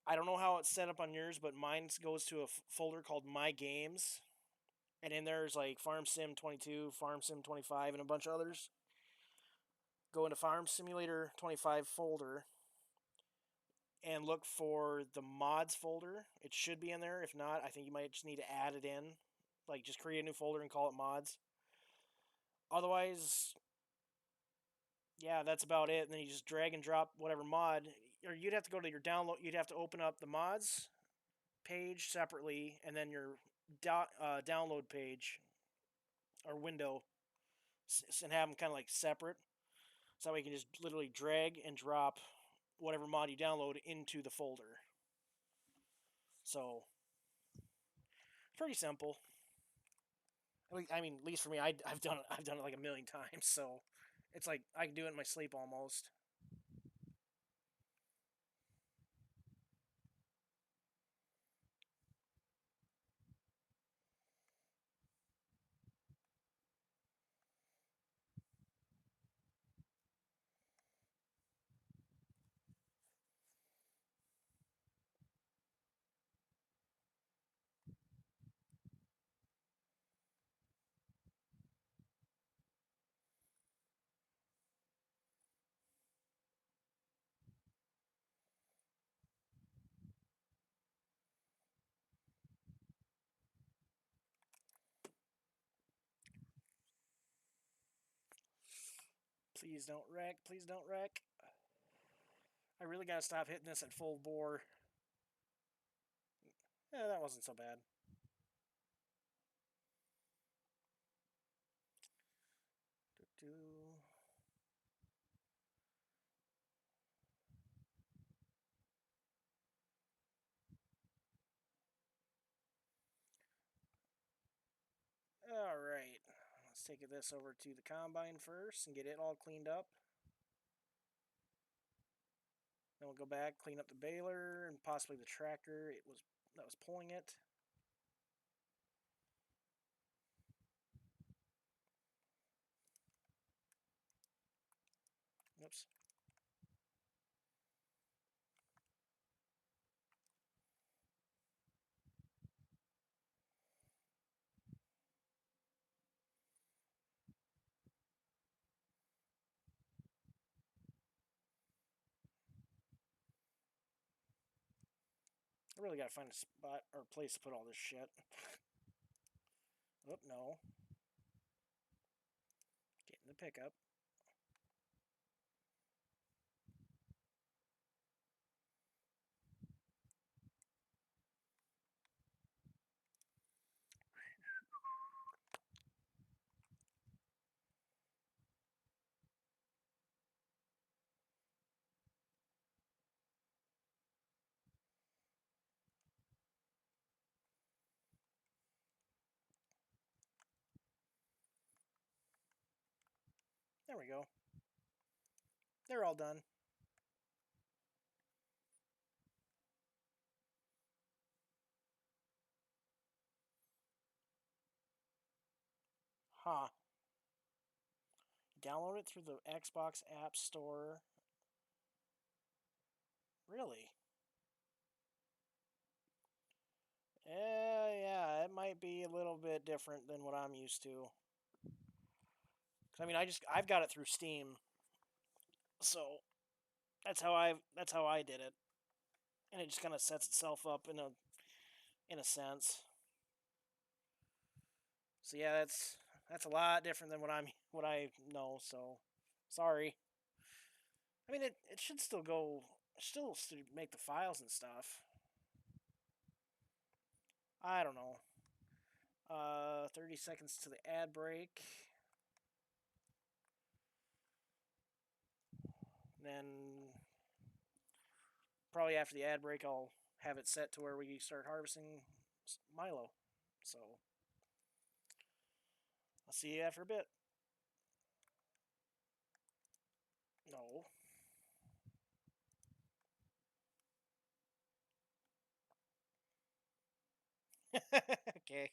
Speaker 1: I don't know how it's set up on yours, but mine goes to a folder called My Games, and in there's like Farm Sim 22, Farm Sim 25, and a bunch of others. Go into Farm Simulator 25 folder and look for the mods folder. It should be in there. If not, I think you might just need to add it in. Like, just create a new folder and call it mods. Otherwise, yeah, that's about it. And then you just drag and drop whatever mod. Or you'd have to go to your download. You'd have to open up the mods page separately, and then your download page or window, and have them kind of like separate. So that way you can just literally drag and drop whatever mod you download into the folder. So, pretty simple. I mean, at least for me, I've done it like a million times. So, it's like I can do it in my sleep almost. Please don't wreck. Please don't wreck. I really gotta stop hitting this at full bore. Yeah, that wasn't so bad. Do-do. All right, let's take this over to the combine first and get it all cleaned up. Then we'll go back, clean up the baler and possibly the tractor. That was pulling it. Oops. I really gotta find a spot or place to put all this shit. Oh, no. Get in the pickup. There we go. They're all done. Huh. Download it through the Xbox App Store. Really? Yeah, it might be a little bit different than what I'm used to. 'Cause, I mean, I've got it through Steam, so that's how I did it, and it just kind of sets itself up in a sense. So yeah, That's a lot different than what I know. So sorry. I mean, it should still go. Still make the files and stuff. I don't know. 30 seconds to the ad break. Then probably after the ad break, I'll have it set to where we start harvesting Milo. So I'll see you after a bit. No. Okay.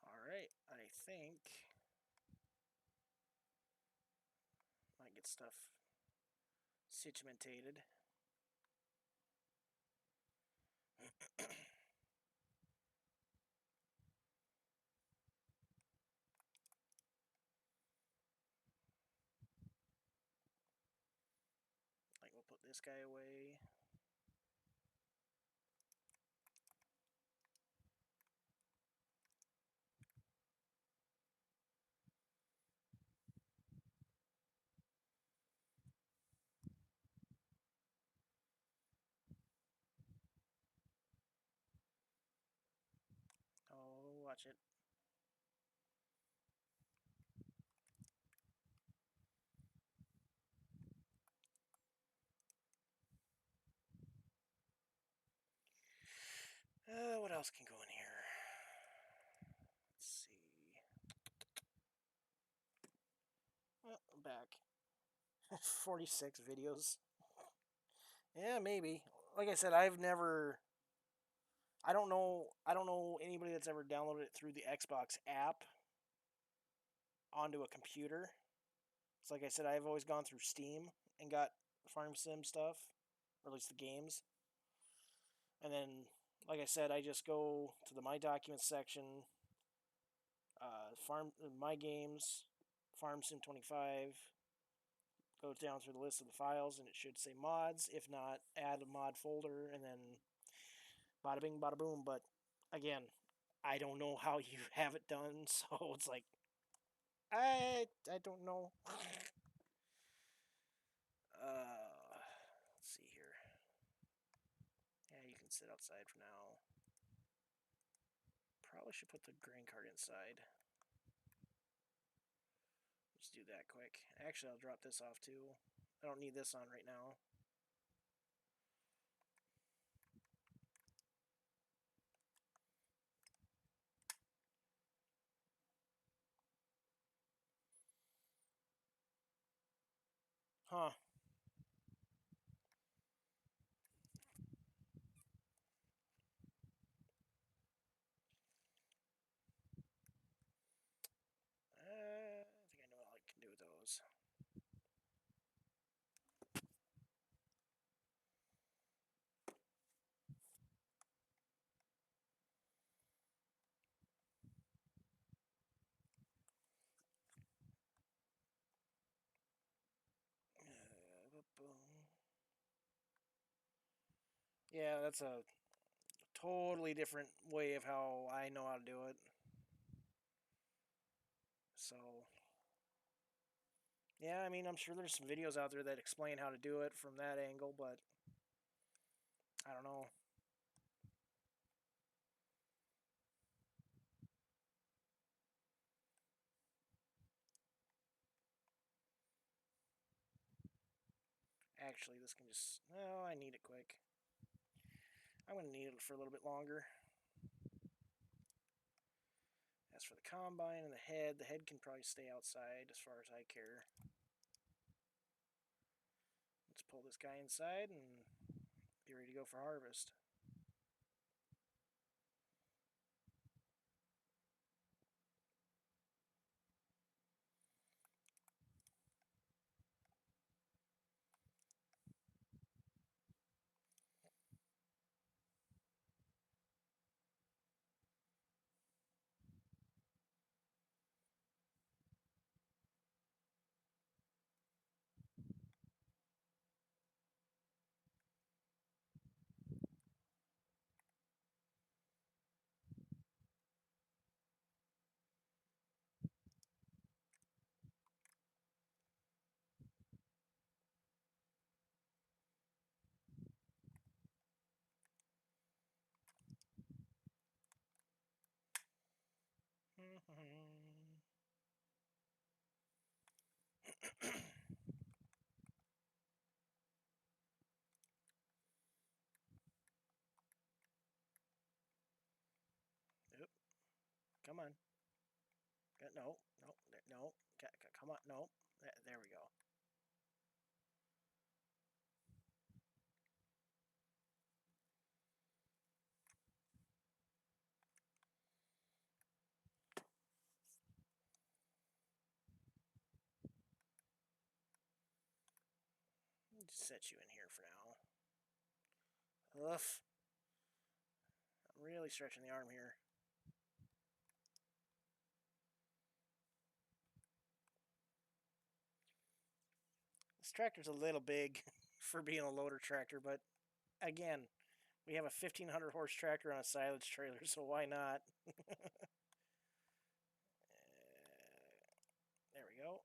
Speaker 1: All right. I think might get stuff situated. Like we'll put this guy away. Oh, watch it. What else can go in here? Let's see. I'm back. 46 videos. Yeah, maybe. Like I said, I've never. I don't know. I don't know anybody that's ever downloaded it through the Xbox app onto a computer. It's like I said, I've always gone through Steam and got Farm Sim stuff, or at least the games. And then, like I said, I just go to the My Documents section, Farm My Games, Farm Sim 25. Go down through the list of the files, and it should say mods. If not, add a mod folder, and then bada bing, bada boom. But again, I don't know how you have it done, so it's like I don't know. Let's see here. Yeah, you can sit outside for now. Probably should put the grain cart inside. Just do that quick. Actually, I'll drop this off too. I don't need this on right now. Huh. I think I know what I can do with those. Yeah, that's a totally different way of how I know how to do it. So, yeah, I mean, I'm sure there's some videos out there that explain how to do it from that angle, but I don't know. Actually, this can just... No, I need it quick. I'm going to need it for a little bit longer. As for the combine and the head can probably stay outside as far as I care. Let's pull this guy inside and be ready to go for harvest. Oop, come on. No, no, no. Come on, no. There we go. Just set you in here for now. Ugh. I'm really stretching the arm here. This tractor's a little big for being a loader tractor, but again, we have a 1,500 horse tractor on a silage trailer, so why not? There we go.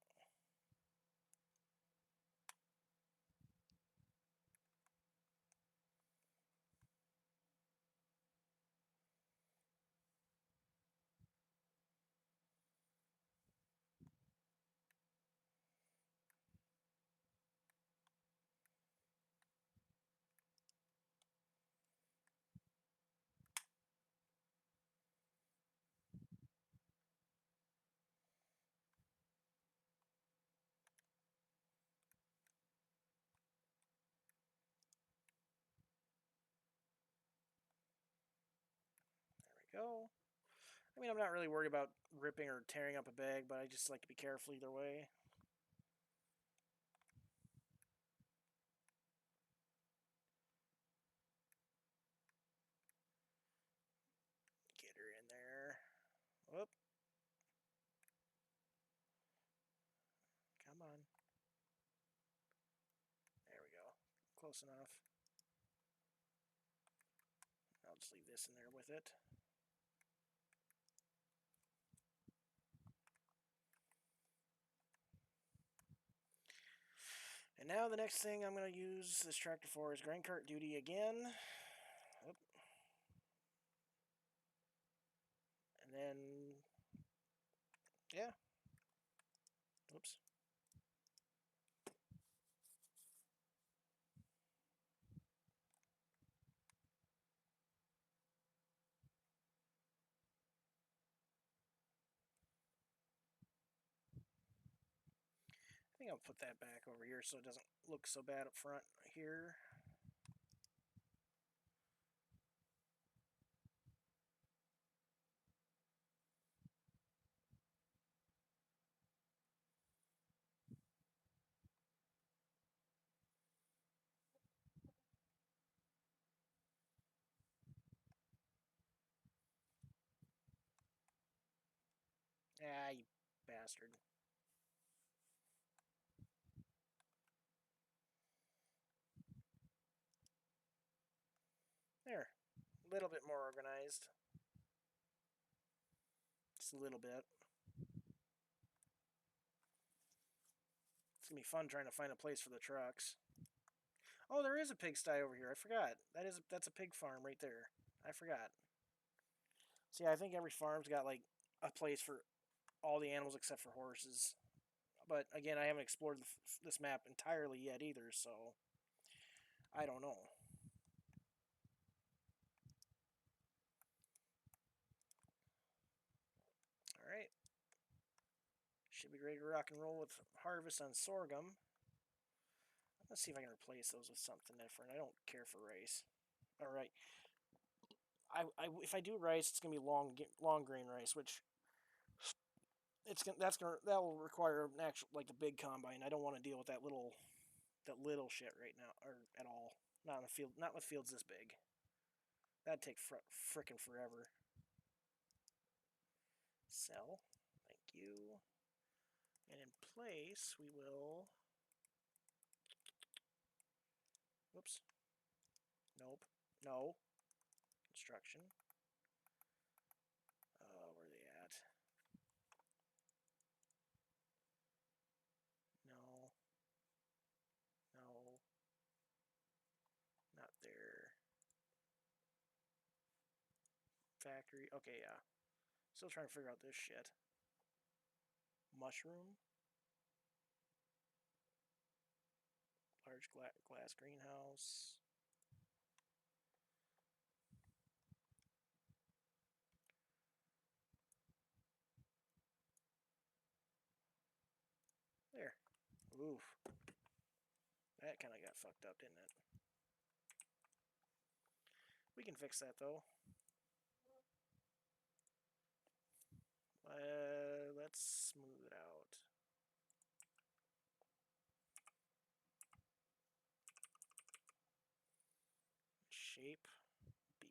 Speaker 1: There we go. I mean, I'm not really worried about ripping or tearing up a bag, but I just like to be careful either way. Get her in there. Whoop. Come on. There we go. Close enough. I'll just leave this in there with it. And now the next thing I'm going to use this tractor for is grain cart duty again. Oop. And then, yeah. Oops. I think I'll put that back over here so it doesn't look so bad up front here. Ah, you bastard. little bit more organized. Just a little bit. It's gonna be fun trying to find a place for the trucks. Oh, there is a pigsty over here. I forgot. That's a pig farm right there. I forgot. See, I think every farm's got like a place for all the animals except for horses. But again, I haven't explored this map entirely yet either, so I don't know. All right. Should be ready to rock and roll with harvest on sorghum. Let's see if I can replace those with something different. I don't care for rice. All right. If I do rice, it's gonna be long grain rice, which that will require an actual like the big combine. I don't want to deal with that little shit right now or at all. Not in a field. Not with fields this big. That'd take frickin' forever. Sell. Thank you. And in place, we will. Whoops. Nope. No. Construction. Where are they at? No. No. Not there. Factory. Okay, yeah. Still trying to figure out this shit. Mushroom. Large glass greenhouse. There. Oof. That kind of got fucked up, didn't it? We can fix that, though. Let's smooth it out. Shape B.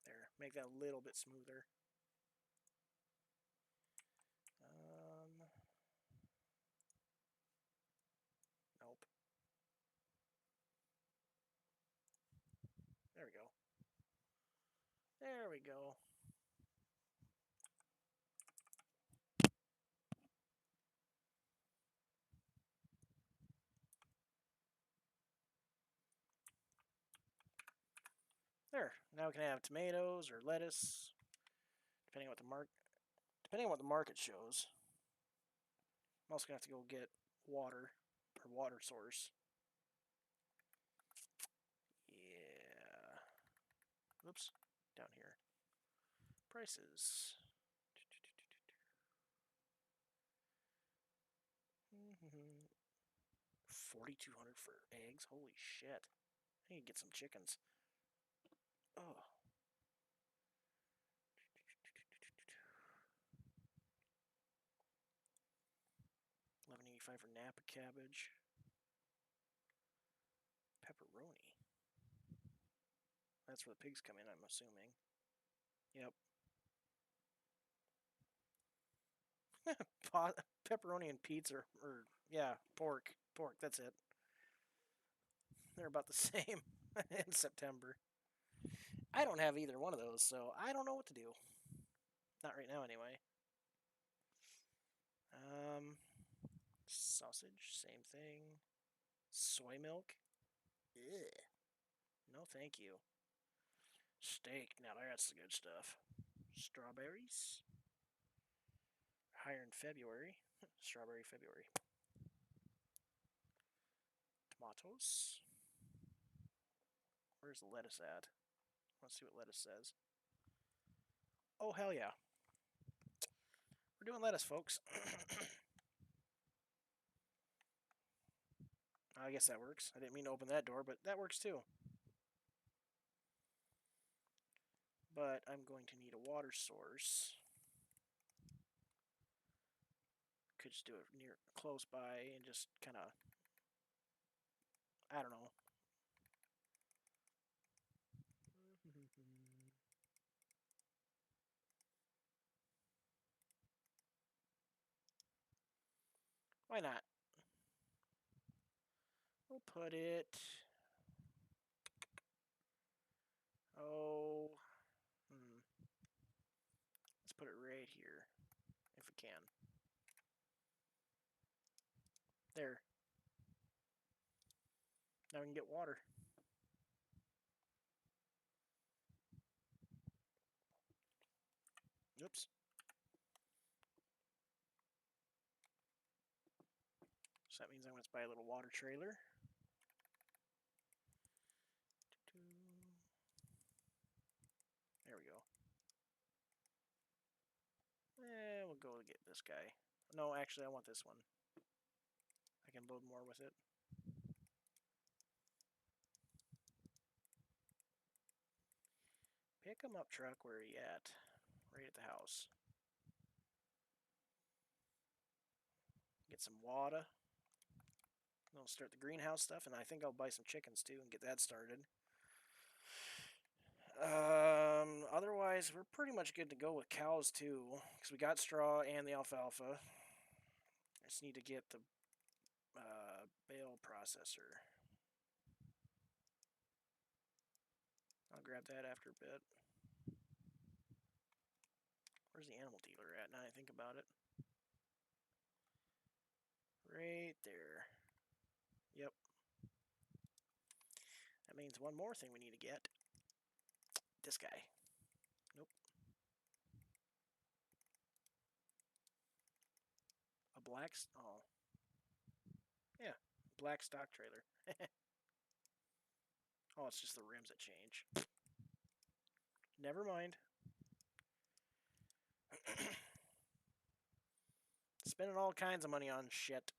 Speaker 1: There. Make that a little bit smoother. Nope. There we go. There we go. There. Now we can have tomatoes or lettuce, depending on what the market shows. I'm also gonna have to go get water or water source. Yeah. Oops. Down here. Prices. 4,200 for eggs. Holy shit. I need to get some chickens. Oh. 11.85 for Napa cabbage. Pepperoni. That's where the pigs come in, I'm assuming. Yep. Pepperoni and pizza, or yeah, pork. Pork, that's it. They're about the same in September. I don't have either one of those, so I don't know what to do. Not right now, anyway. Sausage, same thing. Soy milk? Ugh. No, thank you. Steak, now that's the good stuff. Strawberries? Higher in February. Strawberry February. Tomatoes? Where's the lettuce at? Let's see what lettuce says. Oh, hell yeah. We're doing lettuce, folks. I guess that works. I didn't mean to open that door, but that works too. But I'm going to need a water source. Could just do it close by and just kind of, I don't know. Why not? We'll put it... Oh... Let's put it right here, if we can. There. Now we can get water. Oops. So that means I'm going to buy a little water trailer. There we go. We'll go get this guy. No, actually, I want this one. I can load more with it. Pick him up, truck. Where are you at? Right at the house. Get some water. I'll start the greenhouse stuff, and I think I'll buy some chickens too and get that started. Otherwise, we're pretty much good to go with cows too, because we got straw and the alfalfa. I just need to get the bale processor. I'll grab that after a bit. Where's the animal dealer at now I think about it? Right there. Yep. That means one more thing we need to get. This guy. Nope. A black... Oh. Yeah. Black stock trailer. Oh, it's just the rims that change. Never mind. Spending all kinds of money on shit.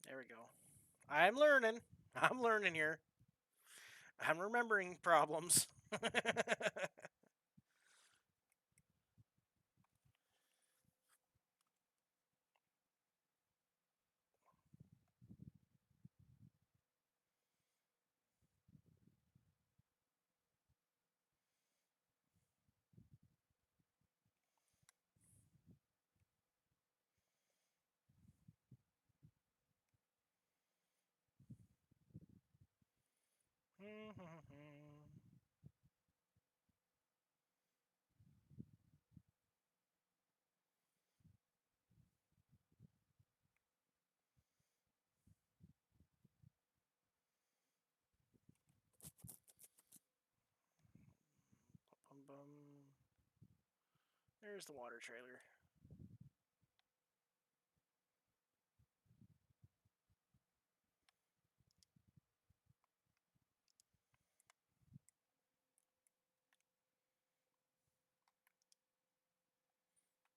Speaker 1: There we go. I'm learning. I'm learning here. I'm remembering problems. There's the water trailer.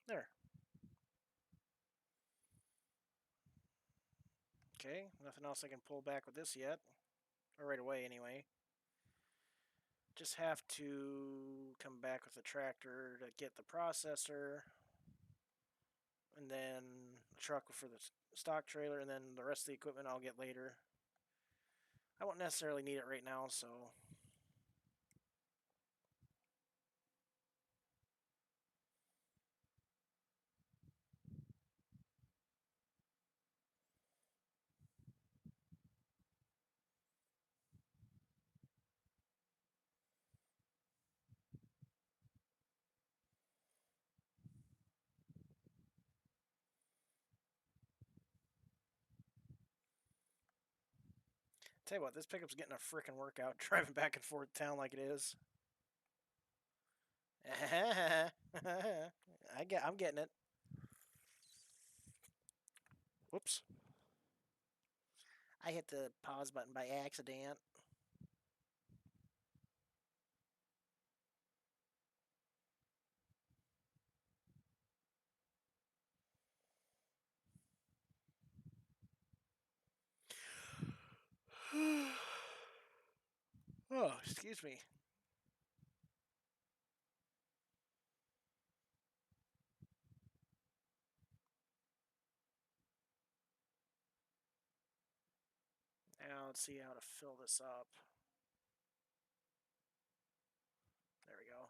Speaker 1: There. Okay, nothing else I can pull back with this yet. Or right away, anyway. Just have to come back with the tractor to get the processor. And then the truck for the stock trailer. And then the rest of the equipment I'll get later. I won't necessarily need it right now, so... Tell you what, this pickup's getting a frickin' workout driving back and forth town like it is. I'm getting it. Whoops. I hit the pause button by accident. Excuse me. Now let's see how to fill this up. There we go.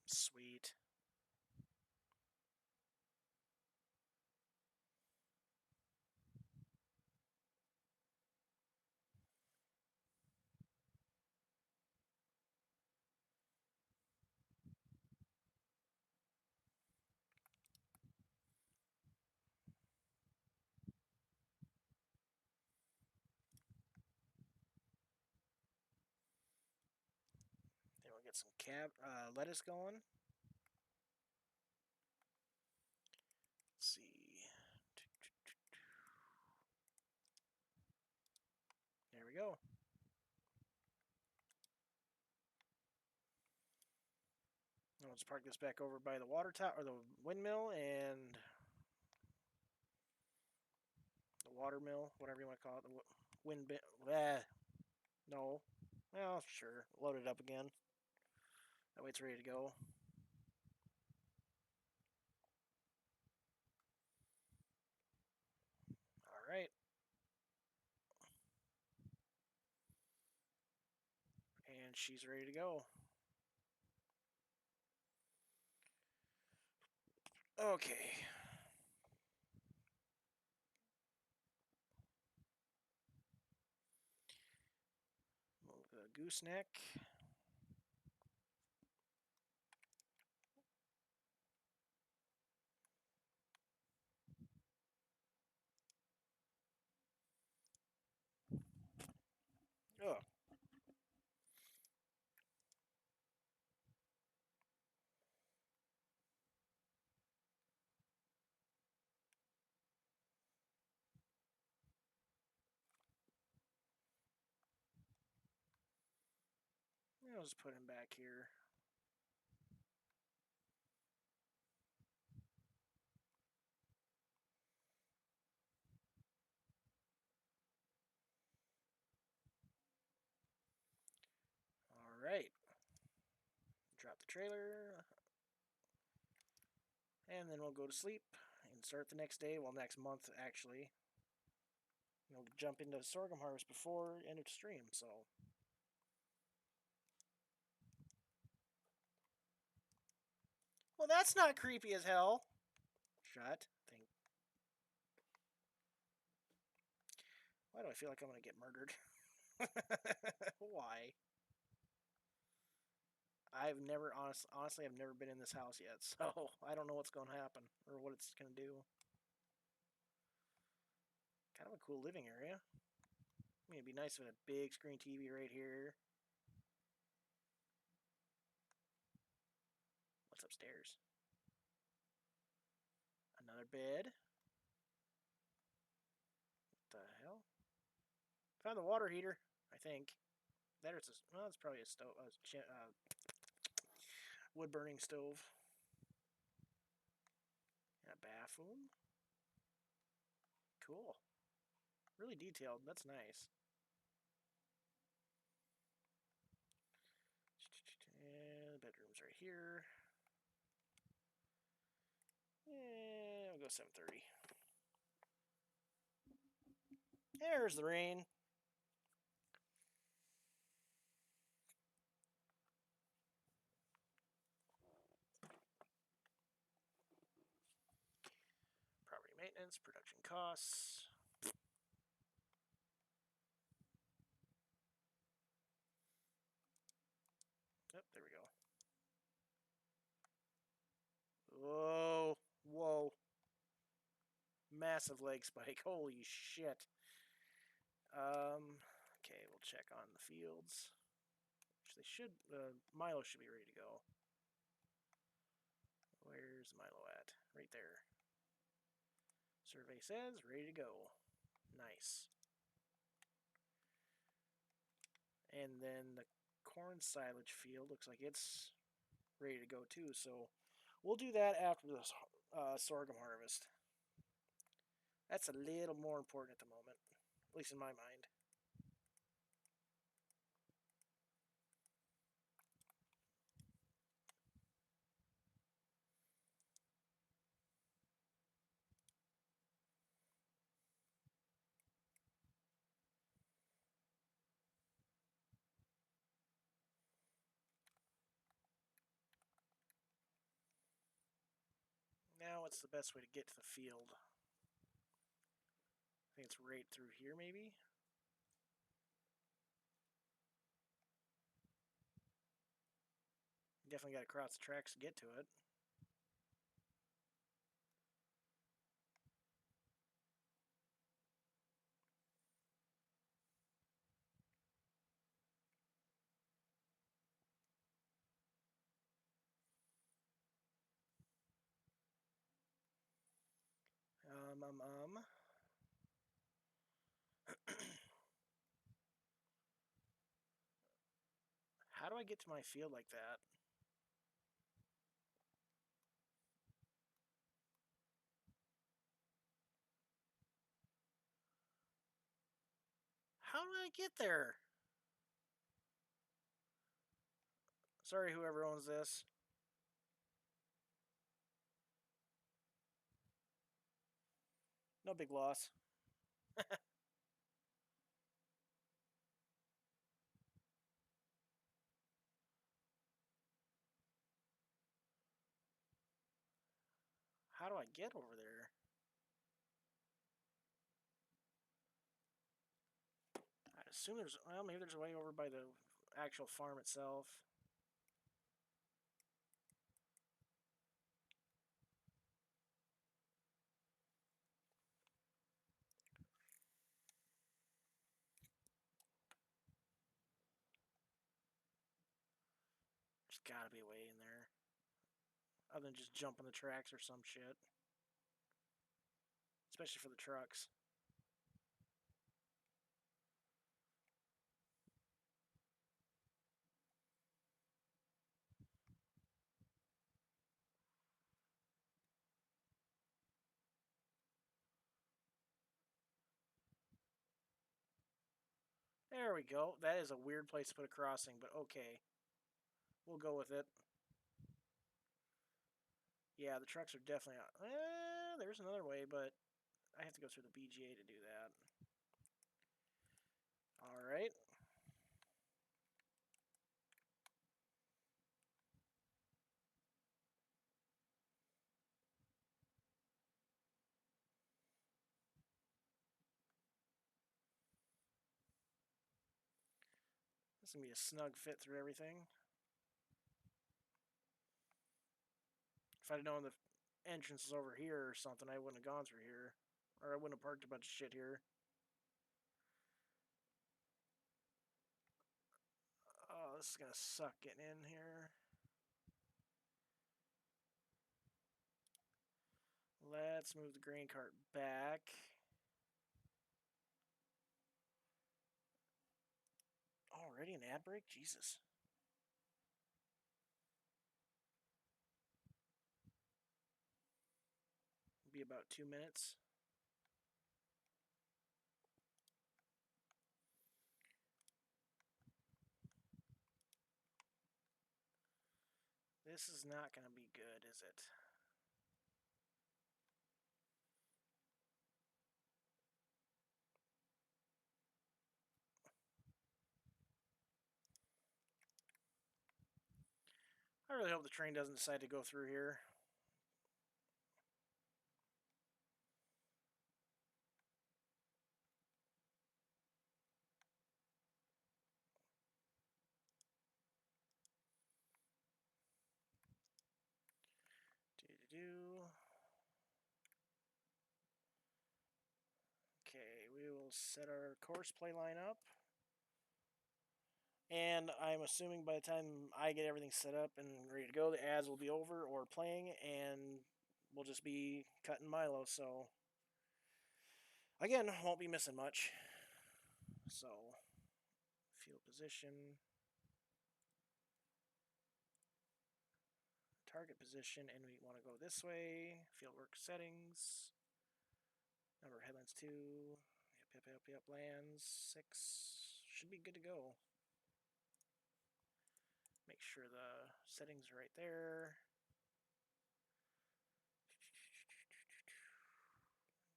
Speaker 1: Sweet. Then we'll get some lettuce going. Let's see. There we go. Now let's park this back over by the water tower or the windmill and the water mill, whatever you want to call it. The wind bit. No. Well, sure. Load it up again. That way it's ready to go. All right. And she's ready to go. Okay. Move the gooseneck. Oh. I'll just put him back here. All right. Drop the trailer. And then we'll go to sleep and start the next day. Well, next month, actually. We'll jump into sorghum harvest before end of stream, so. Well, that's not creepy as hell. Shut. Think. Why do I feel like I'm going to get murdered? Why? I've never, honestly, I've never been in this house yet, so I don't know what's going to happen or what it's going to do. Kind of a cool living area. I mean, it'd be nice with a big screen TV right here. What's upstairs? Another bed. What the hell? Found the water heater, I think. It's probably a stove, wood burning stove. And a bathroom. Cool. Really detailed. That's nice. And the bedroom's right here. Yeah, I'll go 7:30. There's the rain. Property maintenance, production costs. Yep, there we go. Whoa, whoa. Massive leg spike. Holy shit. Okay, we'll check on the fields. Which they should, Milo should be ready to go. Where's Milo at? Right there. Survey says ready to go. Nice. And then the corn silage field looks like it's ready to go too. So we'll do that after the sorghum harvest. That's a little more important at the moment, at least in my mind. Now, what's the best way to get to the field? I think it's right through here, maybe? Definitely got to cross the tracks to get to it. Um, um, um. How do I get to my field like that? How do I get there? Sorry, whoever owns this. No big loss. How do I get over there? I assume there's, well, maybe there's a way over by the actual farm itself. There's gotta be a way in there. Other than just jumping the tracks or some shit. Especially for the trucks. There we go. That is a weird place to put a crossing, but okay. We'll go with it. Yeah, the trucks are definitely out. There's another way, but I have to go through the BGA to do that. Alright. This is going to be a snug fit through everything. If I'd known the entrance is over here or something, I wouldn't have gone through here. Or I wouldn't have parked a bunch of shit here. Oh, this is going to suck getting in here. Let's move the grain cart back. Already an ad break? Jesus. It'll be about 2 minutes. This is not going to be good, is it? I really hope the train doesn't decide to go through here. Do-do-do. Okay, we will set our course play line up. And I'm assuming by the time I get everything set up and ready to go, the ads will be over or playing, and we'll just be cutting Milo. So, again, won't be missing much. So, field position. target position, and we want to go this way. Fieldwork settings. Number of headlands 2. Yep. Lands 6. Should be good to go. Make sure the settings are right there.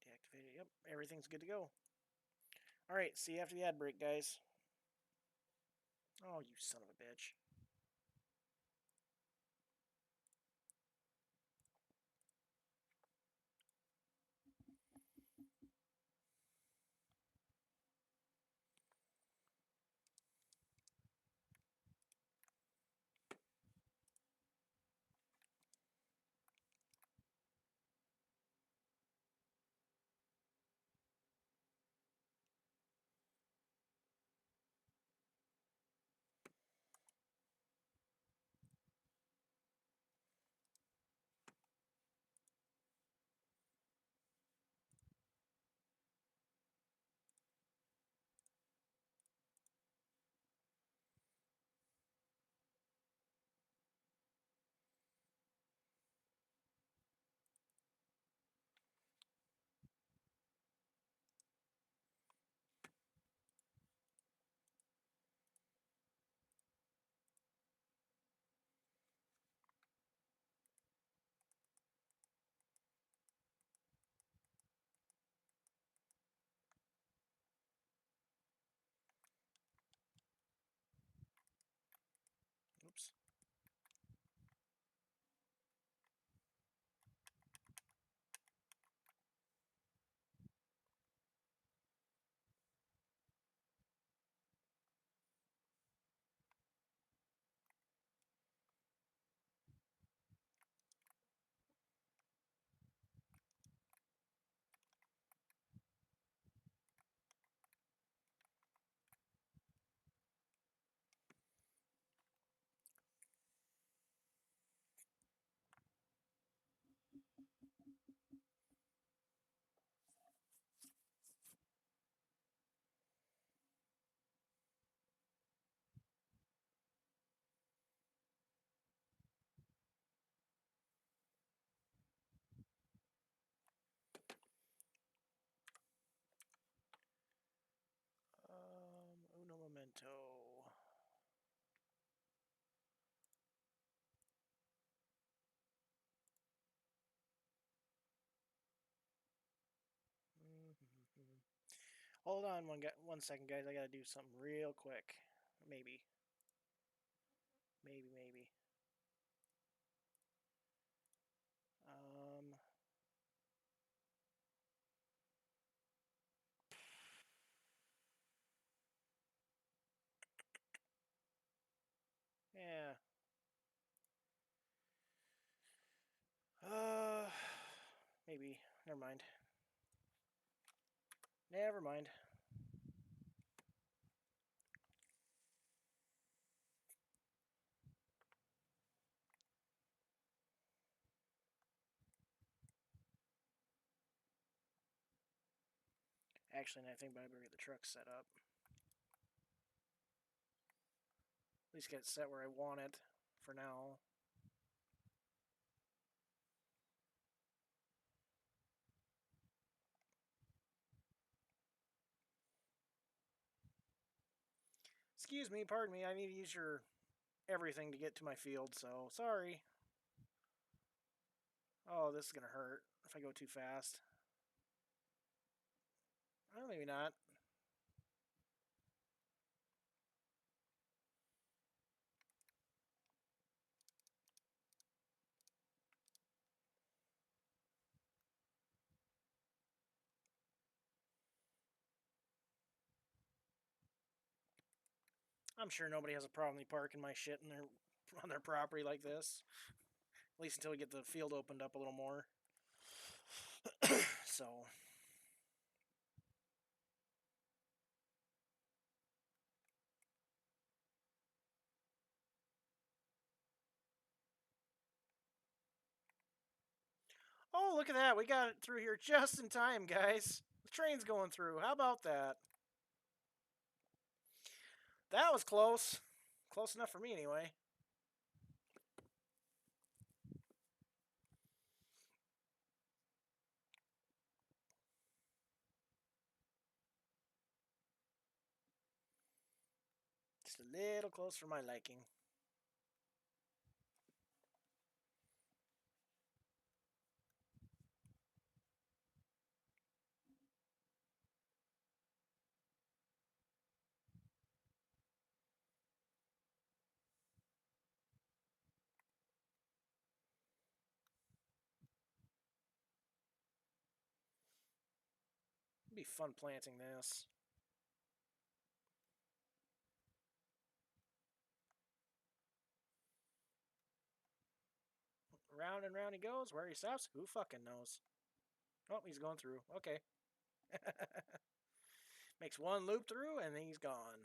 Speaker 1: Deactivate it. Yep, everything's good to go. Alright, see you after the ad break, guys. Oh, you son of a bitch. Oops. Uno momento. Hold on 1 second, guys. I gotta do something real quick. Maybe. Maybe. Um. Yeah. Uh. Maybe. Never mind. Never mind. Actually, I think I better get the truck set up. At least get it set where I want it for now. Excuse me, pardon me. I need to use your everything to get to my field, so sorry. Oh, this is gonna hurt if I go too fast. Oh, maybe not. I'm sure nobody has a problem with me parking my shit in on their property like this. At least until we get the field opened up a little more. So. Oh, look at that. We got it through here just in time, guys. The train's going through. How about that? That was close. Close enough for me, anyway. Just a little close for my liking. It'd be fun planting this. Round and round he goes. Where he stops, who fucking knows? Oh, he's going through. Okay. Makes one loop through, and then he's gone.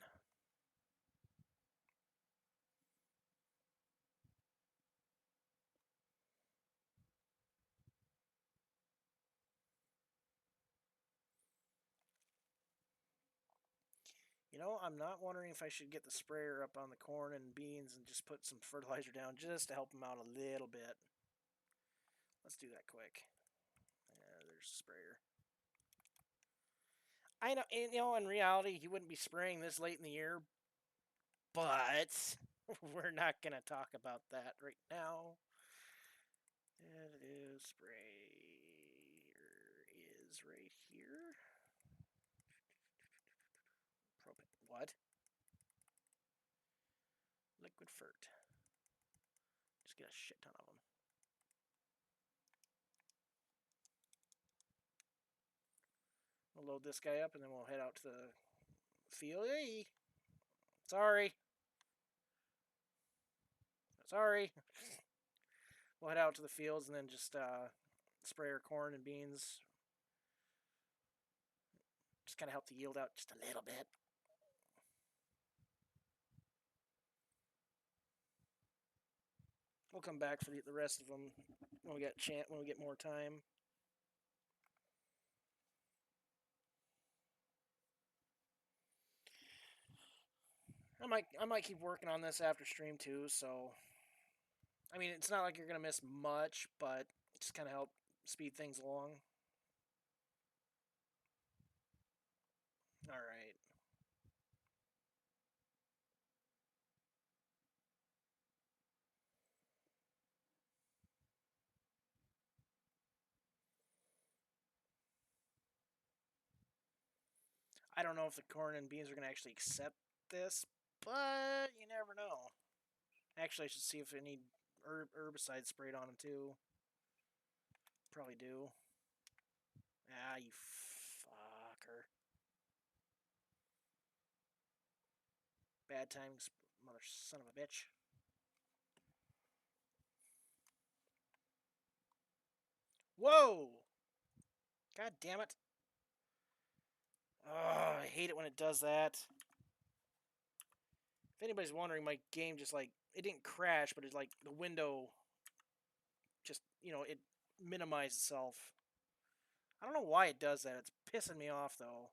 Speaker 1: You know, I'm not wondering if I should get the sprayer up on the corn and beans and just put some fertilizer down just to help them out a little bit. Let's do that quick. Yeah, there's a sprayer. I know, and, you know, in reality, he wouldn't be spraying this late in the year, but we're not going to talk about that right now. It is sprayer is right here. What? Liquid fert. Just get a shit ton of them. We'll load this guy up and then we'll head out to the field. Hey! Sorry. Sorry. We'll head out to the fields and then just spray our corn and beans. Just kind of help the yield out just a little bit. We'll come back for the rest of them when we get more time. I might keep working on this after stream too. So, I mean, it's not like you're gonna miss much, but just kind of help speed things along. All right. I don't know if the corn and beans are gonna actually accept this, but you never know. Actually, I should see if they need herbicide sprayed on them too. Probably do. Ah, you fucker. Bad times, mother son of a bitch. Whoa! God damn it. Oh, I hate it when it does that. If anybody's wondering, my game just like, it didn't crash, but it's like the window just, it minimized itself. I don't know why it does that. It's pissing me off though.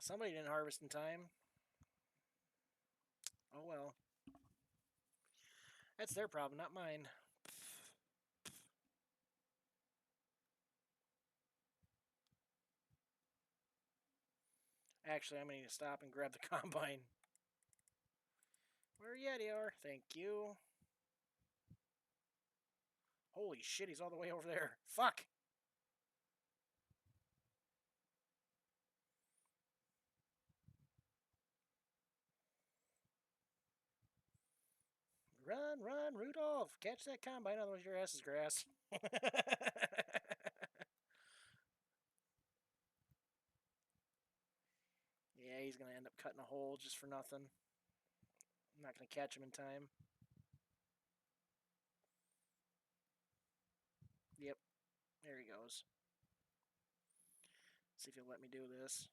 Speaker 1: Somebody didn't harvest in time. Oh well. That's their problem, not mine. Actually, I'm going to need to stop and grab the combine. Where you at, ER? Thank you. Holy shit, he's all the way over there. Fuck! Run, run, Rudolph! Catch that combine, otherwise your ass is grass. Yeah, he's going to end up cutting a hole just for nothing. I'm not going to catch him in time. Yep, there he goes. See if he'll let me do this.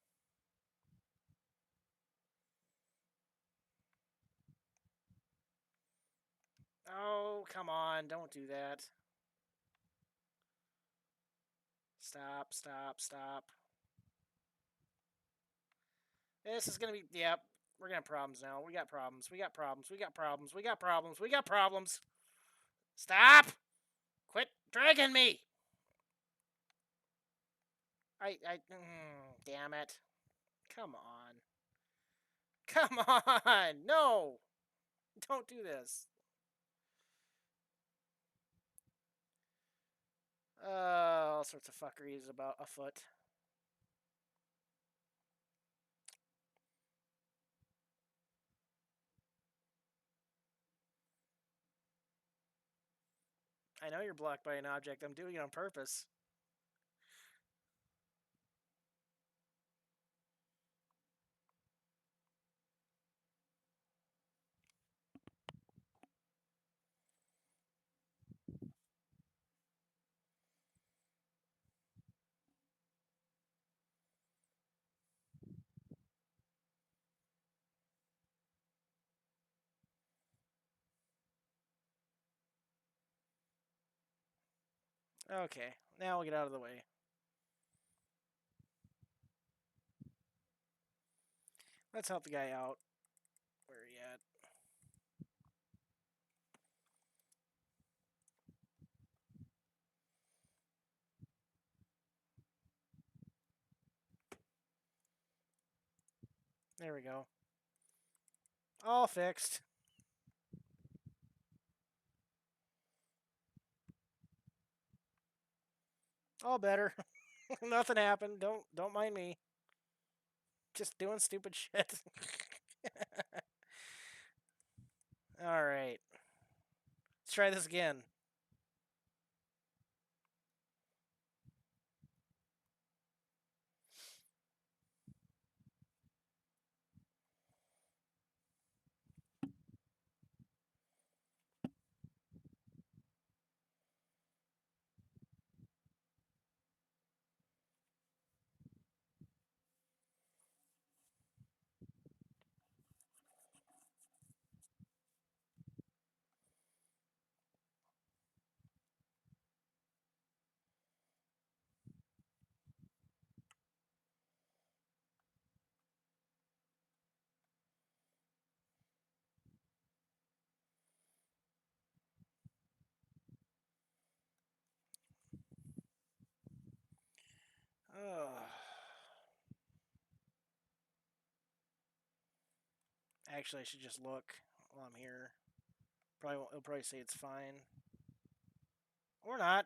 Speaker 1: come on. Don't do that. Stop, stop, stop. This is going to be... Yep. We're going to have problems now. We got problems. We got problems. We got problems. We got problems. We got problems. Stop! Quit dragging me! Damn it. Come on. Come on! No! Don't do this. All sorts of fuckeries about afoot. I know you're blocked by an object. I'm doing it on purpose. Okay, now we'll get out of the way. Let's help the guy out. Where are you at? There we go. All fixed. All better. Nothing happened. Don't mind me. Just doing stupid shit. All right. Let's try this again. Oh. Actually, I should just look while I'm here. It'll probably say it's fine. Or not.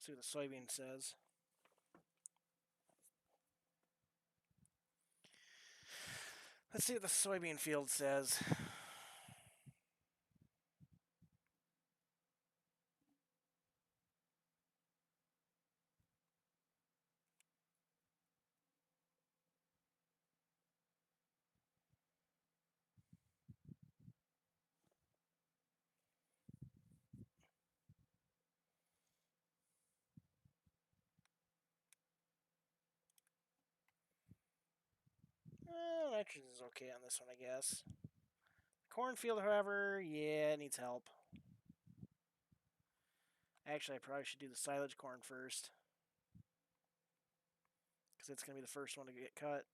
Speaker 1: See what the soybean says. Let's see what the soybean field says. Nitrogen is okay on this one, I guess. Cornfield, however, yeah, it needs help. Actually, I probably should do the silage corn first. Because it's going to be the first one to get cut.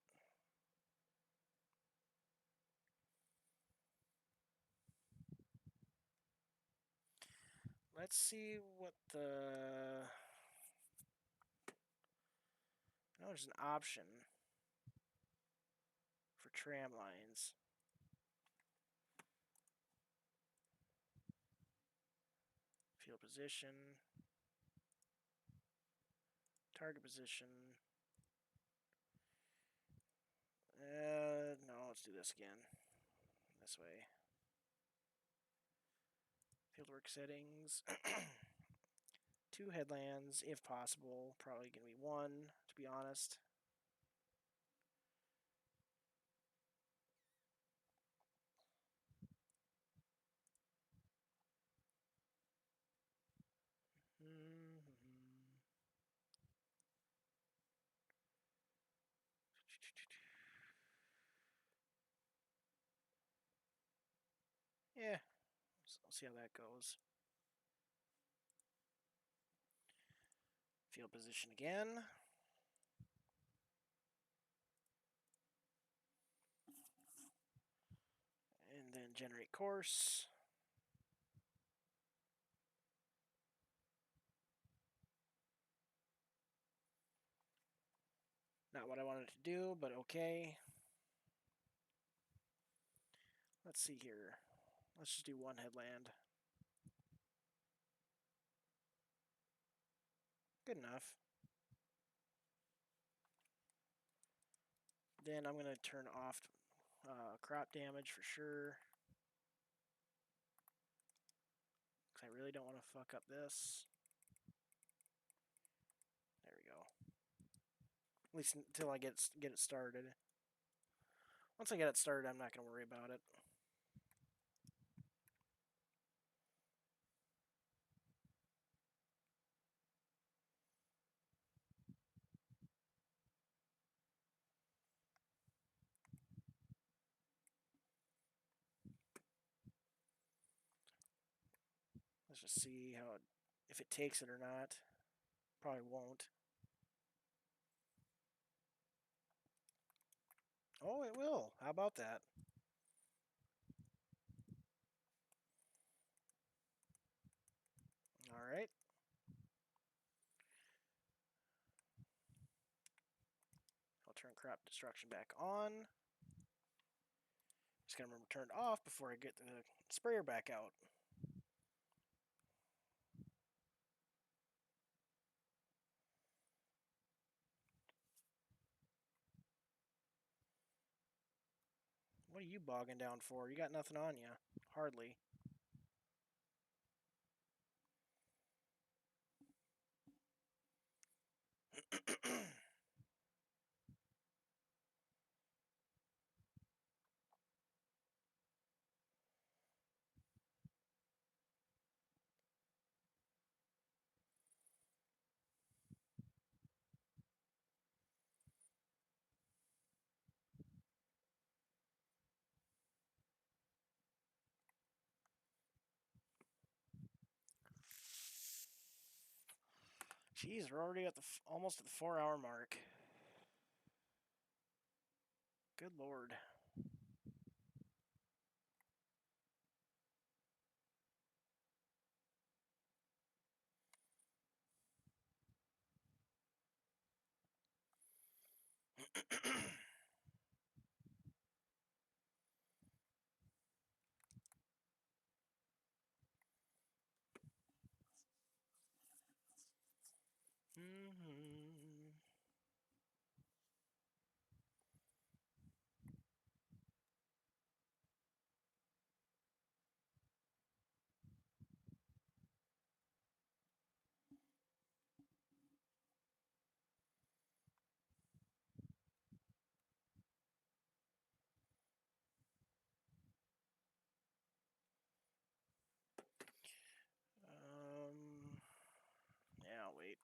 Speaker 1: Let's see what the... Oh, there's an option for tram lines. Field position. Target position. No, let's do this again. This way. Fieldwork settings. 2 headlands, if possible. Probably going to be 1, to be honest. Yeah, So we'll see how that goes. Field position again. And then generate course. Not what I wanted to do, but okay. Let's see here. Let's just do one headland. Good enough. Then I'm going to turn off crop damage for sure. Because I really don't want to fuck up this. There we go. At least until I get it started. Once I get it started, I'm not going to worry about it. Let's just see how if it takes it or not. Probably won't. Oh, it will. How about that? All right. I'll turn crop destruction back on. Just gonna turn it off before I get the sprayer back out. What are you bogging down for? You got nothing on you. Hardly. Jeez, we're already at almost at the 4-hour mark. Good lord. Mm-hmm. Yeah, I'll wait.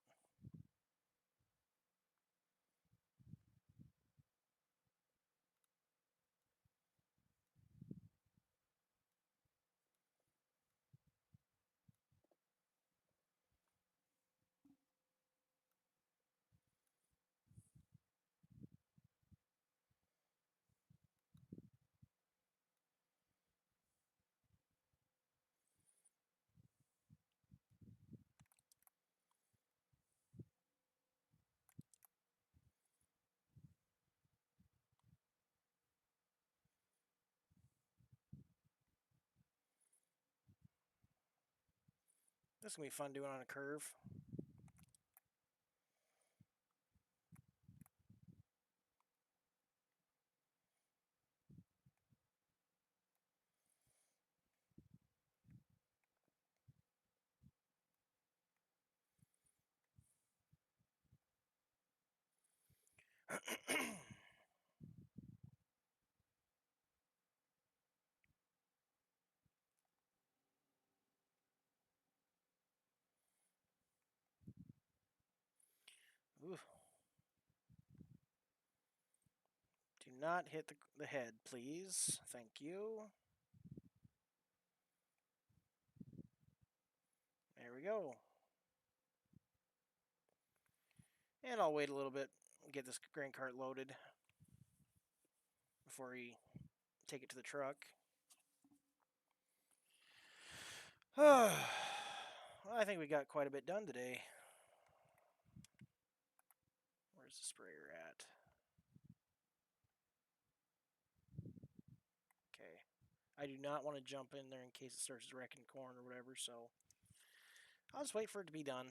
Speaker 1: This is gonna be fun doing on a curve. Ooh. Do not hit the head, please. Thank you. we go. And I'll wait a little bit, get this grain cart loaded before we take it to the truck. Well, I think we got quite a bit done today. Where's the sprayer at? Okay. I do not want to jump in there in case it starts wrecking corn or whatever, so I'll just wait for it to be done.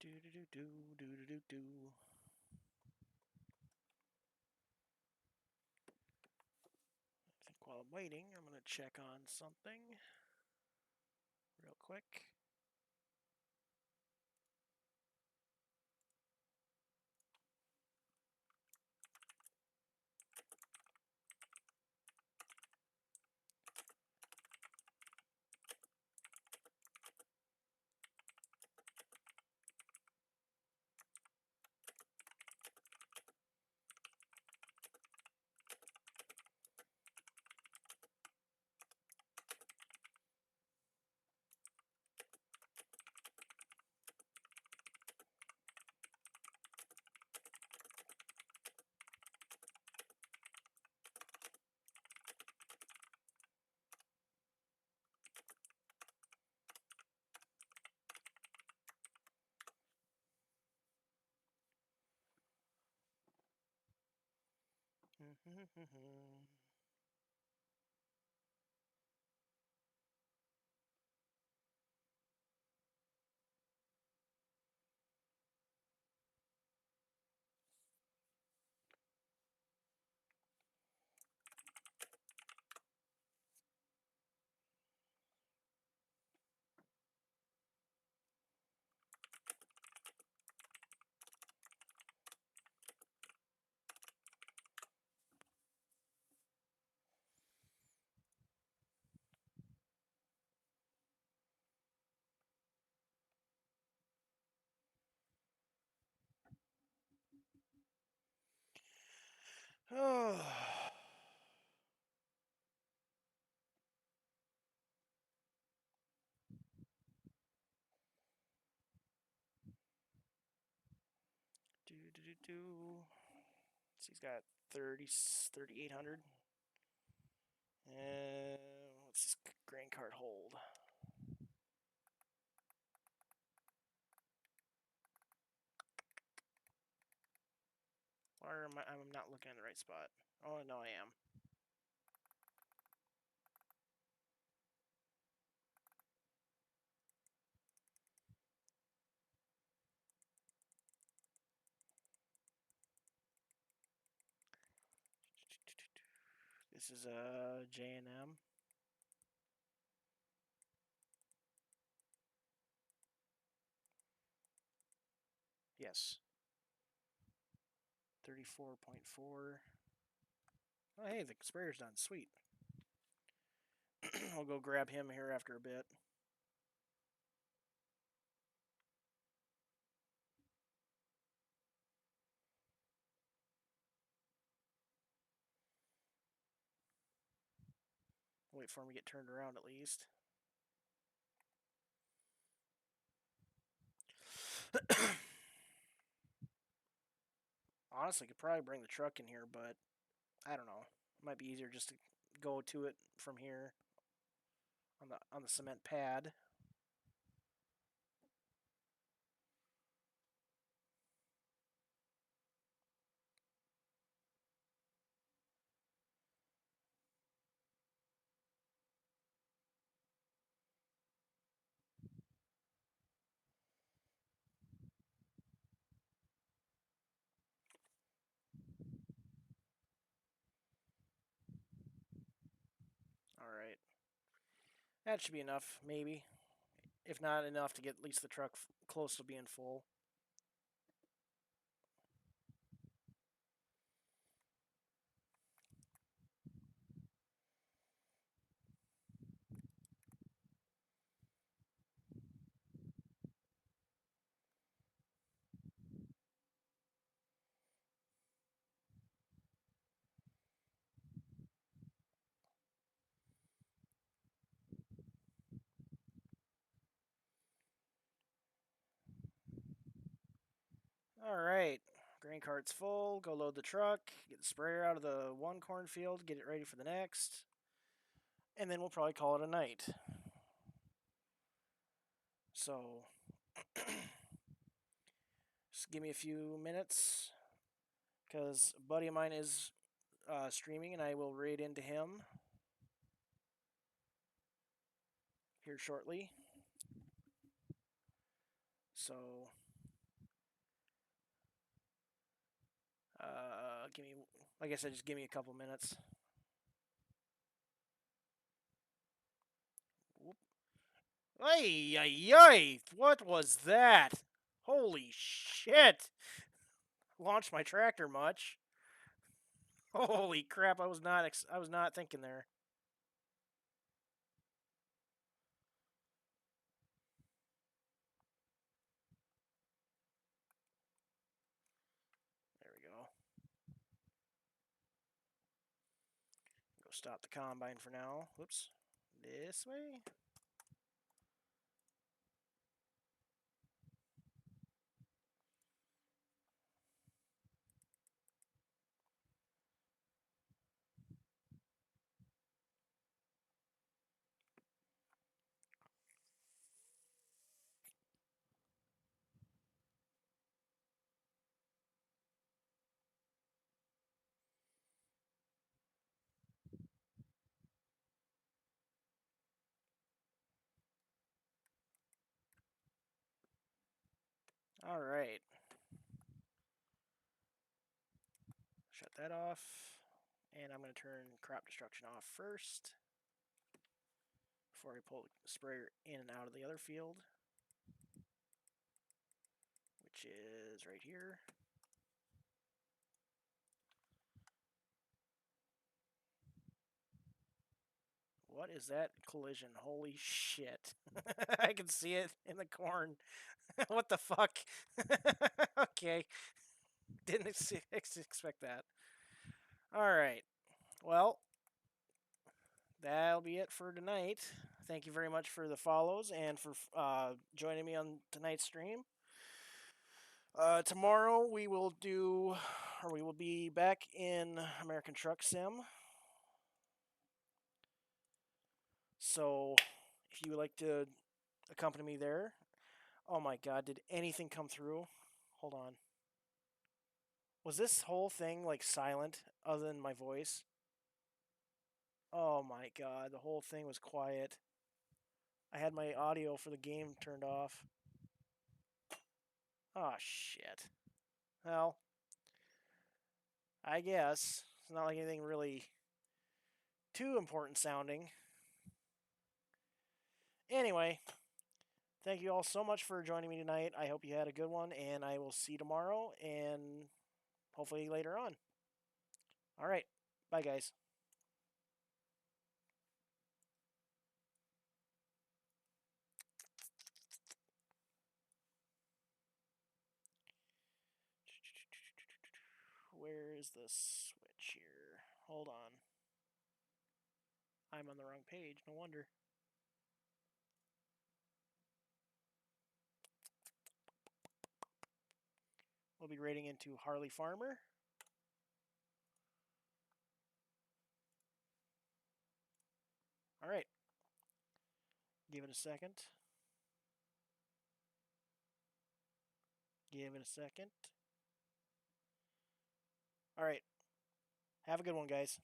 Speaker 1: Do do do do do do do do. I think while I'm waiting, I'm gonna check on something real quick. Oh. Do do do do. So he's got 3,800. And what's this grain cart hold? Or am I'm not looking in the right spot. Oh, no, I am. This is a J&M. Yes. 34.4. Oh, hey, the sprayer's done. Sweet. I'll go grab him here after a bit. Wait for him to get turned around at least. Honestly, could probably bring the truck in here, but I don't know. It might be easier just to go to it from here on the cement pad. All right. That should be enough, maybe. If not enough to get at least the truck close to being full. All right. Grain cart's full. Go load the truck. Get the sprayer out of the one cornfield. Get it ready for the next. And then we'll probably call it a night. So, just give me a few minutes. Because a buddy of mine is streaming, and I will raid into him here shortly. So, give me, like I said, just give me a couple minutes. Whoop. Ay, ay, ay! What was that? Holy shit! Launched my tractor much. Holy crap! I was not thinking there. There we go. Go stop the combine for now. Whoops. This way. All right. Shut that off. And I'm going to turn crop destruction off first before I pull the sprayer in and out of the other field, which is right here. What is that collision? Holy shit. I can see it in the corn. What the fuck? Okay. Didn't expect that. All right. Well, that'll be it for tonight. Thank you very much for the follows and for joining me on tonight's stream. Tomorrow we will do, or we will be back in American Truck Sim. So if you would like to accompany me there. Oh my god, did anything come through? Hold on. Was this whole thing like silent other than my voice? Oh my god, the whole thing was quiet. I had my audio for the game turned off. Oh shit. Well, I guess it's not like anything really too important sounding. Anyway, thank you all so much for joining me tonight. I hope you had a good one, and I will see you tomorrow and hopefully later on. All right. Bye, guys. Where is the switch here? Hold on. I'm on the wrong page. No wonder. We'll be raiding into Harley Farmer. All right. Give it a second. Give it a second. All right. Have a good one, guys.